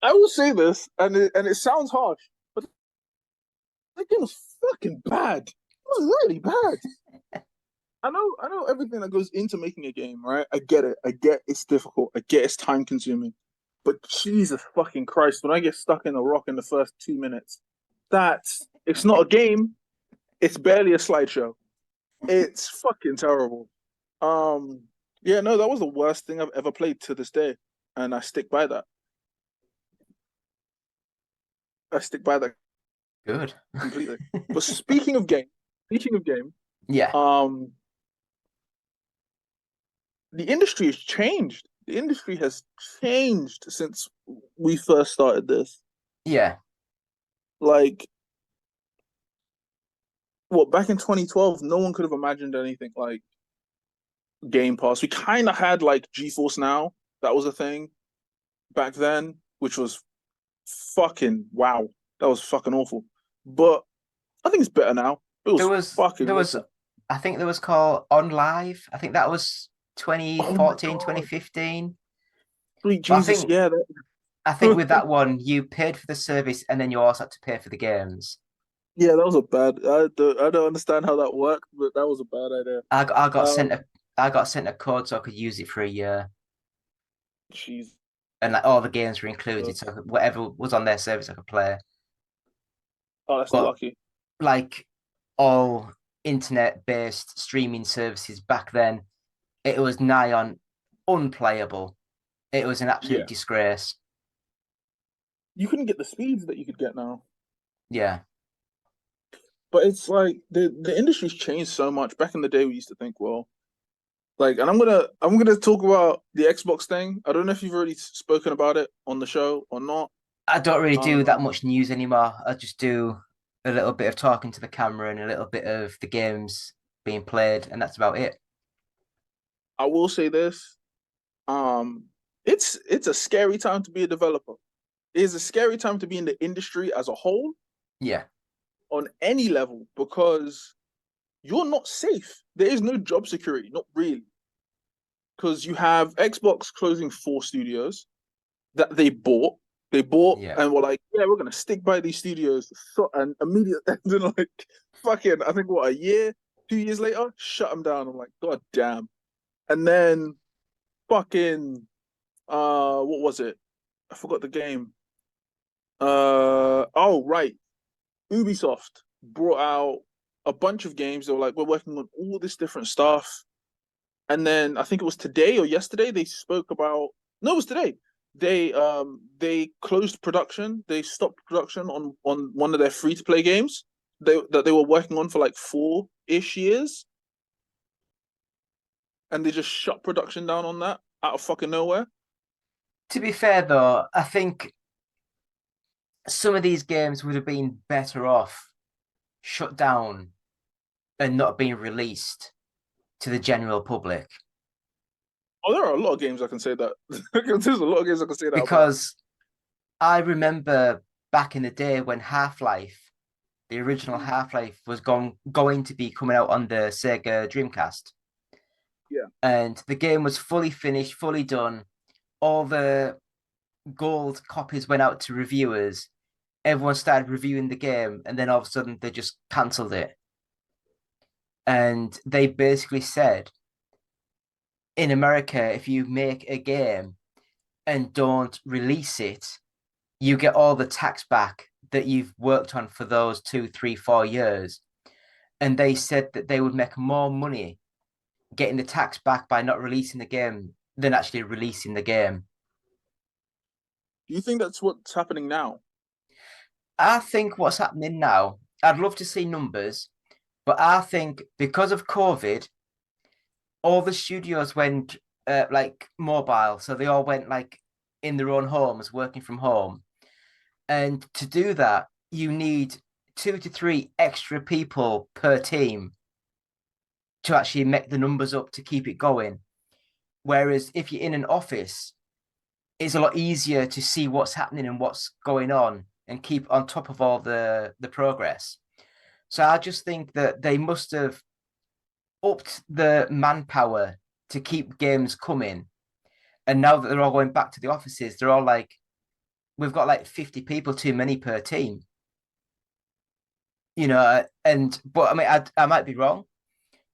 I will say this, and it sounds harsh, but that game was fucking bad. It was really bad. I know everything that goes into making a game, right? I get it. I get it's difficult. I get it's time consuming. But Jesus fucking Christ, when I get stuck in a rock in the first 2 minutes, it's not a game. It's barely a slideshow. It's fucking terrible. Um, yeah, no, that was the worst thing I've ever played to this day, and I stick by that. I stick by that Good. completely. But speaking of game, Yeah, um, the industry has changed. The industry has changed since we first started this. yeah, Like, what, back in 2012, no one could have imagined anything like Game Pass. We kind of had like GeForce Now. That was a thing back then, which was fucking wow. That was fucking awful. But I think it's better now. It was fucking there was awful. I think there was called On Live. I think that was Oh my 2014, God. 2015. Sweet But Jesus. Yeah. I think with that one, you paid for the service and then you also had to pay for the games. Yeah, that was a bad. I don't understand how that worked, but that was a bad idea. I got sent Um, a I got sent a code so I could use it for a year, jeez. and like all the games were included, so whatever was on their service I could play. Oh, that's But lucky. like all internet-based streaming services back then, it was nigh on unplayable. It was an absolute Yeah. disgrace. You couldn't get the speeds that you could get now. Yeah. But it's like the industry's changed so much. Back in the day, we used to think, well, like, and I'm gonna talk about the Xbox thing. I don't know if you've already spoken about it on the show or not. I don't really do that Um, much news anymore. I just do a little bit of talking to the camera and a little bit of the games being played, and that's about it. I will say this. Um, it's a scary time to be a developer. It is a scary time to be in the industry as a whole Yeah. on any level because you're not safe. There is no job security, not really. Because you have Xbox closing 4 studios that they bought. They bought Yeah. and were like, yeah, we're gonna stick by these studios. So, and immediately, and then like, fucking, I think what, a year, 2 years later, shut them down. I'm like, God damn. And then fucking, what was it? I forgot the game. Oh right, Ubisoft brought out a bunch of games. They were like, we're working on all this different stuff. And then I think it was today or yesterday they spoke about. No, it was today. They closed production. They stopped production on one of their free to play games that they were working on for like 4-ish years, and they just shut production down on that out of fucking nowhere. To be fair though, I think some of these games would have been better off shut down and not being released to the general public. Oh, there are a lot of games I can say that. There's a lot of games I can say that about. Because I remember back in the day when Half-Life, the original Half-Life, was going to be coming out on the Sega Dreamcast. Yeah. And the game was fully finished, fully done. All the gold copies went out to reviewers. Everyone started reviewing the game, and then all of a sudden they just cancelled it. And they basically said, in America, if you make a game and don't release it, you get all the tax back that you've worked on for those 2, 3, 4 years. And they said that they would make more money getting the tax back by not releasing the game than actually releasing the game. Do you think that's what's happening now? I think what's happening now, I'd love to see numbers, but I think because of COVID, all the studios went like mobile, so they all went like in their own homes, working from home. And to do that, you need 2 to 3 extra people per team to actually make the numbers up to keep it going. Whereas if you're in an office, it's a lot easier to see what's happening and what's going on and keep on top of all the progress. So I just think that they must have upped the manpower to keep games coming. And now that they're all going back to the offices, they're all like, we've got like 50 people too many per team. You know, but I mean, I might be wrong,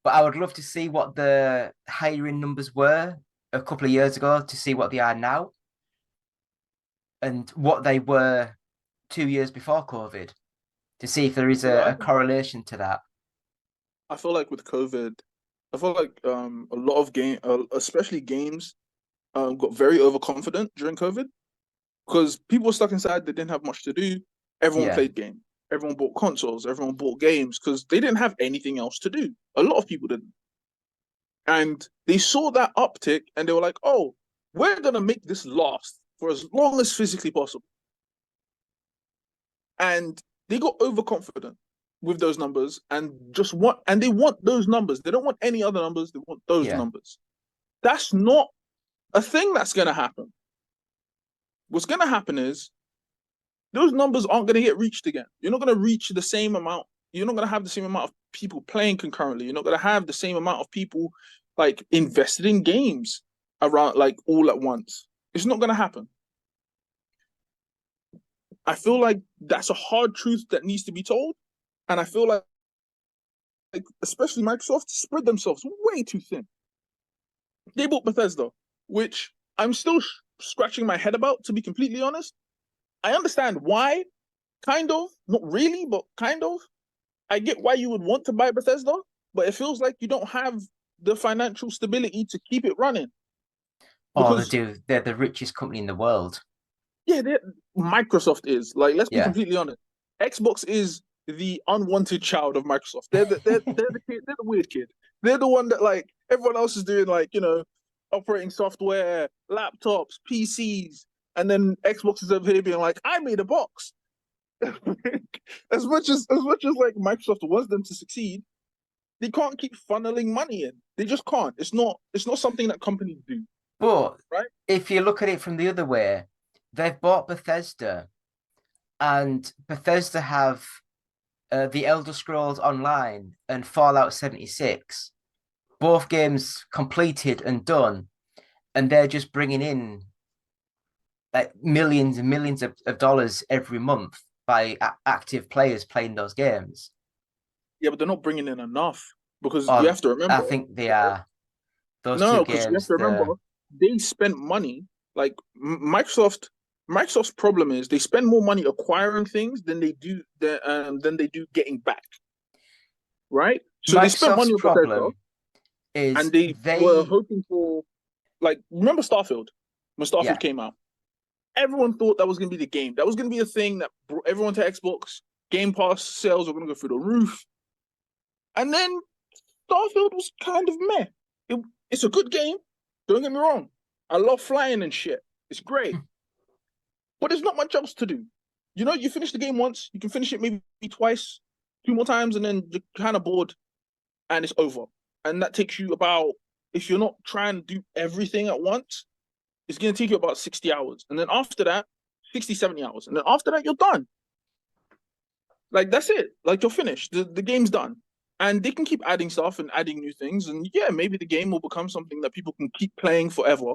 but I would love to see what the hiring numbers were a couple of years ago to see what they are now and what they were 2 years before COVID to see if there is a correlation to that. I feel like with COVID, I feel like a lot of especially games, got very overconfident during COVID because people were stuck inside. They didn't have much to do. Everyone played games. Everyone bought consoles. Everyone bought games because they didn't have anything else to do. A lot of people didn't. And they saw that uptick and they were like, oh, we're going to make this last for as long as physically possible. And they got overconfident with those numbers and they want those numbers. They don't want any other numbers. They want those numbers. That's not a thing that's going to happen. What's going to happen is those numbers aren't going to get reached again. You're not going to reach the same amount. You're not going to have the same amount of people playing concurrently. You're not going to have the same amount of people like invested in games around like all at once. It's not going to happen. I feel like that's a hard truth that needs to be told. And I feel like especially Microsoft spread themselves way too thin. They bought Bethesda, which I'm still scratching my head about, to be completely honest. I understand why, kind of, not really, but kind of. I get why you would want to buy Bethesda, but it feels like you don't have the financial stability to keep it running. Oh, they do. They're the richest company in the world. Yeah, Microsoft is. Like, let's be completely honest. Xbox is the unwanted child of Microsoft. They're the kid, they're the weird kid. They're the one that like everyone else is doing, like, you know, operating software, laptops, PCs, and then Xbox is over here being like, I made a box. as much as like Microsoft wants them to succeed, they can't keep funneling money in. They just can't. It's not something that companies do. But right? If you look at it from the other way, they've bought Bethesda, and Bethesda have the Elder Scrolls Online and Fallout 76, both games completed and done, and they're just bringing in like millions and millions of dollars every month by active players playing those games. Yeah, but they're not bringing in enough because you have to remember. I think they are. Those no, two because games. You have to remember they spent money. Like Microsoft's problem is they spend more money acquiring things than they do getting back. Right? So they spent money on Bethesda, and they were hoping for, like, remember Starfield? When Starfield came out, everyone thought that was going to be the game. That was going to be a thing that brought everyone to Xbox. Game Pass sales were going to go through the roof. And then Starfield was kind of meh. It's a good game. Don't get me wrong. I love flying and shit. It's great. But there's not much else to do. You know, you finish the game once, you can finish it maybe twice, 2 more times, and then you're kind of bored, and it's over. And that takes you about if you're not trying to do everything at once, it's going to take you about 60 hours. And then after that, 60, 70 hours. And then after that, you're done. Like, that's it. Like, you're finished. The game's done. And they can keep adding stuff and adding new things. And yeah, maybe the game will become something that people can keep playing forever.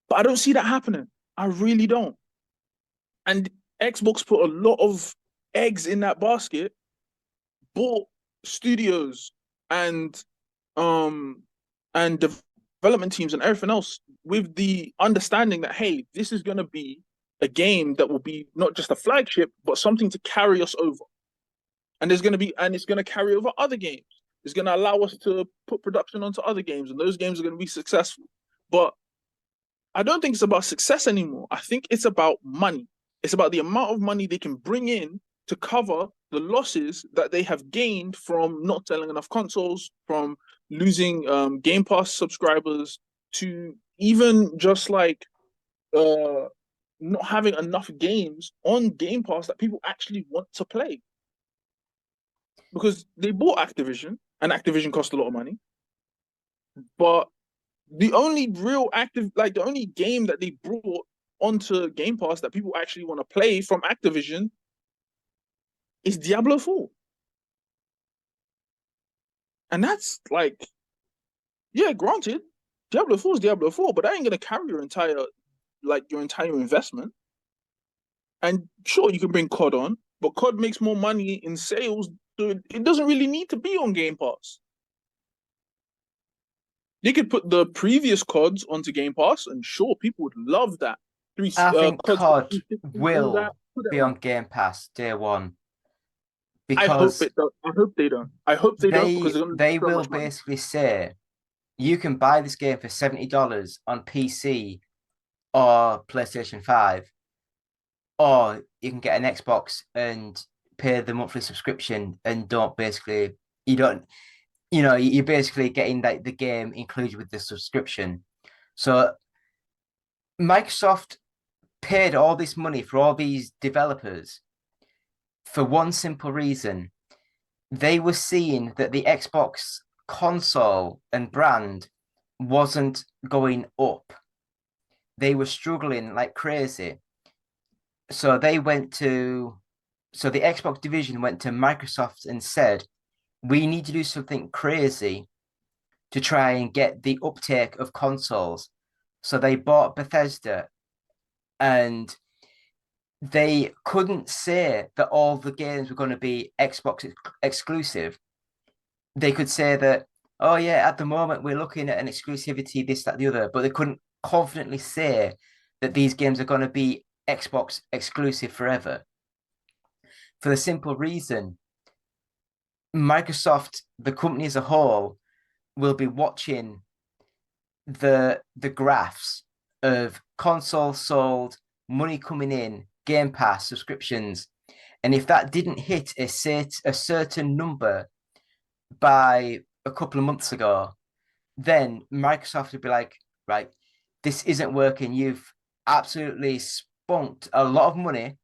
But I don't see that happening. I really don't. And Xbox put a lot of eggs in that basket, bought studios and um and development teams and everything else with the understanding that, hey, this is going to be a game that will be not just a flagship, but something to carry us over. And it's going to carry over other games. It's going to allow us to put production onto other games, and those games are going to be successful. But I don't think it's about success anymore. I think it's about money. It's about the amount of money they can bring in to cover the losses that they have gained from not selling enough consoles, from losing Game Pass subscribers, to even just like not having enough games on Game Pass that people actually want to play. Because they bought Activision, and Activision cost a lot of money. But the only the only game that they brought onto Game Pass that people actually want to play from Activision is Diablo 4. And that's like, yeah, granted, Diablo 4 is Diablo 4, but that ain't gonna carry your entire investment. And sure, you can bring COD on, but COD makes more money in sales, so it doesn't really need to be on Game Pass. You could put the previous CODs onto Game Pass, and sure, people would love that. I think COD all that, will be on Game Pass day one I hope because it does. I hope they don't. I hope they don't, because they're going to they so will much money. basically say you can buy this game for $70 on PC or PlayStation 5, or you can get an Xbox and pay the monthly subscription and you're basically getting the game included with the subscription. So Microsoft paid all this money for all these developers for one simple reason. They were seeing that the Xbox console and brand wasn't going up. They were struggling like crazy. So the Xbox division went to Microsoft and said, we need to do something crazy to try and get the uptake of consoles. So they bought Bethesda, and they couldn't say that all the games were going to be Xbox exclusive. They could say that, oh yeah, at the moment we're looking at an exclusivity, this, that, the other, but they couldn't confidently say that these games are going to be Xbox exclusive forever. For the simple reason, Microsoft, the company as a whole, will be watching the graphs of consoles sold, money coming in, Game Pass subscriptions, and if that didn't hit a certain number by a couple of months ago, then Microsoft would be like, right, this isn't working. You've absolutely spunked a lot of money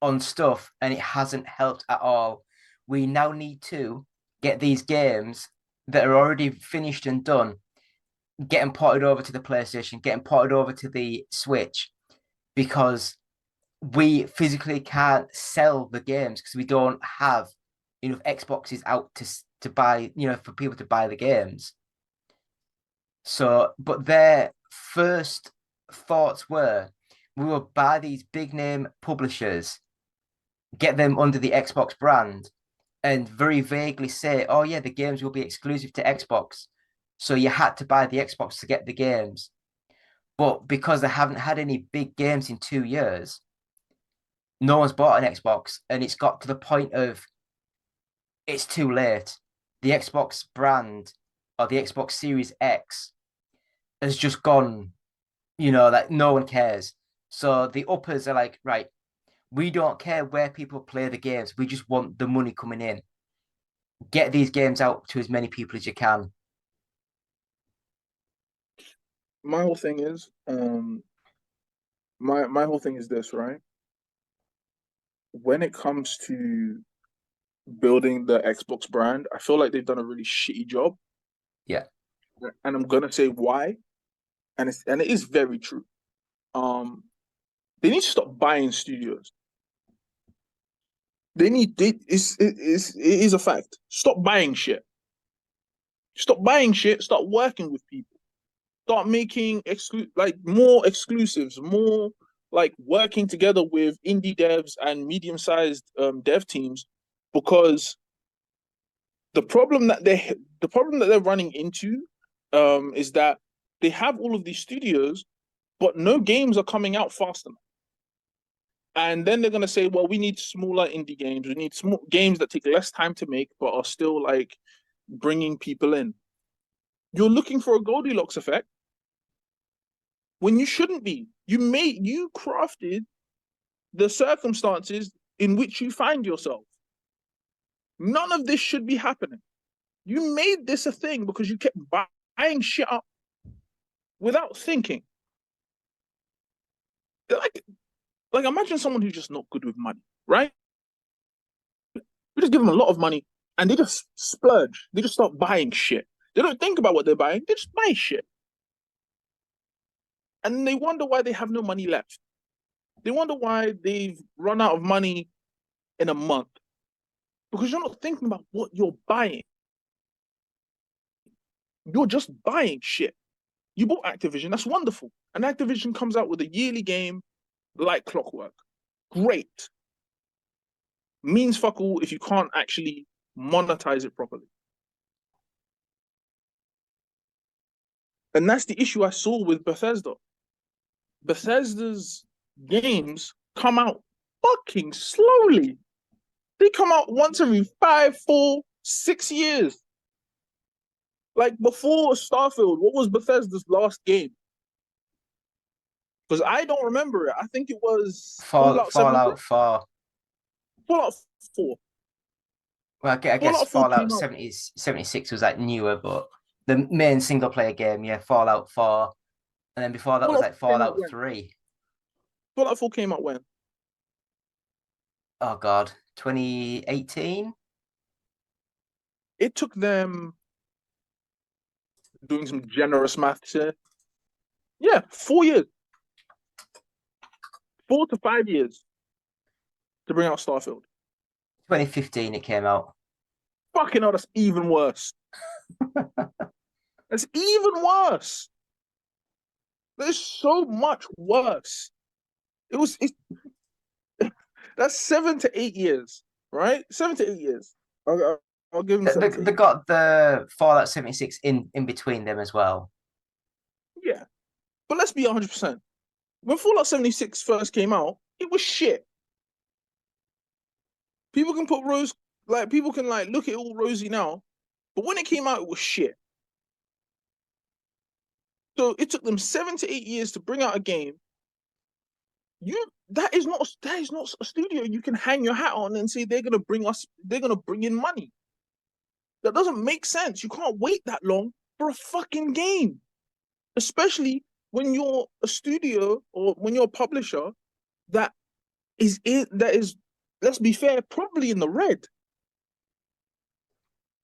on stuff and it hasn't helped at all. We now need to get these games that are already finished and done, getting ported over to the PlayStation, getting ported over to the Switch, because we physically can't sell the games because we don't have enough Xboxes out to buy, for people to buy the games. So, but their first thoughts were, we will buy these big name publishers, get them under the Xbox brand, and very vaguely say, oh yeah, the games will be exclusive to Xbox. So you had to buy the Xbox to get the games. But because they haven't had any big games in 2 years, no one's bought an Xbox, and it's got to the point of it's too late. The Xbox brand or the Xbox Series X has just gone, like no one cares. So the uppers are like, right, we don't care where people play the games. We just want the money coming in. Get these games out to as many people as you can. My whole thing is, my whole thing is this, right? When it comes to building the Xbox brand, I feel like they've done a really shitty job. Yeah. and I'm gonna say why, and it is very true. They need to stop buying studios. It is a fact. Stop buying shit. Stop buying shit. Start working with people. Start making more exclusives, more like working together with indie devs and medium-sized dev teams, because the problem that they're running into is that they have all of these studios, but no games are coming out fast enough. And then they're gonna say, well, we need smaller indie games. We need small games that take less time to make, but are still like bringing people in. You're looking for a Goldilocks effect when you shouldn't be. You crafted the circumstances in which you find yourself. None of this should be happening. You made this a thing because you kept buying shit up without thinking. Like imagine someone who's just not good with money, right? We just give them a lot of money and they just splurge. They just start buying shit. They don't think about what they're buying. They just buy shit. And they wonder why they have no money left. They wonder why they've run out of money in a month. Because you're not thinking about what you're buying. You're just buying shit. You bought Activision. That's wonderful. And Activision comes out with a yearly game like clockwork. Great. Means fuck all if you can't actually monetize it properly. And that's the issue I saw with Bethesda. Bethesda's games come out fucking slowly. They come out once every 5, 4, 6 years. Like before Starfield, what was Bethesda's last game? Because I don't remember it. I think it was Fallout 4. Fallout 4. Well, I guess Fallout 4 Fallout 76 was like newer, but the main single player game, yeah, Fallout 4. And then before that was like Fallout 3. Fallout 4 came out when? Oh God, 2018? It took them, doing some generous maths here, yeah, 4 years. 4 to 5 years to bring out Starfield. 2015 it came out. Fucking hell, that's even worse. That's even worse. There's so much worse. That's 7 to 8 years, right? 7 to 8 years. I'll give them 7 to 8 They got the Fallout 76 in between them as well. Yeah. But let's be 100%. When Fallout 76 first came out, it was shit. People can look at it all rosy now, but when it came out, it was shit. So it took them 7 to 8 years to bring out a game. That is not a studio you can hang your hat on and say they're gonna bring in money. That doesn't make sense. You can't wait that long for a fucking game. Especially when you're a studio or when you're a publisher that is, let's be fair, probably in the red.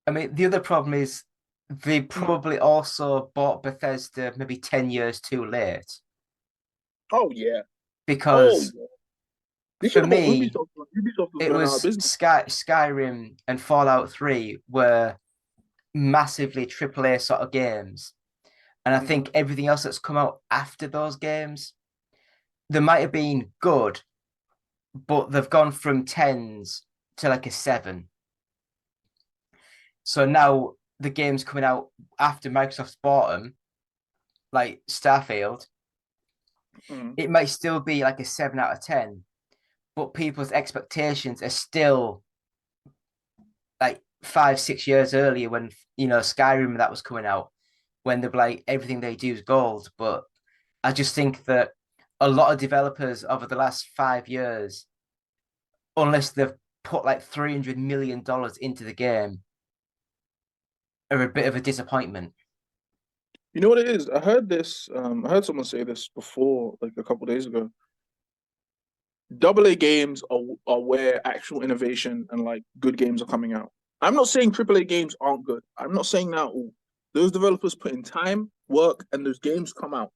I mean, the other problem is they probably also bought Bethesda maybe 10 years too late. Oh yeah. Because for me, Ubisoft it was Skyrim and Fallout 3 were massively AAA sort of games. And I think everything else that's come out after those games, they might have been good, but they've gone from 10s to like a 7. So now the games coming out after Microsoft's bought them, like Starfield, it might still be like a 7 out of 10, but people's expectations are still like 5, 6 years earlier when, Skyrim that was coming out, when they're like, everything they do is gold. But I just think that a lot of developers over the last 5 years, unless they've put like $300 million into the game, are a bit of a disappointment. You know what it is? I heard this. I heard someone say this before, like a couple of days ago. AA games are where actual innovation and like good games are coming out. I'm not saying AAA games aren't good. I'm not saying that at all. Those developers put in time, work, and those games come out.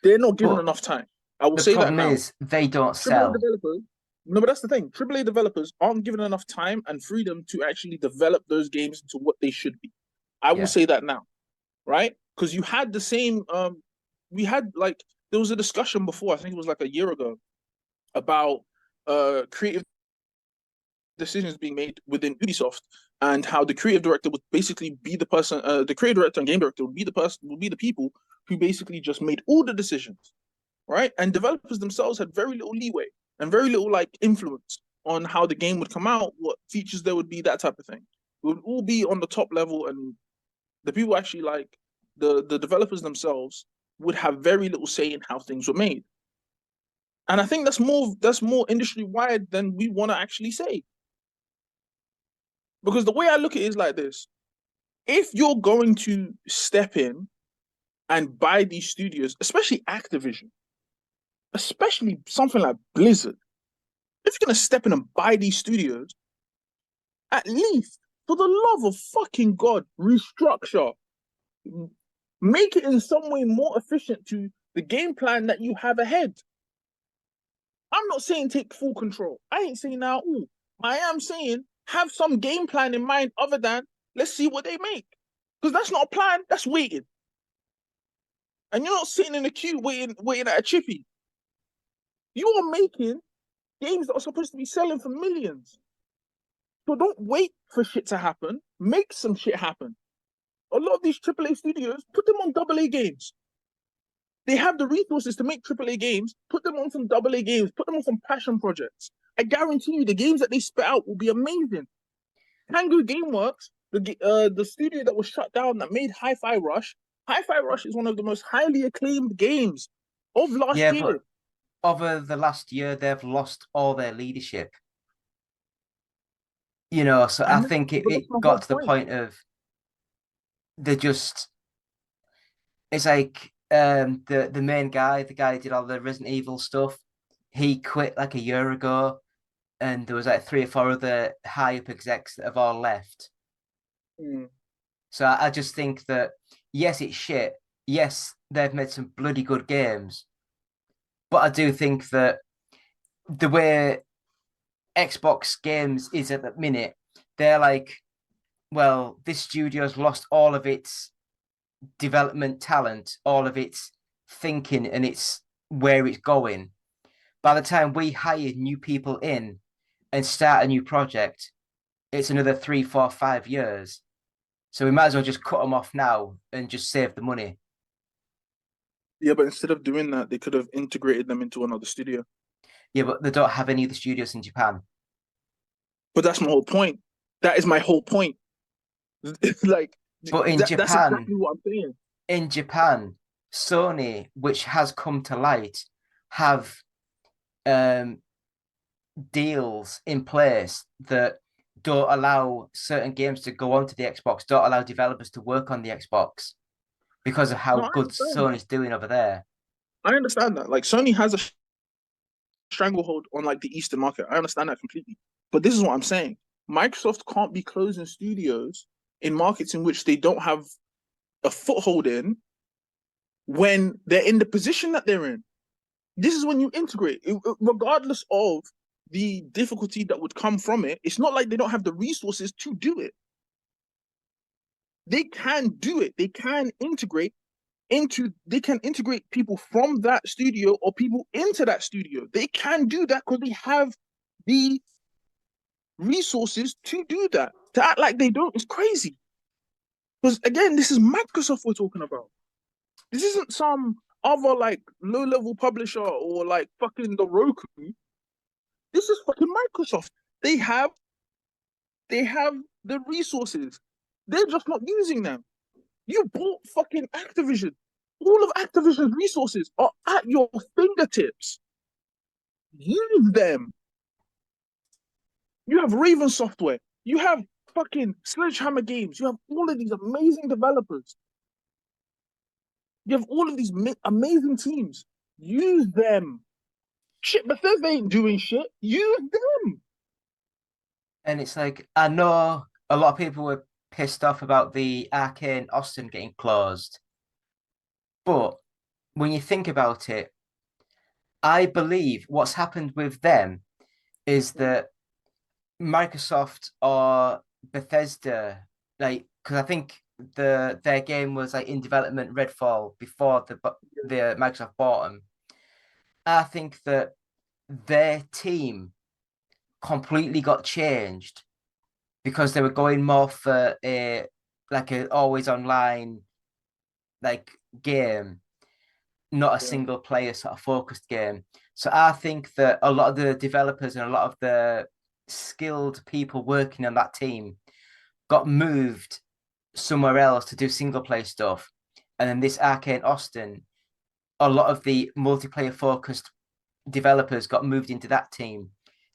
They're not given But enough time. I will the say that problem now. is they don't AAA sell. developers, no, but that's the thing. AAA developers aren't given enough time and freedom to actually develop those games into what they should be. I will Yeah. say that now, right? Because you had the same. We had like there was a discussion before. I think it was like a year ago about creative decisions being made within Ubisoft and how the creative director would basically be the person. The creative director and game director would be the person. Would be the people who basically just made all the decisions, right? And developers themselves had very little leeway and very little like influence on how the game would come out, what features there would be, that type of thing. It would all be on the top level, and the people actually like the developers themselves would have very little say in how things were made. And I think that's more industry wide than we want to actually say. Because the way I look at it is like this: if you're going to step in and buy these studios, especially Activision, especially something like Blizzard, if you're gonna step in and buy these studios, at least for the love of fucking God, restructure, make it in some way more efficient to the game plan that you have ahead. I'm not saying take full control. I ain't saying now. Ooh, I am saying have some game plan in mind other than let's see what they make, because that's not a plan. That's waiting, and you're not sitting in a queue waiting at a chippy. You are making games that are supposed to be selling for millions. So don't wait for shit to happen. Make some shit happen. A lot of these AAA studios, put them on AA games. They have the resources to make AAA games. Put them on some AA games. Put them on some passion projects. I guarantee you the games that they spit out will be amazing. Tango Gameworks, the studio that was shut down that made Hi-Fi Rush. Hi-Fi Rush is one of the most highly acclaimed games of last Yeah, year. but over the last year, they've lost all their leadership. You know, so I think it got to the point of they just it's like the main guy, the guy who did all the Resident Evil stuff, he quit like a year ago, and there was like 3 or 4 other high up execs that have all left. Mm. So I just think that yes, it's shit. Yes, they've made some bloody good games, but I do think that the way Xbox games is at the minute, they're like, well, this studio's lost all of its development talent, all of its thinking, and its where it's going. By the time we hire new people in and start a new project, it's another 3, 4, 5 years. So we might as well just cut them off now and just save the money. Yeah, but instead of doing that, they could have integrated them into another studio. Yeah, but they don't have any of the studios in Japan. But that's my whole point. That is my whole point. Like, but in that's Japan, exactly what I'm saying. In Japan, Sony, which has come to light, have deals in place that don't allow certain games to go onto the Xbox, don't allow developers to work on the Xbox because of how No, I good understand Sony's doing over there. I understand that. Like, Sony has a stranglehold on like the Eastern market. I understand that completely. But this is what I'm saying. Microsoft can't be closing studios in markets in which they don't have a foothold in when they're in the position that they're in. This is when you integrate, regardless of the difficulty that would come from it. It's not like they don't have the resources to do it. They can do it. They can integrate people from that studio or people into that studio. They can do that because they have the resources to do that. To act like they don't is crazy. Because again, this is Microsoft we're talking about. This isn't some other like low-level publisher or like fucking the Roku. This is fucking Microsoft. They have the resources. They're just not using them. You bought fucking Activision. All of Activision's resources are at your fingertips. Use them. You have Raven Software. You have fucking Sledgehammer Games. You have all of these amazing developers. You have all of these amazing teams. Use them. Shit, Bethesda ain't doing shit. Use them. And it's like, I know a lot of people were pissed off about the Arcane Austin getting closed. But when you think about it, I believe what's happened with them is that Microsoft or Bethesda, like, because I think their game was like in development, Redfall, before the Microsoft bought them. I think that their team completely got changed because they were going more for a like a always online like game, not a single player sort of focused game. So I think that a lot of the developers and a lot of the skilled people working on that team got moved somewhere else to do single player stuff. And then this Arcane Austin, a lot of the multiplayer focused developers got moved into that team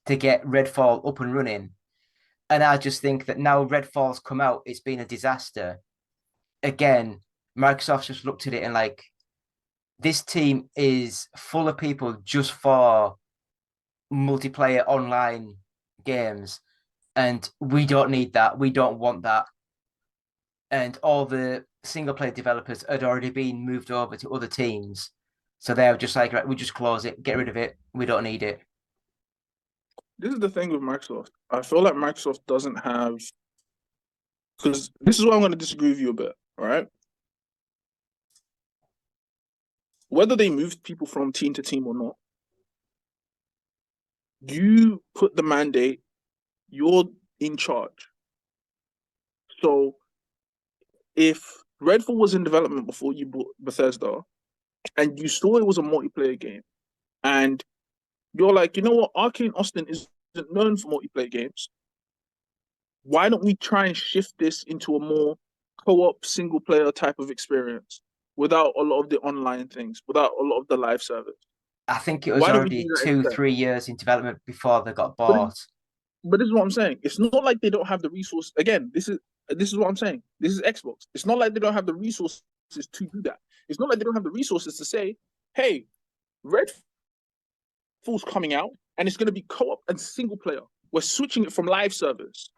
to get Redfall up and running. And I just think that now Redfall's come out, it's been a disaster. Again, Microsoft just looked at it and like, this team is full of people just for multiplayer online games. And we don't need that. We don't want that. And all the single player developers had already been moved over to other teams. So they were just like, right, we just close it, get rid of it. We don't need it. This is the thing with Microsoft. I feel like Microsoft doesn't have, because this is where I'm going to disagree with you a bit, all right? Whether they moved people from team to team or not, you put the mandate, you're in charge. So if Redfall was in development before you bought Bethesda and you saw it was a multiplayer game, and you're like, you know what, Arcane Austin isn't known for multiplayer games. Why don't we try and shift this into a more co-op single player type of experience without a lot of the online things, without a lot of the live service? I think it was Why don't we already do that two, instead? 3 years in development before they got But bought. but this is what I'm saying. It's not like they don't have the resource. Again, this is what I'm saying. This is Xbox. It's not like they don't have the resources to do that. It's not like they don't have the resources to say, hey, Redfall's coming out and it's going to be co-op and single player. We're switching it from live service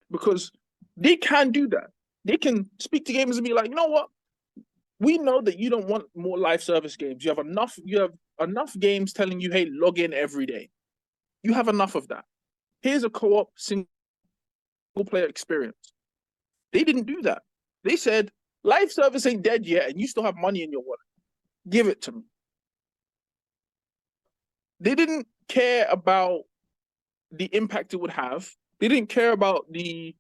because they can do that. They can speak to gamers and be like, you know what? We know that you don't want more live service games. You have enough games telling you, hey, log in every day. You have enough of that. Here's a co-op single player experience. They didn't do that. They said, live service ain't dead yet, and you still have money in your wallet. Give it to me. They didn't care about the impact it would have. They didn't care about I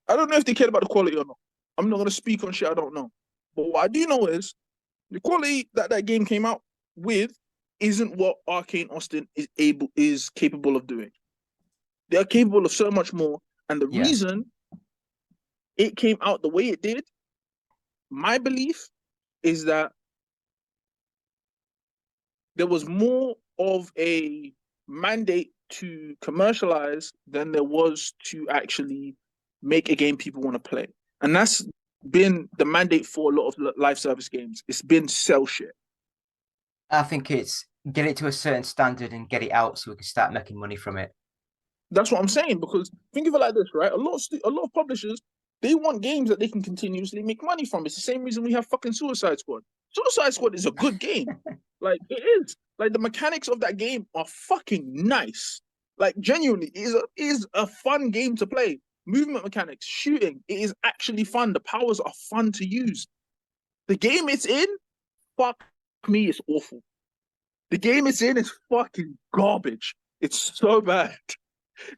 don't know if they cared about the quality or not. I'm not going to speak on shit I don't know. But what I do know is the quality that game came out with isn't what Arcane Austin is capable of doing. They are capable of so much more. And the reason it came out the way it did, my belief is that there was more of a mandate to commercialize than there was to actually make a game people want to play. And that's been the mandate for a lot of live service games. It's been sell shit. I think it's get it to a certain standard and get it out so we can start making money from it. That's what I'm saying, because think of it like this, right? A lot of publishers, they want games that they can continuously make money from. It's the same reason we have fucking Suicide Squad. Suicide Squad is a good game. Like, it is. Like, the mechanics of that game are fucking nice. Like, genuinely, it is a fun game to play. Movement mechanics, shooting, it is actually fun. The powers are fun to use. The game it's in, fuck me, it's awful. The game it's in is fucking garbage. It's so bad.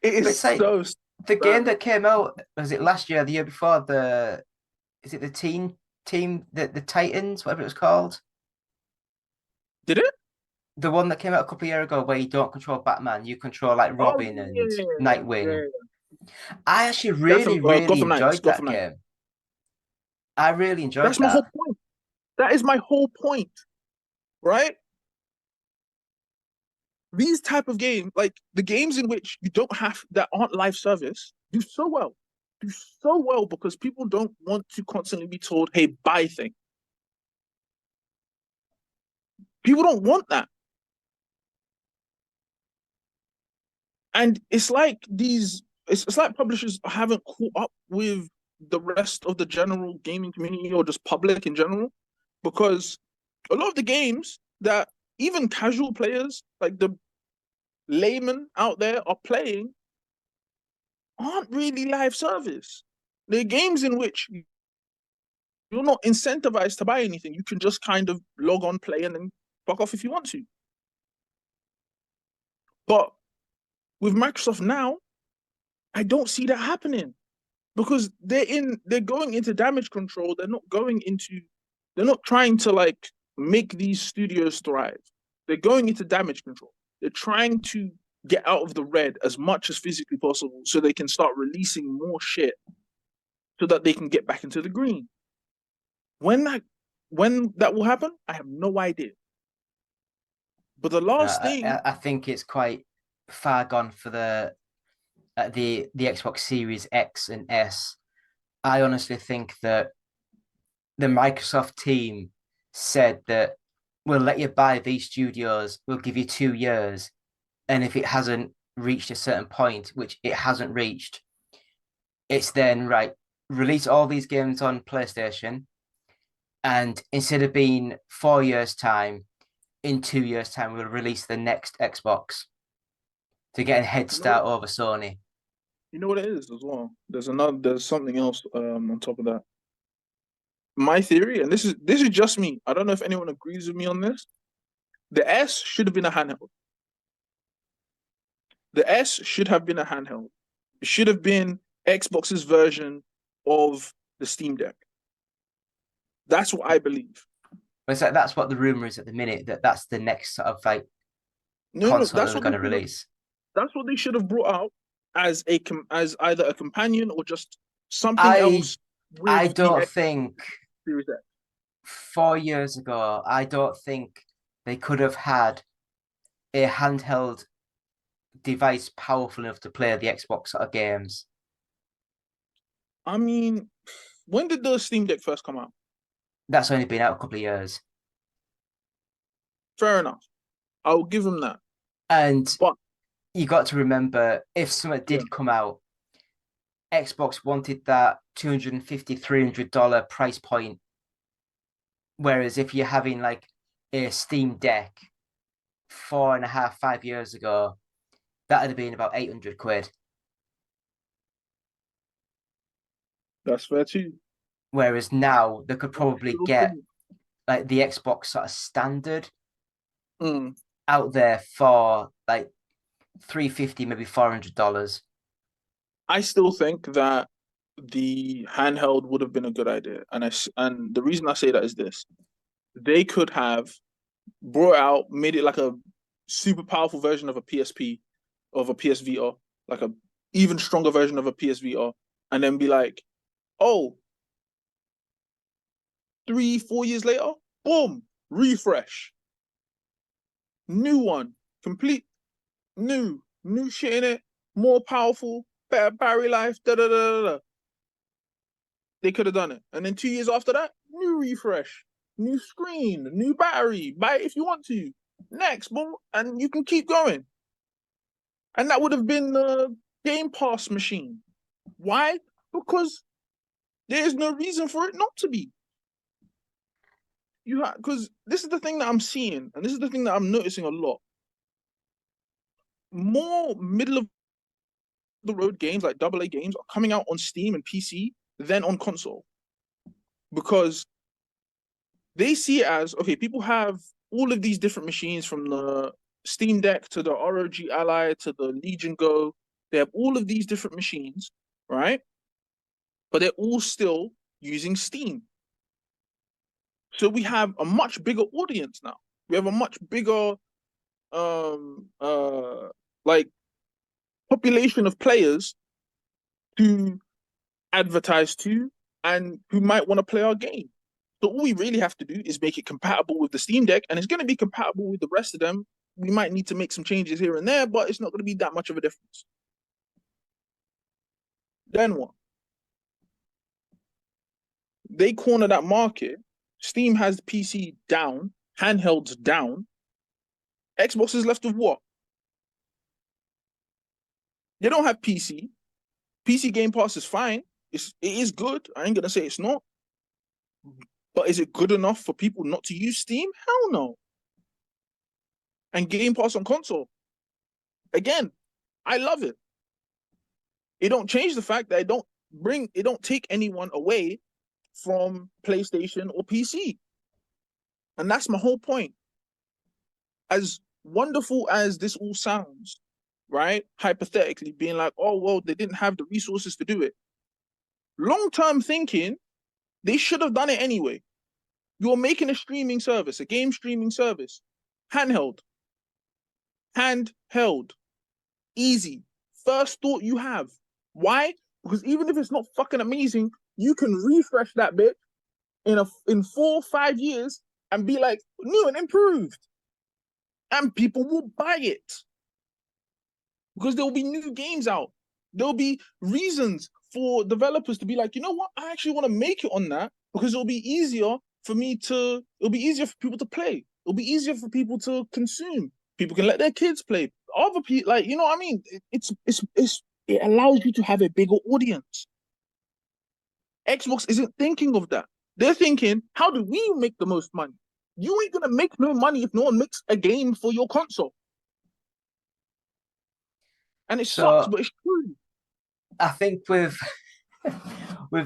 It is like so the bad. game that came out, was it last year, the year before, is it the team, the Titans, whatever it was called? Did it? The one that came out a couple of years ago where you don't control Batman, you control like Robin and Nightwing. I actually really, really Gotham Knights. enjoyed that game. I really enjoyed That's my whole point. That is my whole point, right? These type of games, like the games in which you don't have, that aren't live service, do so well. Do so well because people don't want to constantly be told, hey, buy thing. People don't want that. And it's like these it's like publishers haven't caught up with the rest of the general gaming community or just public in general, because a lot of the games that even casual players, like the laymen out there, are playing aren't really live service. They're games in which you're not incentivized to buy anything. You can just kind of log on, play, and then fuck off if you want to. But with Microsoft now, I don't see that happening, because they're going into damage control. They're not trying to like make these studios thrive. They're going into damage control. They're trying to get out of the red as much as physically possible so they can start releasing more shit so that they can get back into the green. When that will happen, I have no idea. But the last thing, I think it's quite far gone for the Xbox Series X and S. I honestly think that the Microsoft team said that we'll let you buy these studios, we'll give you 2 years, and if it hasn't reached a certain point, which it hasn't reached, it's then right, release all these games on PlayStation, and instead of being 4 years' time, in 2 years' time, we'll release the next Xbox to get a head start over Sony. You know what it is as well? There's something else on top of that. My theory, and this is just me, I don't know if anyone agrees with me on this. The S should have been a handheld. The S should have been a handheld. It should have been Xbox's version of the Steam Deck. That's what I believe. But so that's what the rumor is at the minute, that's the next sort of like console that they're going to release. That's what they should have brought out as either a companion or just something else. I don't think 4 years ago, I don't think they could have had a handheld device powerful enough to play the Xbox sort of games. I mean, when did the Steam Deck first come out? That's only been out a couple of years. Fair enough. I'll give them that. But you got to remember, if something did come out, Xbox wanted that $250, $300 price point. Whereas if you're having like a Steam Deck 4.5, 5 years ago, that would have been about 800 quid. That's fair too. Whereas now they could probably get like the Xbox sort of standard out there for like $350, maybe $400. I still think that the handheld would have been a good idea, and the reason I say that is this: they could have brought out, made it like a super powerful version of a PSP, of a PSVR, like a even stronger version of a PSVR, and then be like, oh, 3-4 years later, boom, refresh, new one, complete new shit in it, more powerful, better battery life, da da da da. They could have done it, and then 2 years after that, new refresh, new screen, new battery. Buy it if you want to. Next, boom, and you can keep going. And that would have been the Game Pass machine. Why? Because there is no reason for it not to be. Because this is the thing that I'm seeing, and this is the thing that I'm noticing a lot. More middle of the road games, like AA games, are coming out on Steam and PC than on console, because they see it as, okay, people have all of these different machines, from the Steam Deck to the ROG Ally to the Legion Go. They have all of these different machines, right? But they're all still using Steam. So we have a much bigger audience now. We have a much bigger like population of players to advertise to and who might want to play our game. So all we really have to do is make it compatible with the Steam Deck, and it's going to be compatible with the rest of them. We might need to make some changes here and there, but it's not going to be that much of a difference. Then what? They corner that market. Steam has PC down, handhelds down. Xbox is left with what? They don't have PC. PC Game Pass is fine. It is good. I ain't gonna say it's not. But is it good enough for people not to use Steam? Hell no. And Game Pass on console. Again, I love it. It don't change the fact that it don't take anyone away from PlayStation or PC. And that's my whole point. As wonderful as this all sounds, right? Hypothetically, being like, oh, well, they didn't have the resources to do it. Long-term thinking, they should have done it anyway. You're making a streaming service, a game streaming service. Handheld. Easy. First thought you have. Why? Because even if it's not fucking amazing, you can refresh that bit in 4 or 5 years and be like, new and improved. And people will buy it. Because there will be new games out. There'll be reasons for developers to be like, you know what? I actually want to make it on that because it'll be easier for people to play. It'll be easier for people to consume. People can let their kids play. Other people, like, you know what I mean? It allows you to have a bigger audience. Xbox isn't thinking of that. They're thinking, how do we make the most money? You ain't gonna make no money if no one makes a game for your console. And it sucks, but it's true. I think we've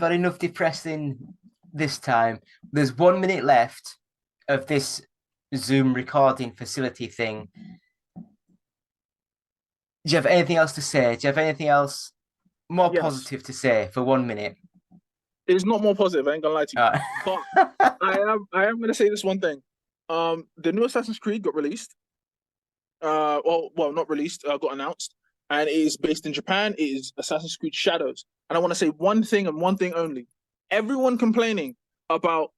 had enough depressing this time. There's 1 minute left of this Zoom recording facility thing. Do you have anything else to say? Do you have anything else more positive to say for 1 minute? It's not more positive, I ain't gonna lie to you. But I am gonna say this one thing. The new Assassin's Creed got released. Not released, got announced. And it is based in Japan. It is Assassin's Creed Shadows. And I want to say one thing and one thing only. Everyone complaining about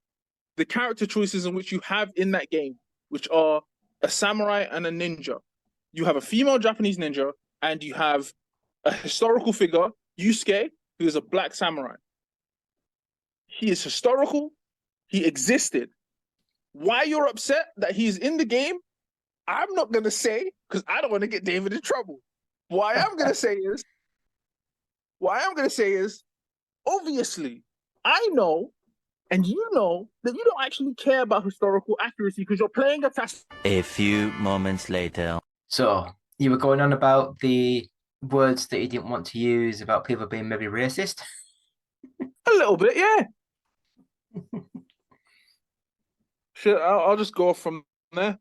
the character choices in which you have in that game, which are a samurai and a ninja. You have a female Japanese ninja, and you have a historical figure, Yusuke, who is a black samurai. He is historical. He existed. Why you're upset that he's in the game, I'm not going to say, because I don't want to get David in trouble. What I am going to say is, obviously, I know, and you know, that you don't actually care about historical accuracy because you're playing a test. A few moments later. So, you were going on about the words that you didn't want to use about people being maybe racist? A little bit, yeah. Shit, I'll just go off from there.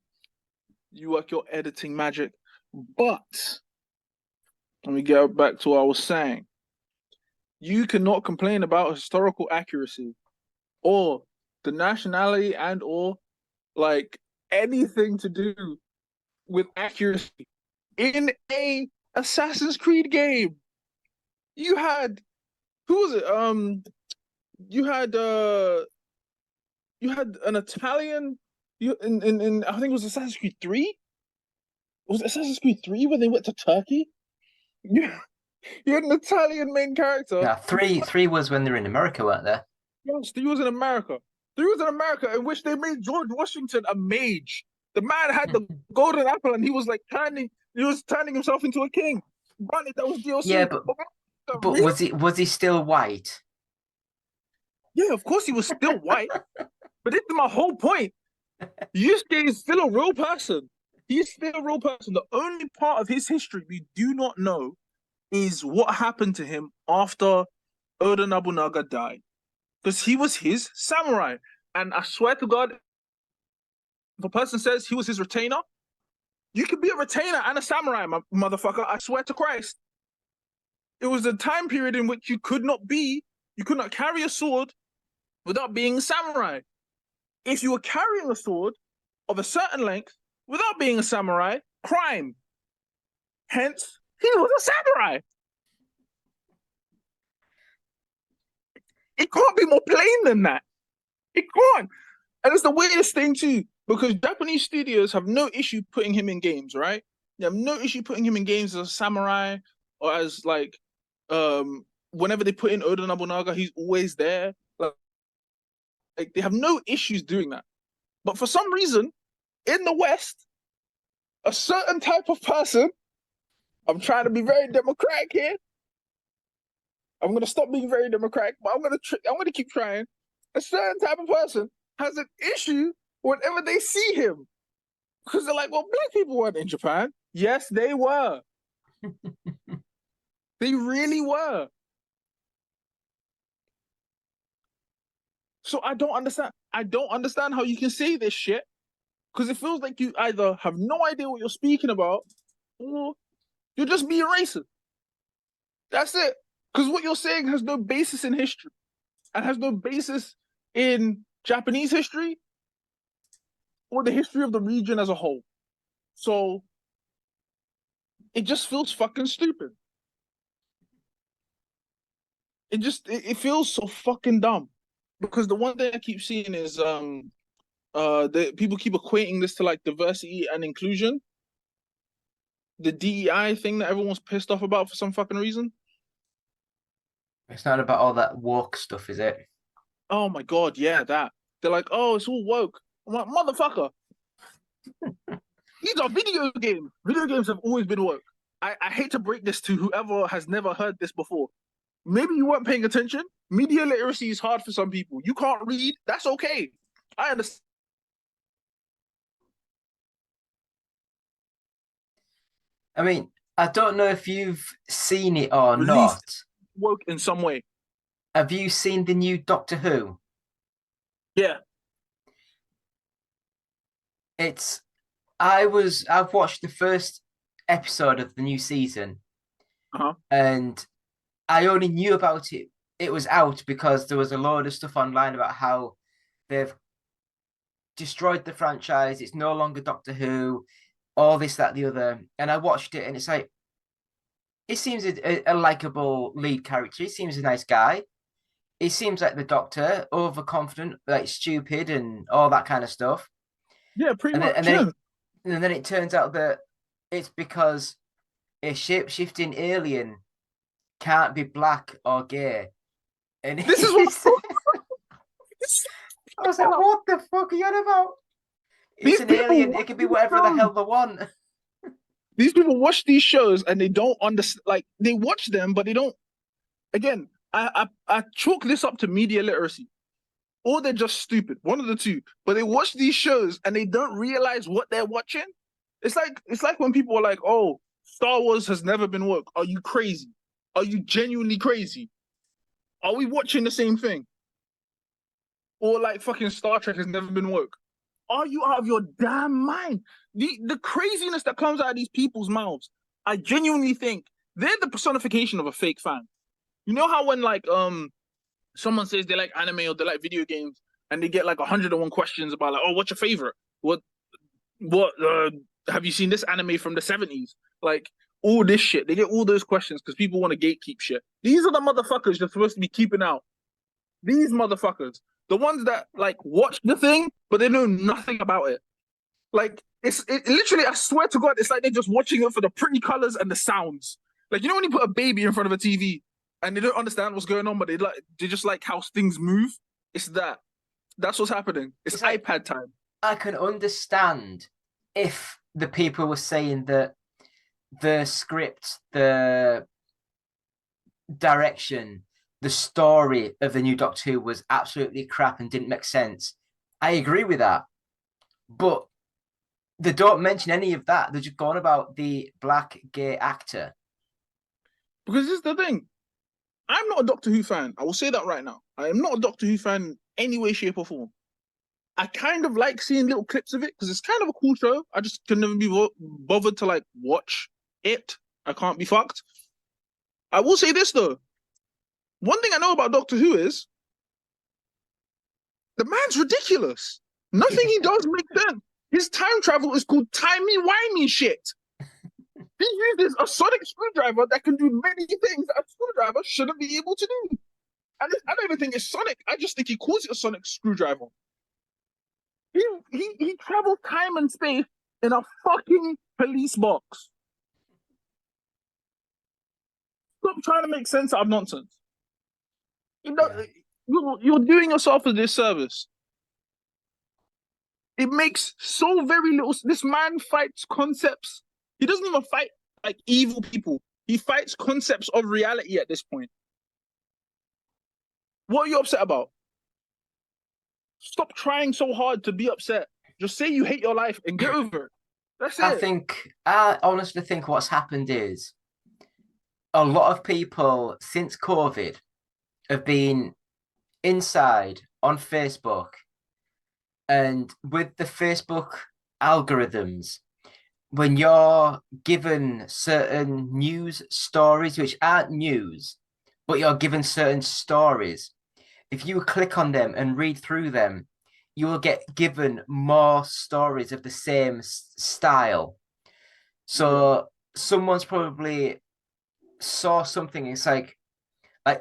You work your editing magic. But let me get back to what I was saying. You cannot complain about historical accuracy or the nationality and or like anything to do with accuracy in a Assassin's Creed game. You had you had an Italian in I think it was Assassin's Creed 3. Was it Assassin's Creed 3 when they went to Turkey? You had an Italian main character. Yeah, three was when they were in America, weren't they? Yes, 3 was in America. 3 was in America in which they made George Washington a mage. The man had the golden apple and he was turning himself into a king. Granted, that was DLC. Yeah, but was he still white? Yeah, of course he was still white. But this is my whole point. Yusuke is still a real person. He's still a real person. The only part of his history we do not know is what happened to him after Oda Nobunaga died. Because he was his samurai. And I swear to God, if a person says he was his retainer, you could be a retainer and a samurai, motherfucker. I swear to Christ. It was a time period in which you could not carry a sword without being a samurai. If you were carrying a sword of a certain length without being a samurai, crime. Hence, he was a samurai. It can't be more plain than that. It can't. And it's the weirdest thing too, because Japanese studios have no issue putting him in games, right? They have no issue putting him in games as a samurai or as whenever they put in Oda Nobunaga, he's always there. Like they have no issues doing that. But for some reason, in the West, a certain type of person, I'm trying to be very democratic here, I'm gonna stop being very democratic, but I'm gonna keep trying. A certain type of person has an issue whenever they see him. Because they're like, well, black people weren't in Japan. Yes, they were. They really were. So I don't understand. I don't understand how you can say this shit. Because it feels like you either have no idea what you're speaking about, or you're just being racist. That's it. Because what you're saying has no basis in history and has no basis in Japanese history or the history of the region as a whole. So it just feels fucking stupid. It feels so fucking dumb. Because the one thing I keep seeing is the people keep equating this to like diversity and inclusion. The DEI thing that everyone's pissed off about for some fucking reason. It's not about all that woke stuff, is it? Oh my god, yeah, that. They're like, oh, it's all woke. I'm like, motherfucker. These are video games. Video games have always been woke. I hate to break this to whoever has never heard this before. Maybe you weren't paying attention. Media literacy is hard for some people. You can't read. That's okay. I understand. I mean, I don't know if you've seen it or Released. not. Woke in some way. Have you seen the new Doctor Who? Yeah. I've watched the first episode of the new season, and I only knew about it. It was out because there was a load of stuff online about how they've destroyed the franchise. It's no longer Doctor Who, all this, that, the other. And I watched it, and it's like, he seems a likable lead character. He seems a nice guy. He seems like the Doctor, overconfident, like stupid, and all that kind of stuff. Yeah, pretty much. And then it turns out that it's because a shape-shifting alien can't be black or gay. And this is what I was like, what the fuck are you on about? It's an alien. It can be whatever the hell they want. These people watch these shows and they don't understand. Like, they watch them, but they don't. Again, I chalk this up to media literacy, or they're just stupid. One of the two. But they watch these shows and they don't realize what they're watching. It's like when people are like, "Oh, Star Wars has never been woke." Are you crazy? Are you genuinely crazy? Are we watching the same thing? Or like fucking Star Trek has never been woke. Are you out of your damn mind? The craziness that comes out of these people's mouths, I genuinely think they're the personification of a fake fan. You know how when like someone says they like anime or they like video games and they get like 101 questions about like, oh, what's your favorite? What have you seen this anime from the 70s? Like all this shit. They get all those questions because people want to gatekeep shit. These are the motherfuckers you're supposed to be keeping out. These motherfuckers. The ones that like watch the thing, but they know nothing about it. Like it literally, I swear to God, it's like they're just watching it for the pretty colors and the sounds. Like, you know when you put a baby in front of a TV and they don't understand what's going on, but they just like how things move. It's that. That's what's happening. It's like, iPad time. I can understand if the people were saying that the script, the direction, the story of the new Doctor Who was absolutely crap and didn't make sense. I agree with that. But they don't mention any of that. They're just going about the black gay actor. Because this is the thing. I'm not a Doctor Who fan. I will say that right now. I am not a Doctor Who fan in any way, shape, or form. I kind of like seeing little clips of it because it's kind of a cool show. I just can never be bothered to like watch it. I can't be fucked. I will say this though. One thing I know about Doctor Who is the man's ridiculous. Nothing he does makes sense. His time travel is called timey-wimey shit. He uses a sonic screwdriver that can do many things that a screwdriver shouldn't be able to do. And I don't even think it's sonic. I just think he calls it a sonic screwdriver. He travels time and space in a fucking police box. Stop trying to make sense out of nonsense. You're doing yourself a disservice. It makes so very little. This man fights concepts. He doesn't even fight like evil people. He fights concepts of reality at this point. What are you upset about? Stop trying so hard to be upset. Just say you hate your life and get over it. That's it. I honestly think what's happened is a lot of people since COVID have been inside on Facebook, and with the Facebook algorithms, when you're given certain news stories which aren't news, but you're given certain stories, if you click on them and read through them, you will get given more stories of the same style. So someone's probably saw something. It's like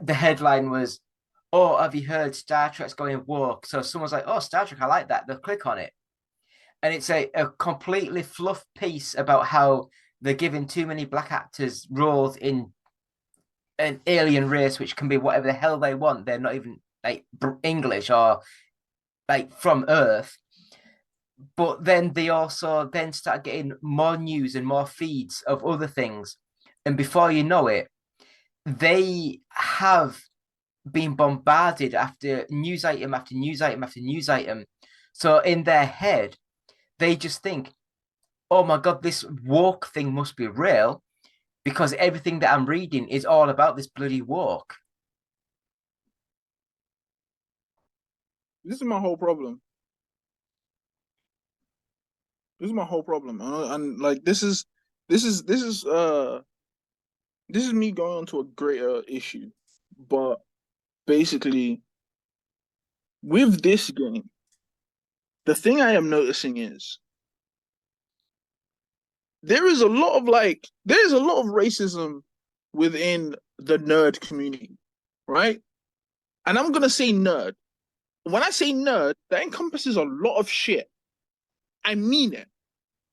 the headline was, "Oh, have you heard Star Trek's going woke?" So someone's like, "Oh, Star Trek, I like that." They'll click on it, and it's a completely fluff piece about how they're giving too many black actors roles in an alien race, which can be whatever the hell they want. They're not even like English or like from Earth. But then they also then start getting more news and more feeds of other things, and before you know it, they have been bombarded after news item after news item after news item. So in their head, they just think, oh my God, this woke thing must be real because everything that I'm reading is all about this bloody woke. This is my whole problem. This is my whole problem. And like this is me going on to a greater issue. But basically, with this game, the thing I am noticing is there is a lot of racism within the nerd community, right? And I'm gonna say nerd. When I say nerd, that encompasses a lot of shit. I mean it.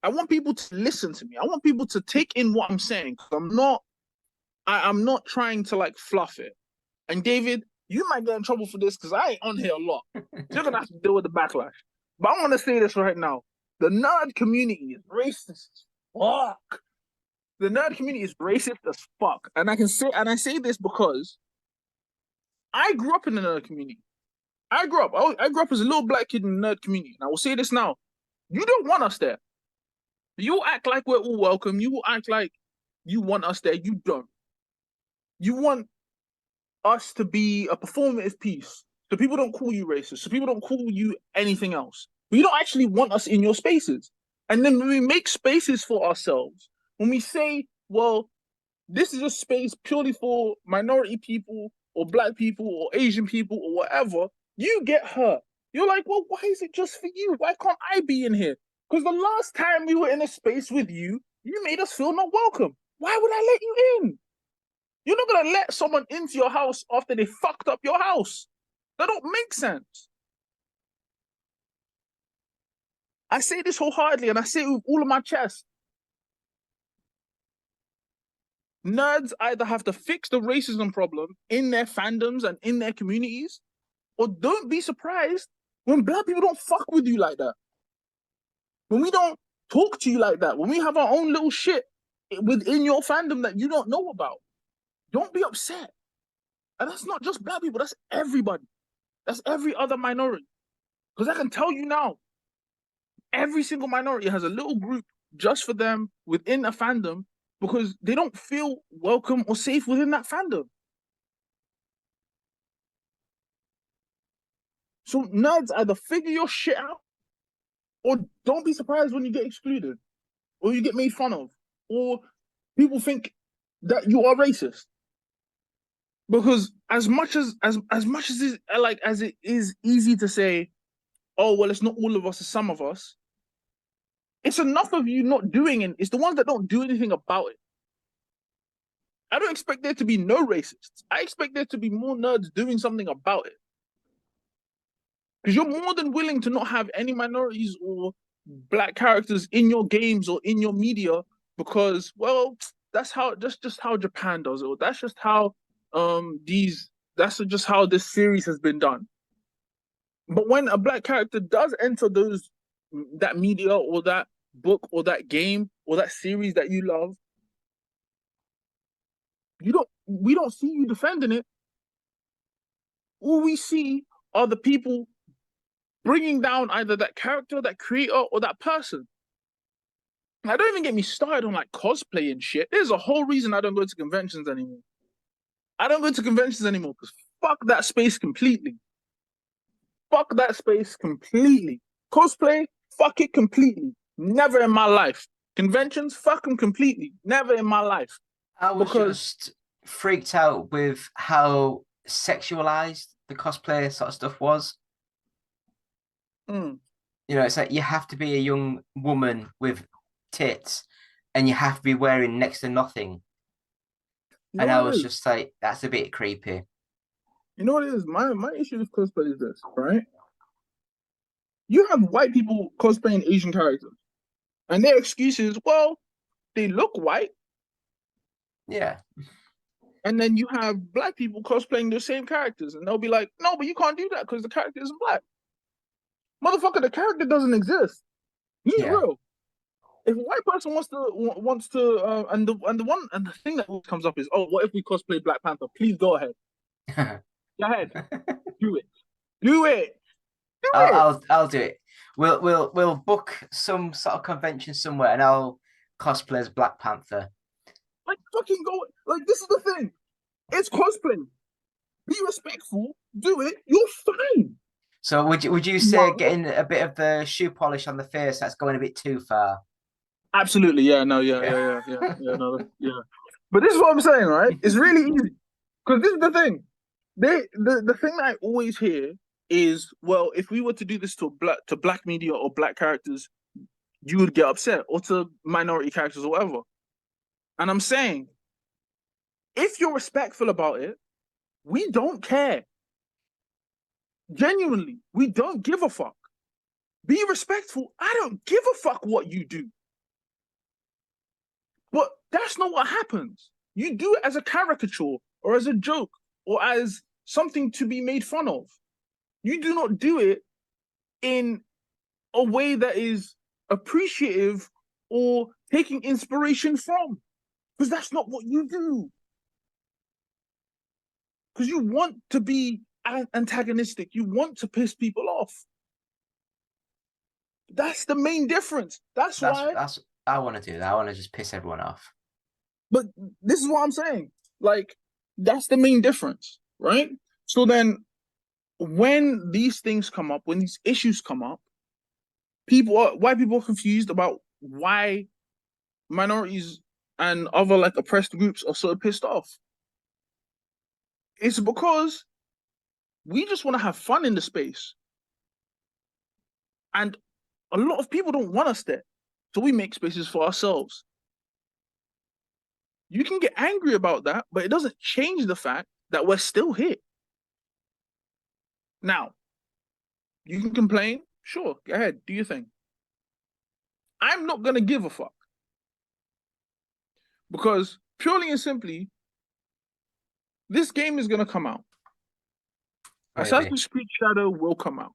I want people to listen to me. I want people to take in what I'm saying. I'm not trying to like fluff it. And David, you might get in trouble for this because I ain't on here a lot. You're gonna have to deal with the backlash. But I'm gonna say this right now. The nerd community is racist as fuck. The nerd community is racist as fuck. And I say this because I grew up in the nerd community. I grew up as a little black kid in the nerd community. And I will say this now. You don't want us there. You act like we're all welcome. You will act like you want us there. You don't. You want us to be a performative piece. So people don't call you racist. So people don't call you anything else. But you don't actually want us in your spaces. And then when we make spaces for ourselves, when we say, well, this is a space purely for minority people or black people or Asian people or whatever, you get hurt. You're like, well, why is it just for you? Why can't I be in here? Because the last time we were in a space with you, you made us feel not welcome. Why would I let you in? You're not going to let someone into your house after they fucked up your house. That don't make sense. I say this wholeheartedly and I say it with all of my chest. Nerds either have to fix the racism problem in their fandoms and in their communities, or don't be surprised when black people don't fuck with you like that. When we don't talk to you like that, when we have our own little shit within your fandom that you don't know about, don't be upset. And that's not just black people, that's everybody. That's every other minority. Because I can tell you now, every single minority has a little group just for them within a fandom because they don't feel welcome or safe within that fandom. So nerds, either figure your shit out or don't be surprised when you get excluded or you get made fun of or people think that you are racist. Because as much as it is easy to say, oh well, it's not all of us, it's some of us. It's enough of you not doing it. It's the ones that don't do anything about it. I don't expect there to be no racists. I expect there to be more nerds doing something about it. Because you're more than willing to not have any minorities or black characters in your games or in your media because, well, that's just how Japan does it. Or that's just how that's just how this series has been done. But when a black character does enter that media or that book or that game or that series that you love, we don't see you defending it. all we see are the people bringing down either that character, that creator, or that person. Now, don't even get me started on like cosplay and shit. There's a whole reason I don't go to conventions anymore. I don't go to conventions anymore because fuck that space completely. Fuck that space completely. Cosplay, fuck it completely. Never in my life. Conventions, fuck them completely. Never in my life. I was Because just freaked out with how sexualized the cosplay sort of stuff was. mm, You know, it's like you have to be a young woman with tits and you have to be wearing next to nothing. you know And I what it was is? just like, that's a bit creepy. You know what it is? My issue with cosplay is this, right? You have white people cosplaying Asian characters, and their excuse is, well, they look white. Yeah. And then you have black people cosplaying the same characters, and they'll be like, no, but you can't do that because the character isn't black. Motherfucker, the character doesn't exist. He's Yeah. real. If a white person wants to, and the thing that always comes up is, oh, what if we cosplay Black Panther? Please go ahead. Go ahead. Do it. Do it. Do it. I'll do it. We'll book some sort of convention somewhere and I'll cosplay as Black Panther. Like fucking go. Like this is the thing. It's cosplay. Be respectful. Do it. You're fine. So would you say getting a bit of the shoe polish on the face, that's going a bit too far? Absolutely. Yeah. No. Yeah. No. Yeah. But this is what I'm saying, right? It's really easy because this is the thing. The thing that I always hear is, well, if we were to do this to black media or black characters, you would get upset, or to minority characters or whatever. And I'm saying, if you're respectful about it, we don't care. Genuinely, we don't give a fuck. Be respectful. I don't give a fuck what you do. But that's not what happens. You do it as a caricature or as a joke or as something to be made fun of. You do not do it in a way that is appreciative or taking inspiration from, because that's not what you do. Because you want to be antagonistic. You want to piss people off. That's the main difference. That's why. I want to do that. I want to just piss everyone off. But this is what I'm saying. Like, that's the main difference, right? So then, when these things come up, when these issues come up, white people are confused about why minorities and other like oppressed groups are so pissed off. It's because we just want to have fun in the space. And a lot of people don't want us there. So we make spaces for ourselves. You can get angry about that, but it doesn't change the fact that we're still here. Now, you can complain. Sure, go ahead, do your thing. I'm not going to give a fuck. Because purely and simply, this game is going to come out. Maybe. Assassin's Creed Shadow will come out.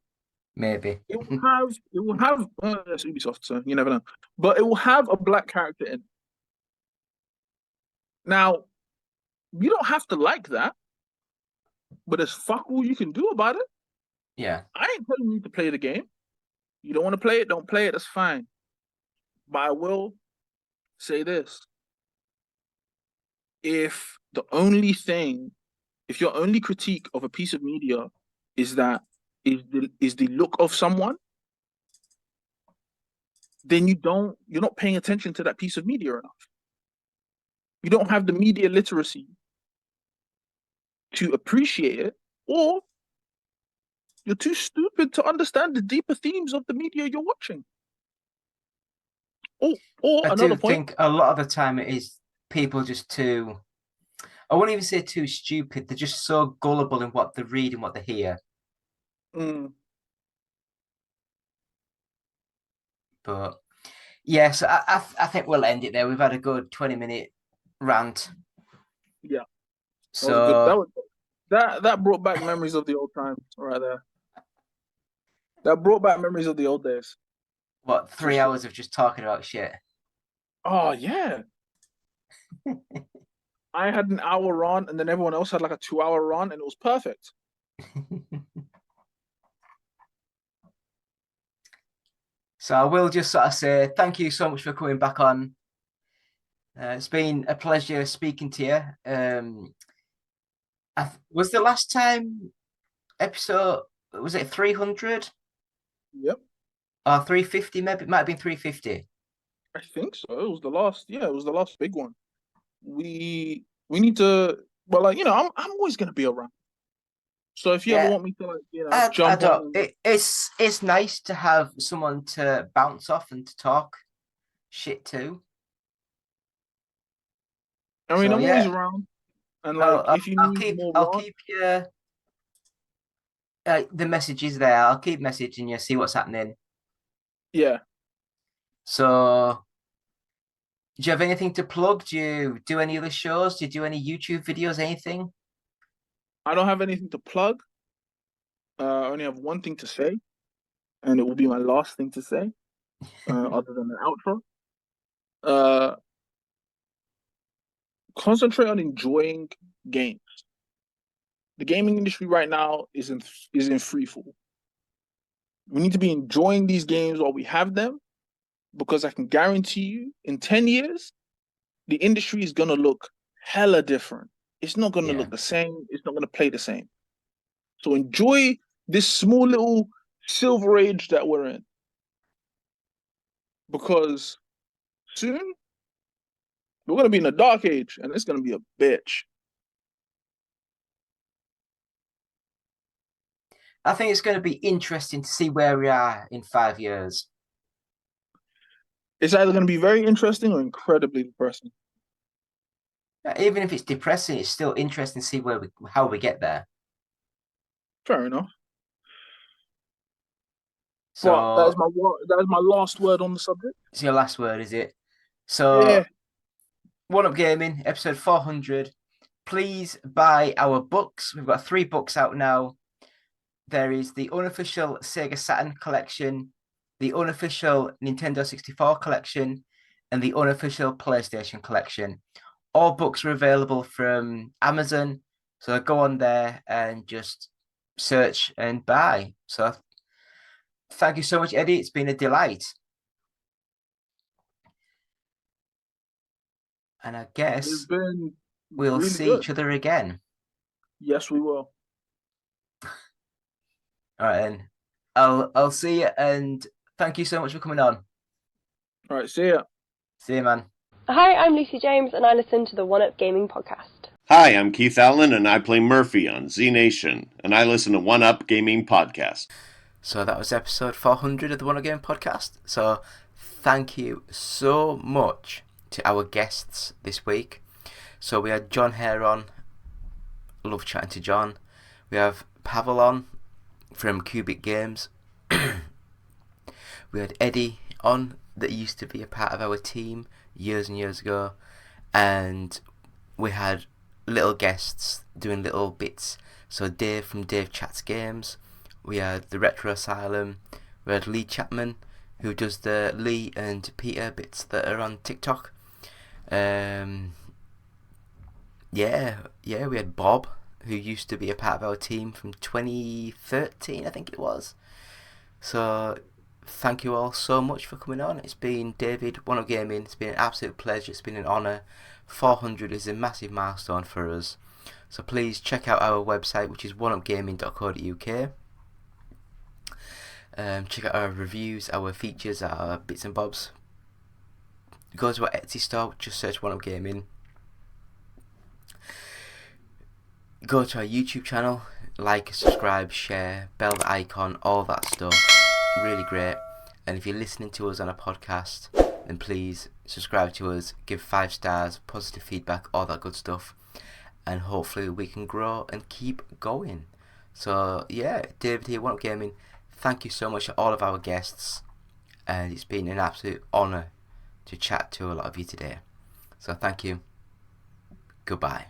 Maybe. It will have it's Ubisoft, so you never know. But it will have a black character in it. Now, you don't have to like that, but there's fuck all you can do about it. Yeah. I ain't telling you to play the game. You don't want to play it, don't play it, that's fine. But I will say this. If your only critique of a piece of media is the look of someone, then you're not paying attention to that piece of media enough. You don't have the media literacy to appreciate it, or you're too stupid to understand the deeper themes of the media you're watching. Or I another do point. think a lot of the time it is people just too, I wouldn't even say too stupid, they're just so gullible in what they read and what they hear. But yes, I think we'll end it there. We've had a good 20-minute rant. Yeah. So that brought back memories of the old times right there. That brought back memories of the old days. What, 3 hours of just talking about shit? Oh yeah. I had an hour run, and then everyone else had like a 2-hour run, and it was perfect. So I will just sort of say thank you so much for coming back on. It's been a pleasure speaking to you. Was the last time episode, was it 300 Yep, or 350? Maybe it might have been 350. I think so. It was the last. Yeah, it was the last big one. We need to. Well, like, I'm always gonna be around. So if you ever Yeah, want me to, like, I jump don't. on, It's nice to have someone to bounce off and to talk shit to. I mean, So I'm always yeah, around. And like, if you I'll need keep more I'll rant, keep you the messages there. I'll keep messaging you, see what's happening. yeah, So, do you have anything to plug? Do you do any other shows? Do you do any YouTube videos? Anything? I don't have anything to plug. I only have one thing to say, and it will be my last thing to say, other than the outro. Uh, Concentrate on enjoying games. The gaming industry right now is in free fall. We need to be enjoying these games while we have them, because I can guarantee you, in 10 years, the industry is gonna look hella different. It's not gonna look the same. It's not gonna play the same. So enjoy this small little silver age that we're in, because soon we're gonna be in a dark age, and it's gonna be a bitch. I think it's going to be interesting to see where we are in 5 years. It's either gonna be very interesting or incredibly depressing. Even if it's depressing, it's still interesting to see how we get there. Fair enough. But So that is my last word on the subject. it's your last word, is it? So Yeah. One Up Gaming, episode 400. Please buy our books. We've got 3 books out now. There is the unofficial Sega Saturn collection, the unofficial Nintendo 64 collection, and the unofficial PlayStation collection. All books are available from Amazon. So go on there and just search and buy. So thank you so much, Eddie. It's been a delight. And I guess It's been we'll really see good. each other again. Yes, we will. All right, then. I'll see you, and thank you so much for coming on. All right, see ya. See you, man. Hi, I'm Lucy James, and I listen to the One Up Gaming podcast. Hi, I'm Keith Allen, and I play Murphy on Z Nation, and I listen to One Up Gaming Podcast. So that was episode 400 of the One Up Gaming Podcast. So thank you so much to our guests this week. So we had John Hare on. Love chatting to John. We have Pavel on from Cubic Games. We had Eddie on that used to be a part of our team years and years ago, and we had little guests doing little bits. So Dave from Dave Chats Games, we had the Retro Asylum, we had Lee Chapman who does the Lee and Peter bits that are on TikTok. We had Bob, who used to be a part of our team from 2013, I think it was. So thank you all so much for coming on. It's been David, One Up Gaming. It's been an absolute pleasure. It's been an honour. 400 is a massive milestone for us. So please check out our website, which is oneupgaming.co.uk. Check out our reviews, our features, our bits and bobs. Go to our Etsy store, just search One Up Gaming. Go to our YouTube channel, like, subscribe, share, bell the icon, all that stuff. Really great. And if you're listening to us on a podcast, then please subscribe to us, give 5 stars, positive feedback, all that good stuff. And hopefully we can grow and keep going. So yeah, David here, One Up Gaming. Thank you so much to all of our guests. And it's been an absolute honour to chat to a lot of you today. So thank you. Goodbye.